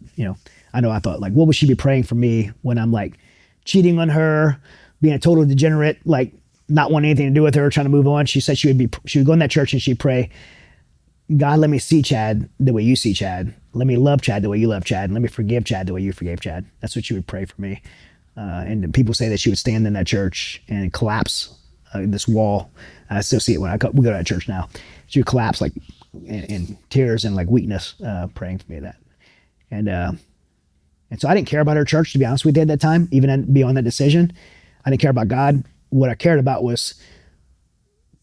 I know I thought, like, what would she be praying for me when I'm like cheating on her, being a total degenerate, like not wanting anything to do with her, trying to move on. She said she would go in that church and she'd pray, God, let me see Chad the way you see Chad. Let me love Chad the way you love Chad. And let me forgive Chad the way you forgave Chad. That's what she would pray for me. And people say that she would stand in that church and collapse this wall. I still see it when we go to that church now. She would collapse like in tears and like weakness, praying for me that. And so I didn't care about her church, to be honest with you, at that time, even beyond that decision. I didn't care about God. What I cared about was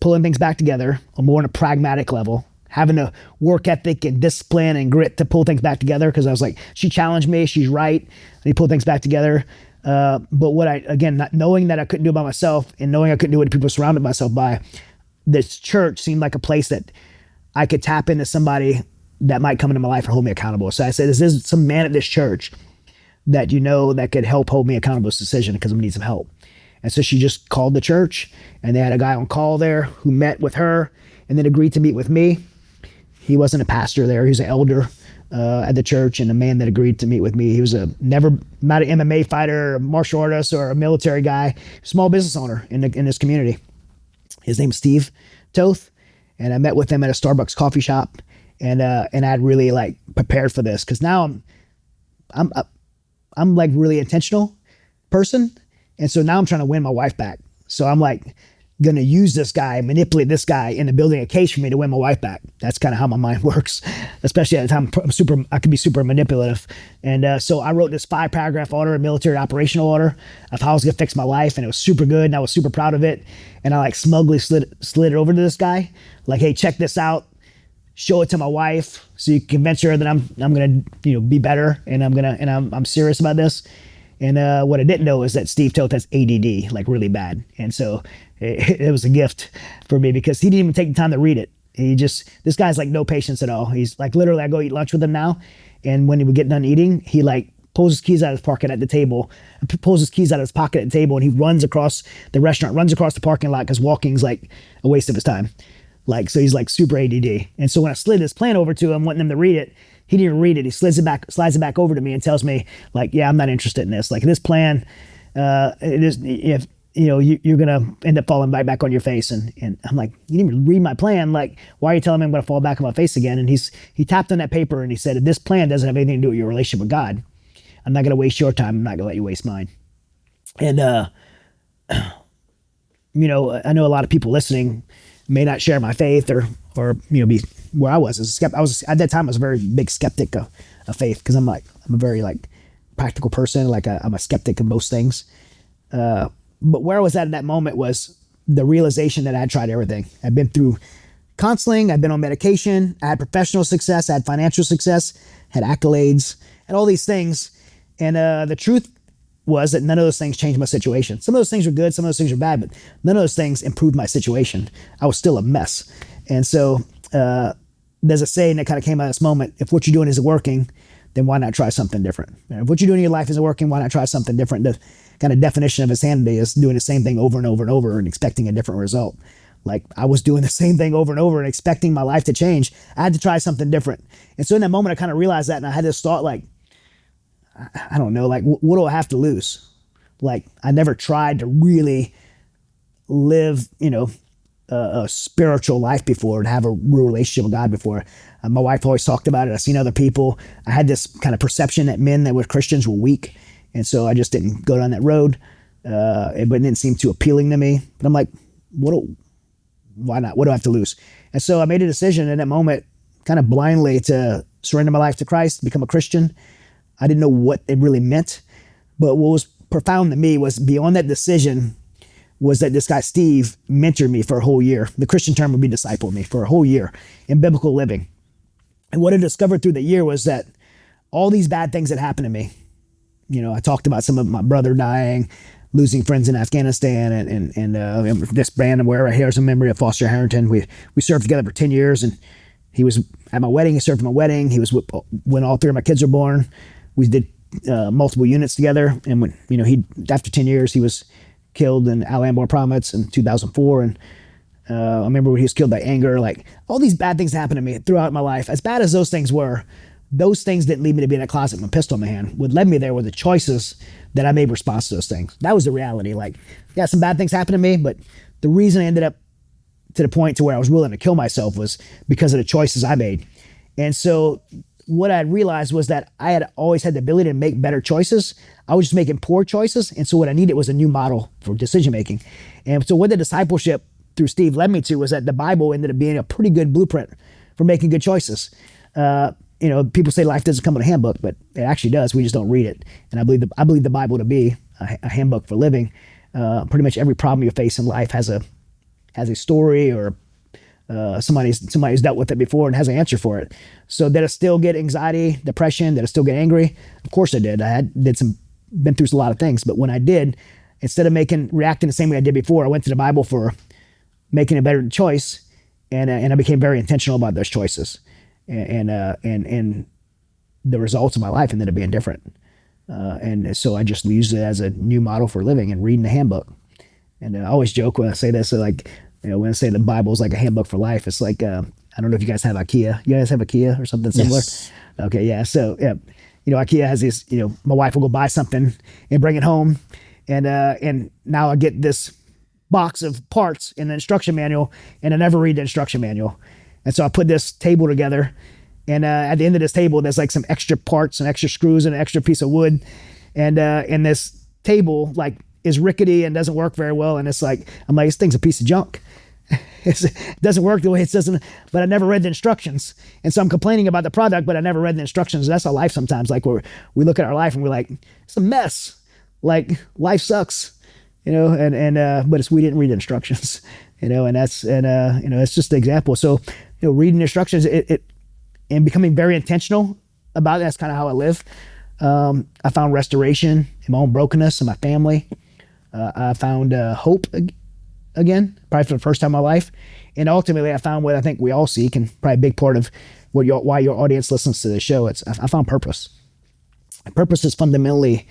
pulling things back together on more on a pragmatic level, having a work ethic and discipline and grit to pull things back together. Because I was like, she challenged me, she's right, and he pulled things back together. But not knowing that I couldn't do it by myself and knowing I couldn't do it with people surrounded myself by, this church seemed like a place that I could tap into somebody that might come into my life and hold me accountable. So I said, is there some man at this church that that could help hold me accountable to this decision because I need some help? And so she just called the church, and they had a guy on call there who met with her and then agreed to meet with me. He wasn't a pastor there. He was an elder at the church, and a man that agreed to meet with me. He was not an MMA fighter, a martial artist, or a military guy, small business owner in this community. His name is Steve Toth, and I met with him at a Starbucks coffee shop, and I'd really like prepared for this because now I'm like really intentional person. And so now I'm trying to win my wife back. So I'm like going to use this guy, manipulate this guy into building a case for me to win my wife back. That's kind of how my mind works, especially at the time I can be super manipulative. And so I wrote this 5-paragraph order, a military operational order of how I was going to fix my life. And it was super good. And I was super proud of it. And I like smugly slid it over to this guy. Like, hey, check this out. Show it to my wife so you can convince her that I'm going to be better. And I'm serious about this. And what I didn't know is that Steve Toth has ADD, like really bad. And so it was a gift for me because he didn't even take the time to read it. This guy's like no patience at all. He's like, literally, I go eat lunch with him now. And when he would get done eating, he like pulls his keys out of his pocket at the table, pulls his keys out of his pocket at the table, and he runs across the restaurant, runs across the parking lot because walking's like a waste of his time. Like, so he's like super ADD. And so when I slid this plan over to him, wanting him to read it, he didn't read it. He slides it back over to me and tells me, like, yeah, I'm not interested in this. Like, this plan, it is, if you're gonna end up falling right back on your face. And I'm like, you didn't even read my plan. Like, why are you telling me I'm gonna fall back on my face again? And he tapped on that paper and he said, if this plan doesn't have anything to do with your relationship with God, I'm not gonna waste your time. I'm not gonna let you waste mine. And I know a lot of people listening may not share my faith or be where I was as a skeptic. At that time I was a very big skeptic of faith because I'm a very like practical person. Like I'm a skeptic of most things. But where I was at in that moment was the realization that I had tried everything. I'd been through counseling, I'd been on medication, I had professional success, I had financial success, had accolades, and all these things. And the truth was that none of those things changed my situation. Some of those things were good, some of those things were bad, but none of those things improved my situation. I was still a mess. And so there's a saying that kind of came out of this moment: if what you're doing isn't working, then why not try something different? If what you're doing in your life isn't working, why not try something different? The kind of definition of insanity is doing the same thing over and over and over and expecting a different result. Like, I was doing the same thing over and over and expecting my life to change. I had to try something different. And so in that moment, I kind of realized that, and I had this thought, like, I don't know, like, what do I have to lose? Like, I never tried to really live, a spiritual life before, and have a real relationship with God before. My wife always talked about it. I've seen other people. I had this kind of perception that men that were Christians were weak. And so I just didn't go down that road. But it didn't seem too appealing to me. But I'm like, why not? What do I have to lose? And so I made a decision in that moment, kind of blindly, to surrender my life to Christ, become a Christian. I didn't know what it really meant. But what was profound to me was, beyond that decision, was that this guy, Steve, mentored me for a whole year. The Christian term would be disciple me for a whole year in biblical living. And what I discovered through the year was that all these bad things that happened to me, I talked about some of my brother dying, losing friends in Afghanistan, and this band I'm wearing right here is a memory of Foster Harrington. We served together for 10 years, and he was at my wedding. He served at my wedding. He was when all three of my kids were born. We did multiple units together, and when he, after 10 years, he was killed in Al-Anbar province in 2004. And I remember when he was killed by anger. Like, all these bad things happened to me throughout my life. As bad as those things were, those things didn't lead me to be in a closet with a pistol in my hand. What led me there were the choices that I made in response to those things. That was the reality. Like, yeah, some bad things happened to me, but the reason I ended up to the point to where I was willing to kill myself was because of the choices I made. And so what I realized was that I had always had the ability to make better choices. I was just making poor choices. And so what I needed was a new model for decision making. And so what the discipleship through Steve led me to was that the Bible ended up being a pretty good blueprint for making good choices. People say life doesn't come with a handbook, but it actually does. We just don't read it. And I believe the Bible to be a handbook for living. Pretty much every problem you face in life has a story, or somebody's dealt with it before and has an answer for it. So did I still get anxiety, depression? Did I still get angry? Of course I did. Been through a lot of things. But when I did, instead of reacting the same way I did before, I went to the Bible for making a better choice, and I became very intentional about those choices. And the results of my life ended up being different. And so I just used it as a new model for living and reading the handbook. And I always joke when I say this, when I say the Bible is like a handbook for life, it's like, I don't know if you guys have IKEA. You guys have IKEA or something similar? Yes. Okay, yeah. So, yeah, IKEA has this, my wife will go buy something and bring it home. And now I get this box of parts in the instruction manual, and I never read the instruction manual. And so I put this table together, and at the end of this table, there's like some extra parts and extra screws and an extra piece of wood. And this table is rickety and doesn't work very well. And it's like, I'm like, this thing's a piece of junk. It doesn't work the way it doesn't, but I never read the instructions. And so I'm complaining about the product, but I never read the instructions. That's how life sometimes, we look at our life and we're like, it's a mess. Like, life sucks, but we didn't read the instructions, and that's, it's just an example. So, reading the instructions, and becoming very intentional about it, that's kind of how I live. I found restoration in my own brokenness in my family. I found hope again, probably for the first time in my life. And ultimately, I found what I think we all seek, and probably a big part of why your audience listens to the show. I found purpose. Purpose is fundamentally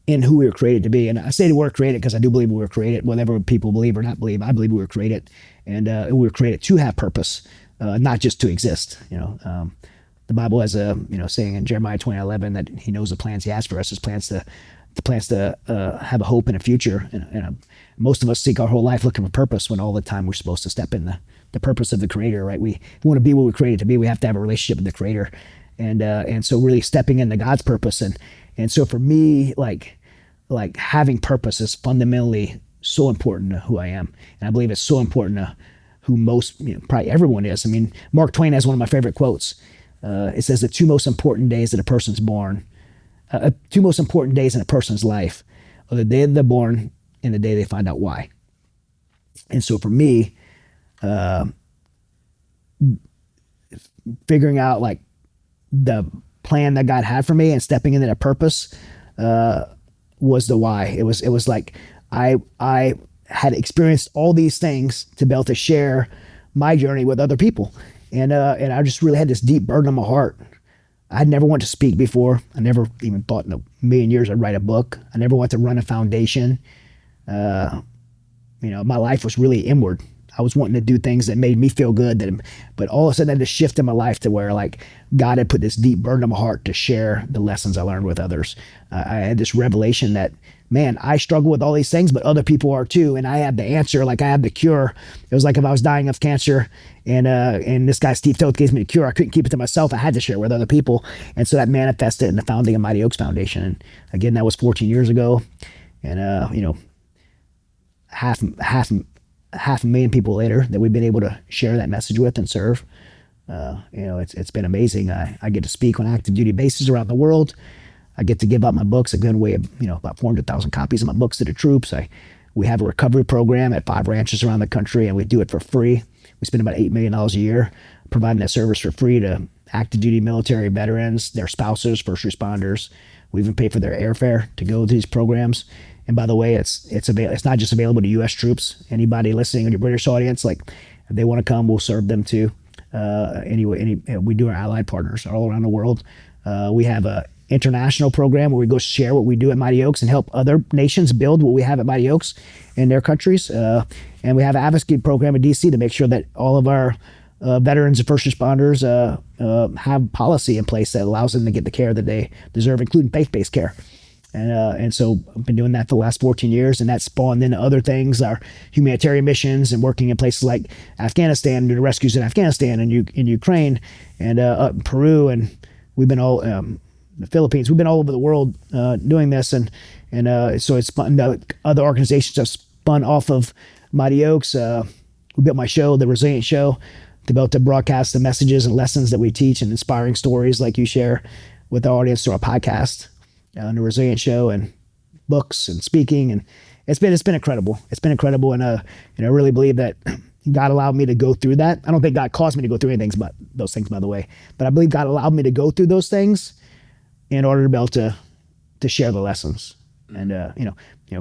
in who we were created to be. And I say the word created because I do believe we were created, whatever people believe or not believe. I believe we were created, and we were created to have purpose, not just to exist. The Bible has a saying in Jeremiah 20:11 that He knows the plans He has for us, His plans to have a hope and a future. And most of us seek our whole life looking for purpose, when all the time we're supposed to step in the purpose of the Creator, right? We want to be what we're created to be. We have to have a relationship with the Creator, and so really stepping into God's purpose. And so for me, like having purpose is fundamentally so important to who I am, and I believe it's so important to who most, probably everyone is. I mean, Mark Twain has one of my favorite quotes. It says the two most important days that a person's born, two most important days in a person's life are the day that they're born and the day they find out why. And so for me, figuring out like the plan that God had for me and stepping into that purpose was the why. It was like I had experienced all these things to be able to share my journey with other people, and I just really had this deep burden on my heart. I'd never wanted to speak before. I never even thought in a million years I'd write a book. I never wanted to run a foundation. My life was really inward. I was wanting to do things that made me feel good, but all of a sudden I had this shift in my life to where like God had put this deep burden on my heart to share the lessons I learned with others. I had this revelation that, man, I struggle with all these things, but other people are too, and I have the answer. Like I have the cure. It was like if I was dying of cancer, and this guy Steve Toth gave me the cure. I couldn't keep it to myself. I had to share it with other people, and so that manifested in the founding of Mighty Oaks Foundation. And again, that was 14 years ago, and half a million people later that we've been able to share that message with and serve. It's been amazing. I get to speak on active duty bases around the world. I get to give out my books. I've given away about 400,000 copies of my books to the troops. We have a recovery program at 5 ranches around the country, and we do it for free. We spend about $8 million a year providing that service for free to active duty military veterans, their spouses, first responders. We even pay for their airfare to go to these programs. And by the way, it's not just available to U.S. troops. Anybody listening in your British audience, like if they want to come, we'll serve them too. We do our allied partners all around the world. We have a international program where we go share what we do at Mighty Oaks and help other nations build what we have at Mighty Oaks in their countries. And we have an advocacy program in D.C. to make sure that all of our veterans and first responders have policy in place that allows them to get the care that they deserve, including faith-based care. And so I've been doing that for the last 14 years, and that spawned into other things, our humanitarian missions and working in places like Afghanistan, doing rescues in Afghanistan and in Ukraine and Peru, and we've been all the Philippines. We've been all over the world doing this, and so it's spun. Other organizations have spun off of Mighty Oaks. We built my show, The Resilient Show, to be able to broadcast the messages and lessons that we teach and inspiring stories like you share with our audience through our podcast. On The Resilient Show, and books and speaking, and it's been incredible. It's been incredible, and I really believe that God allowed me to go through that. I don't think God caused me to go through anything, but those things, by the way. But I believe God allowed me to go through those things in order to be able to share the lessons. And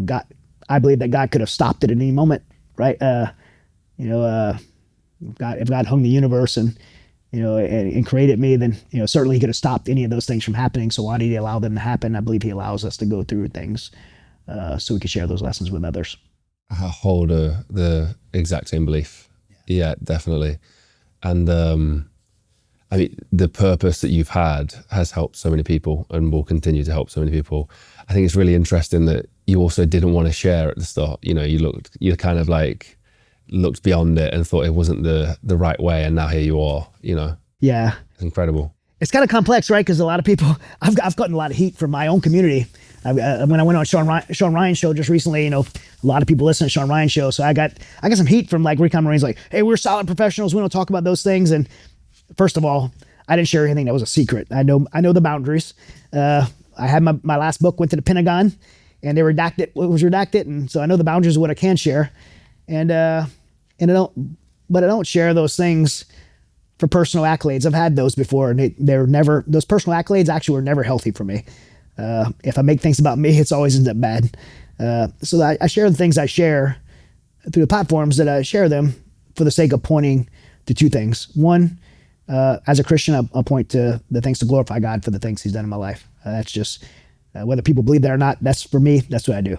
God, I believe that God could have stopped it at any moment, right? If God hung the universe and created me, then, certainly he could have stopped any of those things from happening. So why did he allow them to happen? I believe he allows us to go through things so we can share those lessons with others. I hold the exact same belief. Yeah, definitely. And the purpose that you've had has helped so many people and will continue to help so many people. I think it's really interesting that you also didn't want to share at the start. You kind of like looked beyond it and thought it wasn't the right way, and now here you are. Yeah, it's incredible. It's kind of complex, right? Because a lot of people, I've gotten a lot of heat from my own community. When I went on Sean Ryan's show just recently, a lot of people listen to Sean Ryan's show, so I got some heat from like RECON Marines, like, hey, we're solid professionals, we don't talk about those things. And first of all, I didn't share anything that was a secret. I know the boundaries. I had my last book went to the Pentagon, and they redacted what was redacted, and so I know the boundaries of what I can share. And I don't share those things for personal accolades. I've had those before, and those personal accolades actually were never healthy for me. If I make things about me, it's always ends up bad. So I share the things I share through the platforms that I share them for the sake of pointing to two things. One, as a Christian, I'll point to the things to glorify God for the things he's done in my life. That's just, whether people believe that or not, that's for me, that's what I do.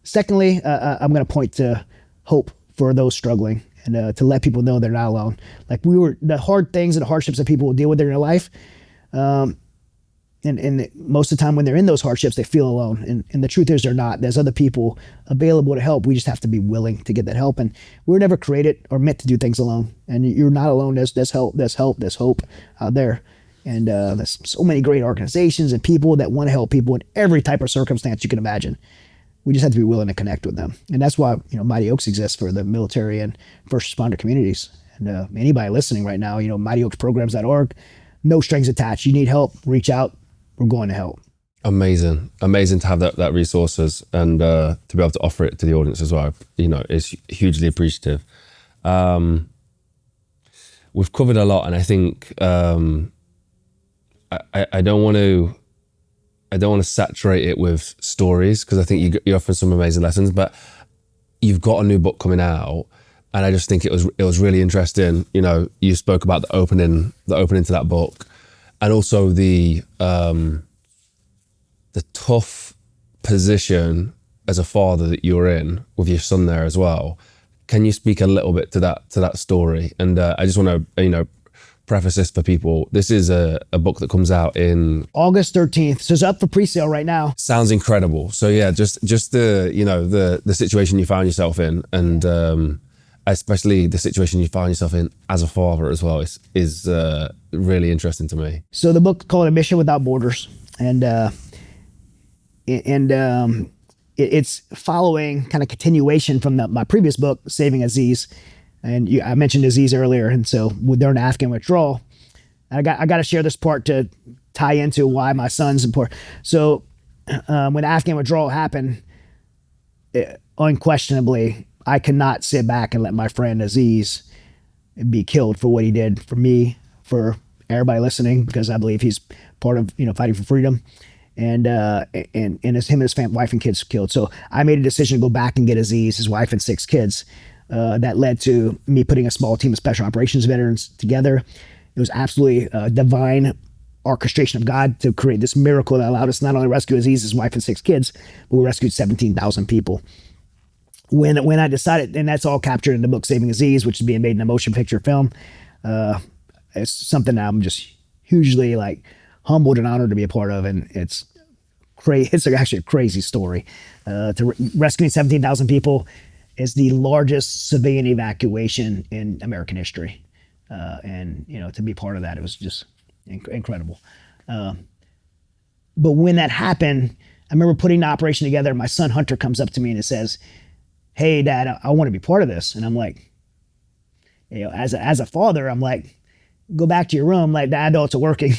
Secondly, I'm going to point to hope for those struggling, and to let people know they're not alone. Like the hard things and the hardships that people will deal with in their life. And most of the time when they're in those hardships, they feel alone. And the truth is they're not. There's other people available to help. We just have to be willing to get that help. And we're never created or meant to do things alone. And you're not alone. There's help. There's hope out there. And there's so many great organizations and people that want to help people in every type of circumstance you can imagine. We just have to be willing to connect with them. And that's why, Mighty Oaks exists for the military and first responder communities. And anybody listening right now, MightyOaksPrograms.org, no strings attached. You need help, reach out. We're going to help. Amazing to have that resources and to be able to offer it to the audience as well. You know, it's hugely appreciative. We've covered a lot, and I think I don't want to saturate it with stories, because I think you offer some amazing lessons. But you've got a new book coming out, and I just think it was really interesting. You know, you spoke about the opening to that book, and also the tough position as a father that you're in with your son there as well. Can you speak a little bit to that story? And I just want to, preface this for people. This is a book that comes out in August 13th. So it's up for pre-sale right now. Sounds incredible. So yeah, just the situation you found yourself in, and especially the situation you find yourself in as a father as well is really interesting to me. So the book called A Mission Without Borders, and it's following kind of continuation from my previous book, Saving Aziz. And I mentioned Aziz earlier, and so during the Afghan withdrawal, I got to share this part to tie into why my son's important. So when the Afghan withdrawal happened, unquestionably, I could not sit back and let my friend Aziz be killed for what he did for me, for everybody listening, because I believe he's part of fighting for freedom. And him and his wife and kids killed. So I made a decision to go back and get Aziz, his wife and 6 kids. That led to me putting a small team of special operations veterans together. It was absolutely a divine orchestration of God to create this miracle that allowed us not only rescue Aziz, his wife and 6 kids, but we rescued 17,000 people. When I decided, and that's all captured in the book Saving Aziz, which is being made in a motion picture film, it's something that I'm just hugely humbled and honored to be a part of, and it's actually a crazy story. Rescuing 17,000 people is the largest civilian evacuation in American history, and to be part of that, it was just incredible. But when that happened, I remember putting the operation together. My son Hunter comes up to me and it says, "Hey, Dad, I want to be part of this." And I'm like, as a father, I'm like, go back to your room, the adults are working.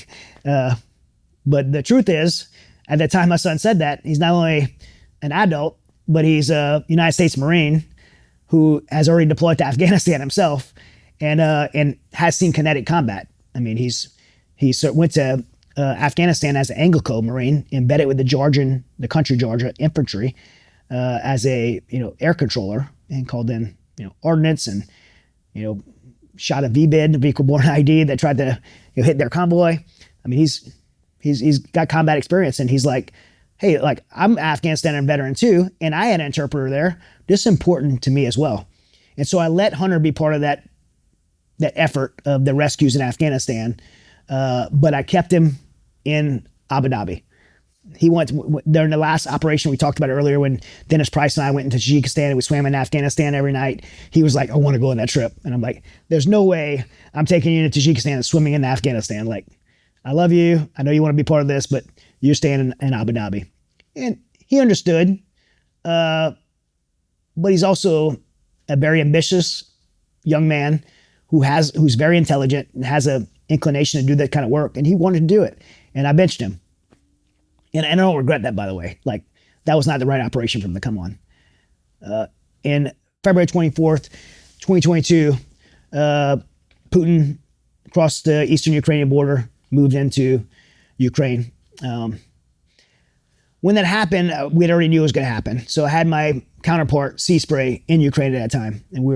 But the truth is, at the time my son said that, he's not only an adult, but he's a United States Marine who has already deployed to Afghanistan himself, and has seen kinetic combat. I mean, he went to Afghanistan as an Anglo Marine, embedded with the country Georgia infantry, as a air controller, and called in ordnance, and shot a VBID, vehicle-borne ID, that tried to hit their convoy. I mean, he's got combat experience, and he's like, hey, I'm Afghanistan veteran too, and I had an interpreter there. This is important to me as well. And so I let Hunter be part of that effort of the rescues in Afghanistan, but I kept him in Abu Dhabi. He went during the last operation we talked about earlier, when Dennis Price and I went into Tajikistan and we swam in Afghanistan every night. He was like, I want to go on that trip. And I'm like, there's no way I'm taking you to Tajikistan and swimming in Afghanistan. I love you. I know you want to be part of this, but you're staying in Abu Dhabi. And he understood, but he's also a very ambitious young man who's very intelligent and has an inclination to do that kind of work. And he wanted to do it. And I benched him. And I don't regret that, by the way. That was not the right operation for him to come on. In February 24th, 2022, Putin crossed the eastern Ukrainian border, moved into Ukraine. When that happened, we already knew it was going to happen. So I had my counterpart, Sea Spray, in Ukraine at that time. And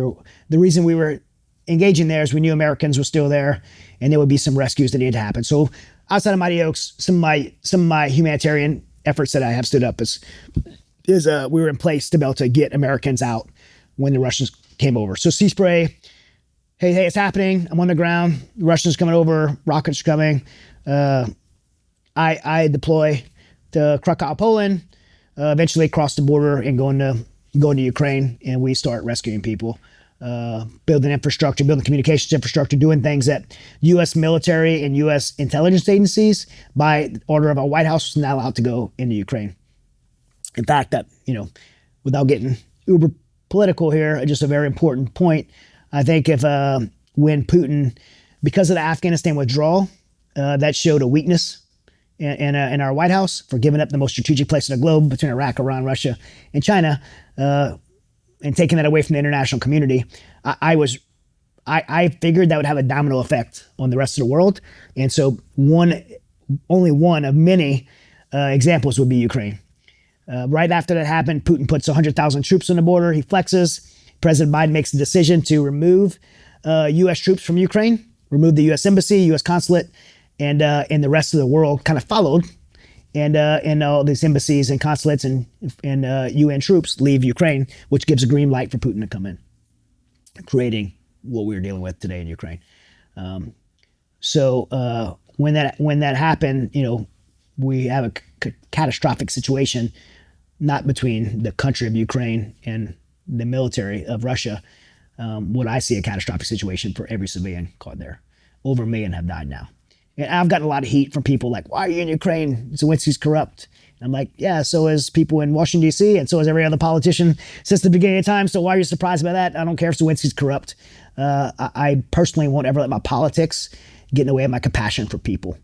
the reason we were engaging there is we knew Americans were still there, and there would be some rescues that needed to happen. So outside of Mighty Oaks, some of my humanitarian efforts that I have stood up is we were in place to be able to get Americans out when the Russians came over. So Sea Spray, hey, it's happening. I'm on the ground. The Russians coming over. Rockets are coming. I deploy to Krakow, Poland. Eventually cross the border and going to Ukraine, and we start rescuing people. Building infrastructure, building communications infrastructure, doing things that U.S. military and U.S. intelligence agencies, by order of our White House, was not allowed to go into Ukraine. In fact, without getting uber political here, just a very important point. I think when Putin, because of the Afghanistan withdrawal, that showed a weakness in our White House for giving up the most strategic place in the globe between Iraq, Iran, Russia, and China, and taking that away from the international community. I figured that would have a domino effect on the rest of the world. And so only one of many examples would be Ukraine. Right after that happened, Putin puts 100,000 troops on the border. He flexes. President Biden makes the decision to remove U.S. troops from Ukraine, remove the U.S. embassy, U.S. consulate, and the rest of the world kind of followed. And all these embassies and consulates and UN troops leave Ukraine, which gives a green light for Putin to come in, creating what we're dealing with today in Ukraine. So when that happened, we have a catastrophic situation, not between the country of Ukraine and the military of Russia. What I see a catastrophic situation for every civilian caught there. Over 1 million have died now. And I've gotten a lot of heat from people like, why are you in Ukraine? Zelensky's corrupt. And I'm like, yeah, so is people in Washington, D.C., and so is every other politician since the beginning of time. So why are you surprised by that? I don't care if Zelensky's corrupt. I personally won't ever let my politics get in the way of my compassion for people.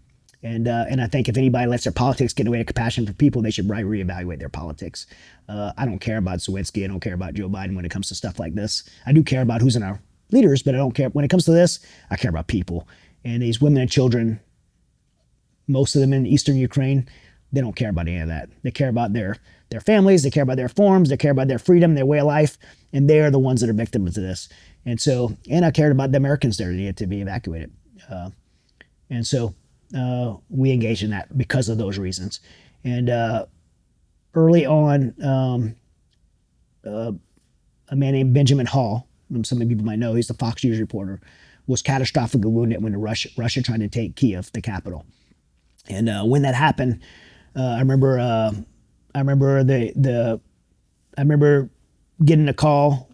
And I think if anybody lets their politics get in the way of compassion for people, they should reevaluate their politics. I don't care about Zelensky. I don't care about Joe Biden when it comes to stuff like this. I do care about who's in our leaders, but I don't care. When it comes to this, I care about people. And these women and children, most of them in eastern Ukraine, they don't care about any of that. They care about their families. They care about their farms. They care about their freedom, their way of life. And they're the ones that are victims of this. And I cared about the Americans there that needed to be evacuated. And so we engaged in that because of those reasons. And early on, a man named Benjamin Hall, some of you people might know, he's the Fox News reporter, was catastrophically wounded when Russia tried to take Kiev, the capital. And when that happened, I remember getting a call.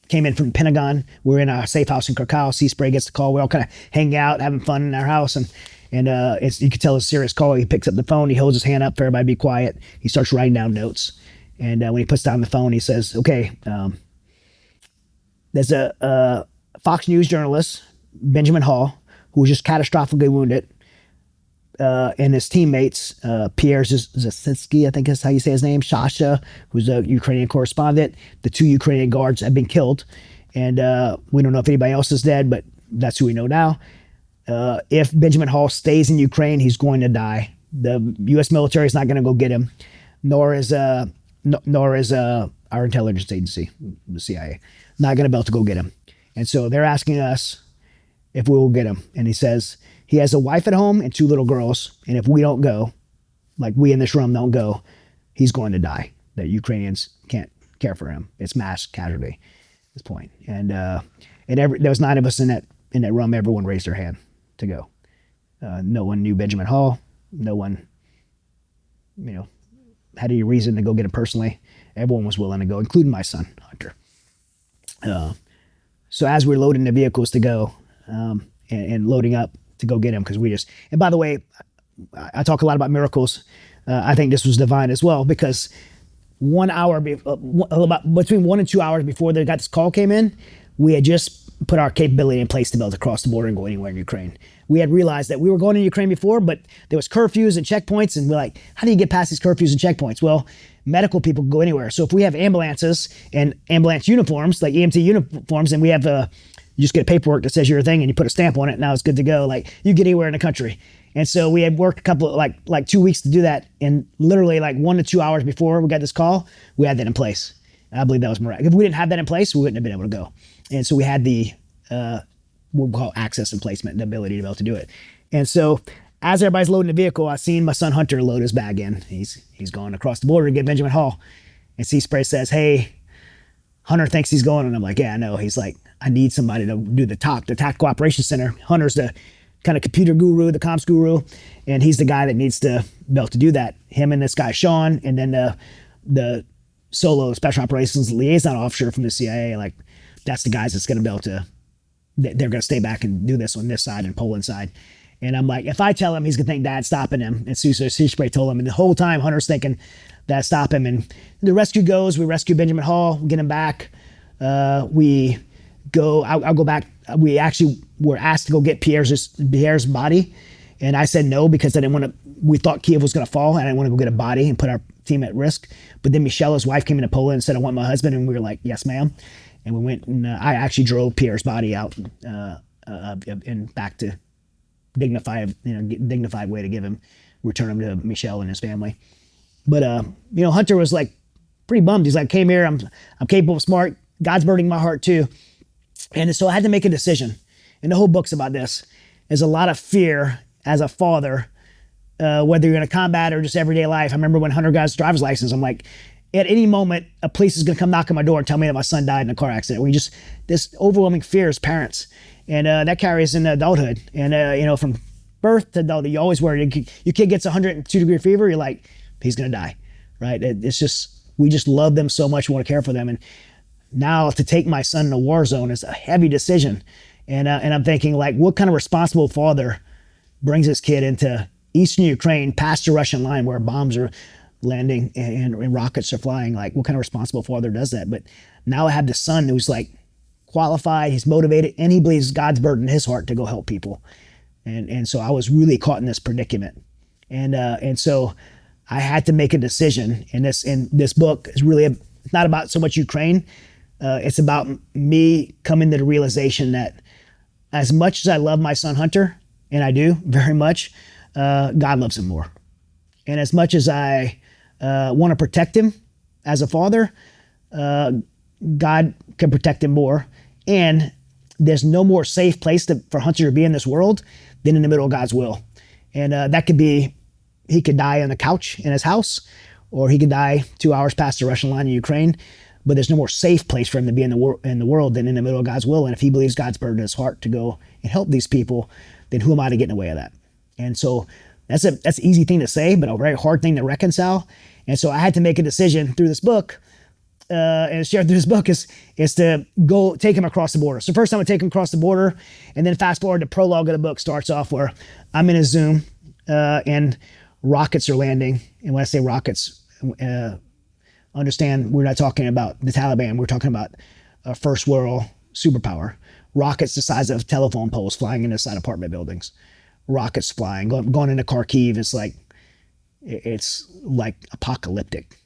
Came in from the Pentagon. We're in our safe house in Krakow. Seaspray gets the call. We're all kind of hanging out, having fun in our house, and you could tell it's a serious call. He picks up the phone. He holds his hand up for everybody to be quiet. He starts writing down notes, and when he puts down the phone, he says, "Okay, there's a Fox News journalist, Benjamin Hall, who was just catastrophically wounded, and his teammates, Pierre Zasinski, I think is how you say his name, Shasha, who's a Ukrainian correspondent. The 2 Ukrainian guards have been killed, and we don't know if anybody else is dead, but that's who we know now. If Benjamin Hall stays in Ukraine, he's going to die. The U.S. military is not going to go get him, nor is our intelligence agency, the CIA, not going to be able to go get him. And so they're asking us if we will get him. And he says he has a wife at home and 2 little girls, and if we don't go, like we in this room don't go, he's going to die. That Ukrainians can't care for him. It's mass casualty at this point. And there was 9 of us in that room. Everyone raised their hand to go. No one knew Benjamin Hall. No one, had any reason to go get him personally. Everyone was willing to go, including my son, Hunter. So as we're loading the vehicles to go, and loading up to go get him, because and by the way, I talk a lot about miracles. I think this was divine as well, because 1 hour, about between 1 and 2 hours before this call came in, we had just put our capability in place to be able to cross the border and go anywhere in Ukraine. We had realized that we were going to Ukraine before, but there was curfews and checkpoints, and we're like, how do you get past these curfews and checkpoints? Well, medical people can go anywhere. So if we have ambulances and ambulance uniforms, like EMT uniforms, and we have you just get paperwork that says you're a thing and you put a stamp on it, now it's good to go. Like, you get anywhere in the country. And so we had worked a couple of, like 2 weeks to do that. And literally 1 to 2 hours before we got this call, we had that in place. I believe that was miraculous. If we didn't have that in place, we wouldn't have been able to go. And so we had the, what we call access and placement, the ability to be able to do it. And so as everybody's loading the vehicle, I seen my son Hunter load his bag in. He's going across the border to get Benjamin Hall. And Seaspray says, hey, Hunter thinks he's going. And I'm like, yeah, I know. He's like, I need somebody to do the Tactical Operations Center. Hunter's the kind of computer guru, the comms guru. And he's the guy that needs to be able to do that. Him and this guy, Sean, and then the solo special operations liaison officer from the CIA, that's the guys that's going to be able to, they're going to stay back and do this on this side and Poland side. And I'm like, if I tell him, he's going to think Dad's stopping him. And Seaspray told him. And the whole time, Hunter's thinking Dad's stop him. And the rescue goes. We rescue Benjamin Hall, get him back. We go, I'll go back. We actually were asked to go get Pierre's body. And I said no because I didn't want to. We thought Kiev was going to fall, and I didn't want to go get a body and put our team at risk. But then Michelle, his wife, came into Poland and said, "I want my husband," and we were like, "Yes, ma'am." And we went, and I actually drove Pierre's body out and back to dignified way to return him to Michelle and his family. But Hunter was like pretty bummed. He's like, "Came here, I'm capable, smart. God's burdening my heart too." And so I had to make a decision. And the whole book's about this. There's a lot of fear as a father, whether you're in a combat or just everyday life. I remember when Hunter got his driver's license, I'm like, at any moment, a police is going to come knock on my door and tell me that my son died in a car accident. This overwhelming fear as parents. And that carries into adulthood. And, from birth to adulthood, you always worry. Your kid gets 102-degree fever, you're like, he's going to die, right? It's just, we just love them so much. We want to care for them. And now to take my son in a war zone is a heavy decision. And I'm thinking, like, what kind of responsible father brings his kid into eastern Ukraine, past the Russian line where bombs are landing and rockets are flying? Like, what kind of responsible father does that? But now I have this son who's like qualified, he's motivated, and he believes God's burdened his heart to go help people. And so I was really caught in this predicament. And so I had to make a decision. And this book is really it's not about so much Ukraine. It's about me coming to the realization that as much as I love my son Hunter, and I do very much, God loves him more. And as much as I want to protect him as a father, God can protect him more. And there's no more safe place for Hunter to be in this world than in the middle of God's will. And that could be, he could die on the couch in his house, or he could die 2 hours past the Russian line in Ukraine. But there's no more safe place for him to be in the world than in the middle of God's will. And if he believes God's burdened his heart to go and help these people, then who am I to get in the way of that? And so that's an easy thing to say, but a very hard thing to reconcile. And so I had to make a decision through this book, and shared through this book is to go take him across the border. So first time I take him across the border, and then fast forward, the prologue of the book starts off where I'm in a Zoom, and rockets are landing. And when I say rockets, understand we're not talking about the Taliban. We're talking about a first world superpower. Rockets the size of telephone poles flying inside apartment buildings. Rockets flying, going into Kharkiv. It's like apocalyptic.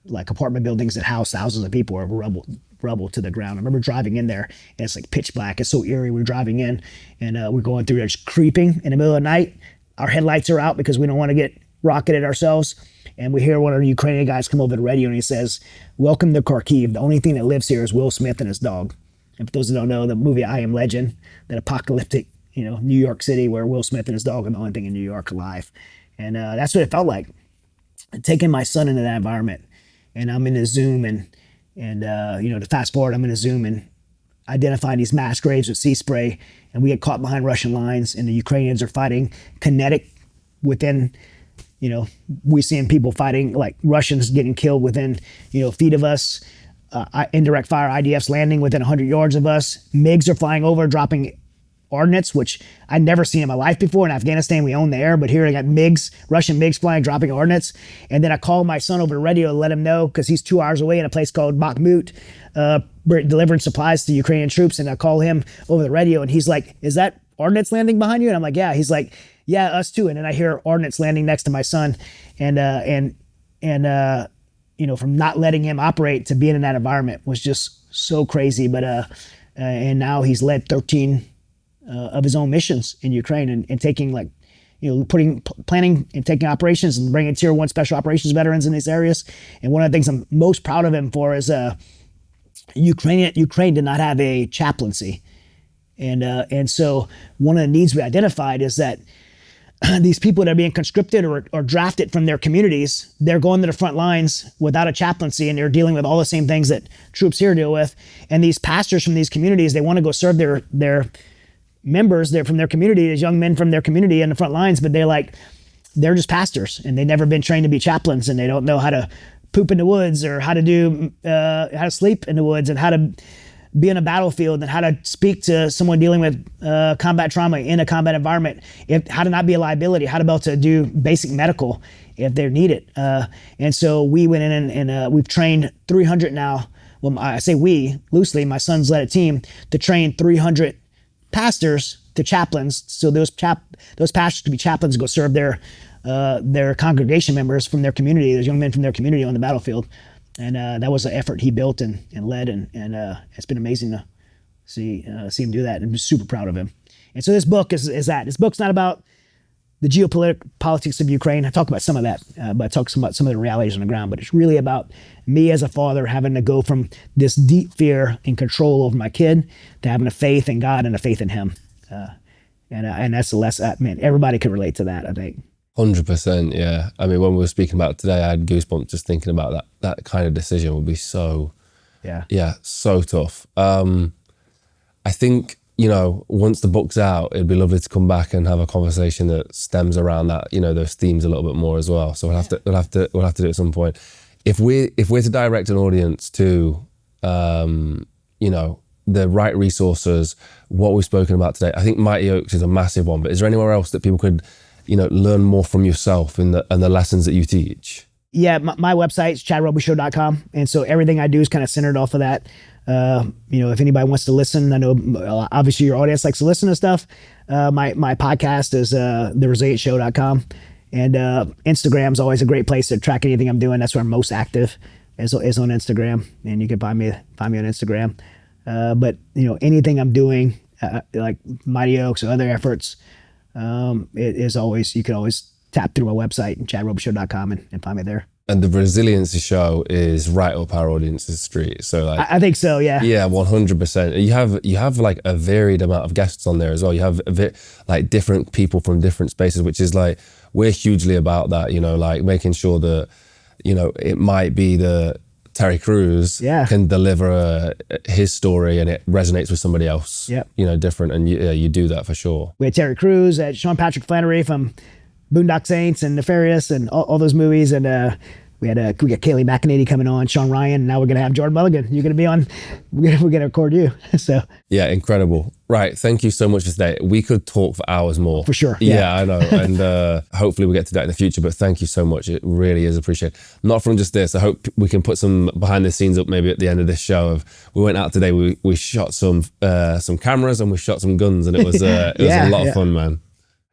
Like apartment buildings that house thousands of people are rubble to the ground. I remember driving in there, and it's like pitch black. It's so eerie. We're driving in, and we're going through there, just creeping in the middle of the night. Our headlights are out because we don't want to get rocketed ourselves. And we hear one of the Ukrainian guys come over the radio, and he says, "Welcome to Kharkiv. The only thing that lives here is Will Smith and his dog." And for those who don't know, the movie I Am Legend, that apocalyptic, New York City where Will Smith and his dog are the only thing in New York alive. And that's what it felt like, taking my son into that environment. And I'm in a Zoom, and to fast forward, I'm in a Zoom and identifying these mass graves with sea spray, and we get caught behind Russian lines, and the Ukrainians are fighting kinetic within. We seeing people fighting, like Russians getting killed within, feet of us. Indirect fire IDFs landing within 100 yards of us. MiGs are flying over, dropping ordnance, which I'd never seen in my life before. In Afghanistan, we own the air, but here I got MiGs, Russian MiGs flying, dropping ordnance. And then I called my son over the radio to let him know, because he's 2 hours away in a place called Bakhmut, delivering supplies to Ukrainian troops. And I call him over the radio, and he's like, "Is that ordnance landing behind you?" And I'm like, "Yeah." He's like, "Yeah, us too." And then I hear ordnance landing next to my son, and from not letting him operate to being in that environment was just so crazy. But and now he's led 13 of his own missions in Ukraine, and taking planning and taking operations and bringing Tier 1 special operations veterans in these areas. And one of the things I'm most proud of him for is Ukraine did not have a chaplaincy. And so one of the needs we identified is that these people that are being conscripted or drafted from their communities, they're going to the front lines without a chaplaincy, and they're dealing with all the same things that troops here deal with. And these pastors from these communities, they want to go serve their members. They're from their community, these young men from their community in the front lines, but they're just pastors, and they've never been trained to be chaplains, and they don't know how to poop in the woods, or how to sleep in the woods, and how to be in a battlefield, and how to speak to someone dealing with combat trauma in a combat environment, how to not be a liability, how to be able to do basic medical if they're needed. And so we went in and we've trained 300 now. Well, I say we, loosely, my son's led a team to train 300 pastors to chaplains. So those pastors could be chaplains and go serve their congregation members from their community, those young men from their community on the battlefield. And that was an effort he built and led, and it's been amazing to see him do that. And I'm super proud of him. And so this book is that. This book's not about the geopolitics of Ukraine. I talk about some of that, but I talk about some of the realities on the ground. But it's really about me as a father having to go from this deep fear and control over my kid to having a faith in God and a faith in him. And that's the lesson. Man, everybody could relate to that, I think. 100%, yeah. I mean, when we were speaking about it today, I had goosebumps just thinking about that. That kind of decision would be so tough. I think, once the book's out, it'd be lovely to come back and have a conversation that stems around that, those themes a little bit more as well. So we'll have to do it at some point. If we're to direct an audience to, the right resources, what we've spoken about today, I think Mighty Oaks is a massive one. But is there anywhere else that people could, learn more from yourself and the lessons that you teach? Yeah, my website is chadrobichaux.com. And so everything I do is kind of centered off of that. If anybody wants to listen, I know obviously your audience likes to listen to stuff. My podcast is theresilientshow.com. And Instagram's always a great place to track anything I'm doing. That's where I'm most active is on Instagram. And you can find me on Instagram. But anything I'm doing, like Mighty Oaks or other efforts, you can always tap through my website and chadrobichaux.com and find me there. And the Resiliency Show is right up our audience's street. So I think so, yeah. Yeah, 100%. You have like a varied amount of guests on there as well. You have like different people from different spaces, which is like, we're hugely about that, like making sure that, it might be the Terry Crews can deliver his story and it resonates with somebody else, different. And you do that for sure. We had Terry Crews, Sean Patrick Flannery from Boondock Saints and Nefarious and all those movies. And we got Kaylee McEnany coming on, Sean Ryan. And now we're going to have Jordan Mulligan. You're going to be on, we're going to record you. So yeah, incredible. Right. Thank you so much for today. We could talk for hours more. For sure. Yeah, I know. And hopefully we get to that in the future, but thank you so much. It really is appreciated. Not from just this. I hope we can put some behind the scenes up maybe at the end of this show. We went out today, we shot some cameras and we shot some guns, and it was a lot of fun, man.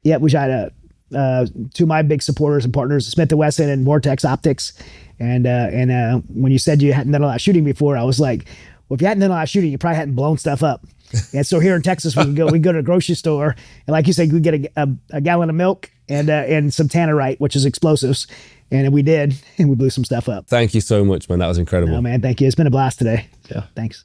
Yeah, we shot two of my big supporters and partners, Smith & Wesson and Vortex Optics. And when you said you hadn't done a lot of shooting before, I was like, well, if you hadn't done a lot of shooting, you probably hadn't blown stuff up. And so here in Texas, we go to a grocery store, and like you said, we get a gallon of milk and some tannerite, which is explosives. And we did, and we blew some stuff up. Thank you so much, man. That was incredible. No, man, thank you. It's been a blast today. So thanks.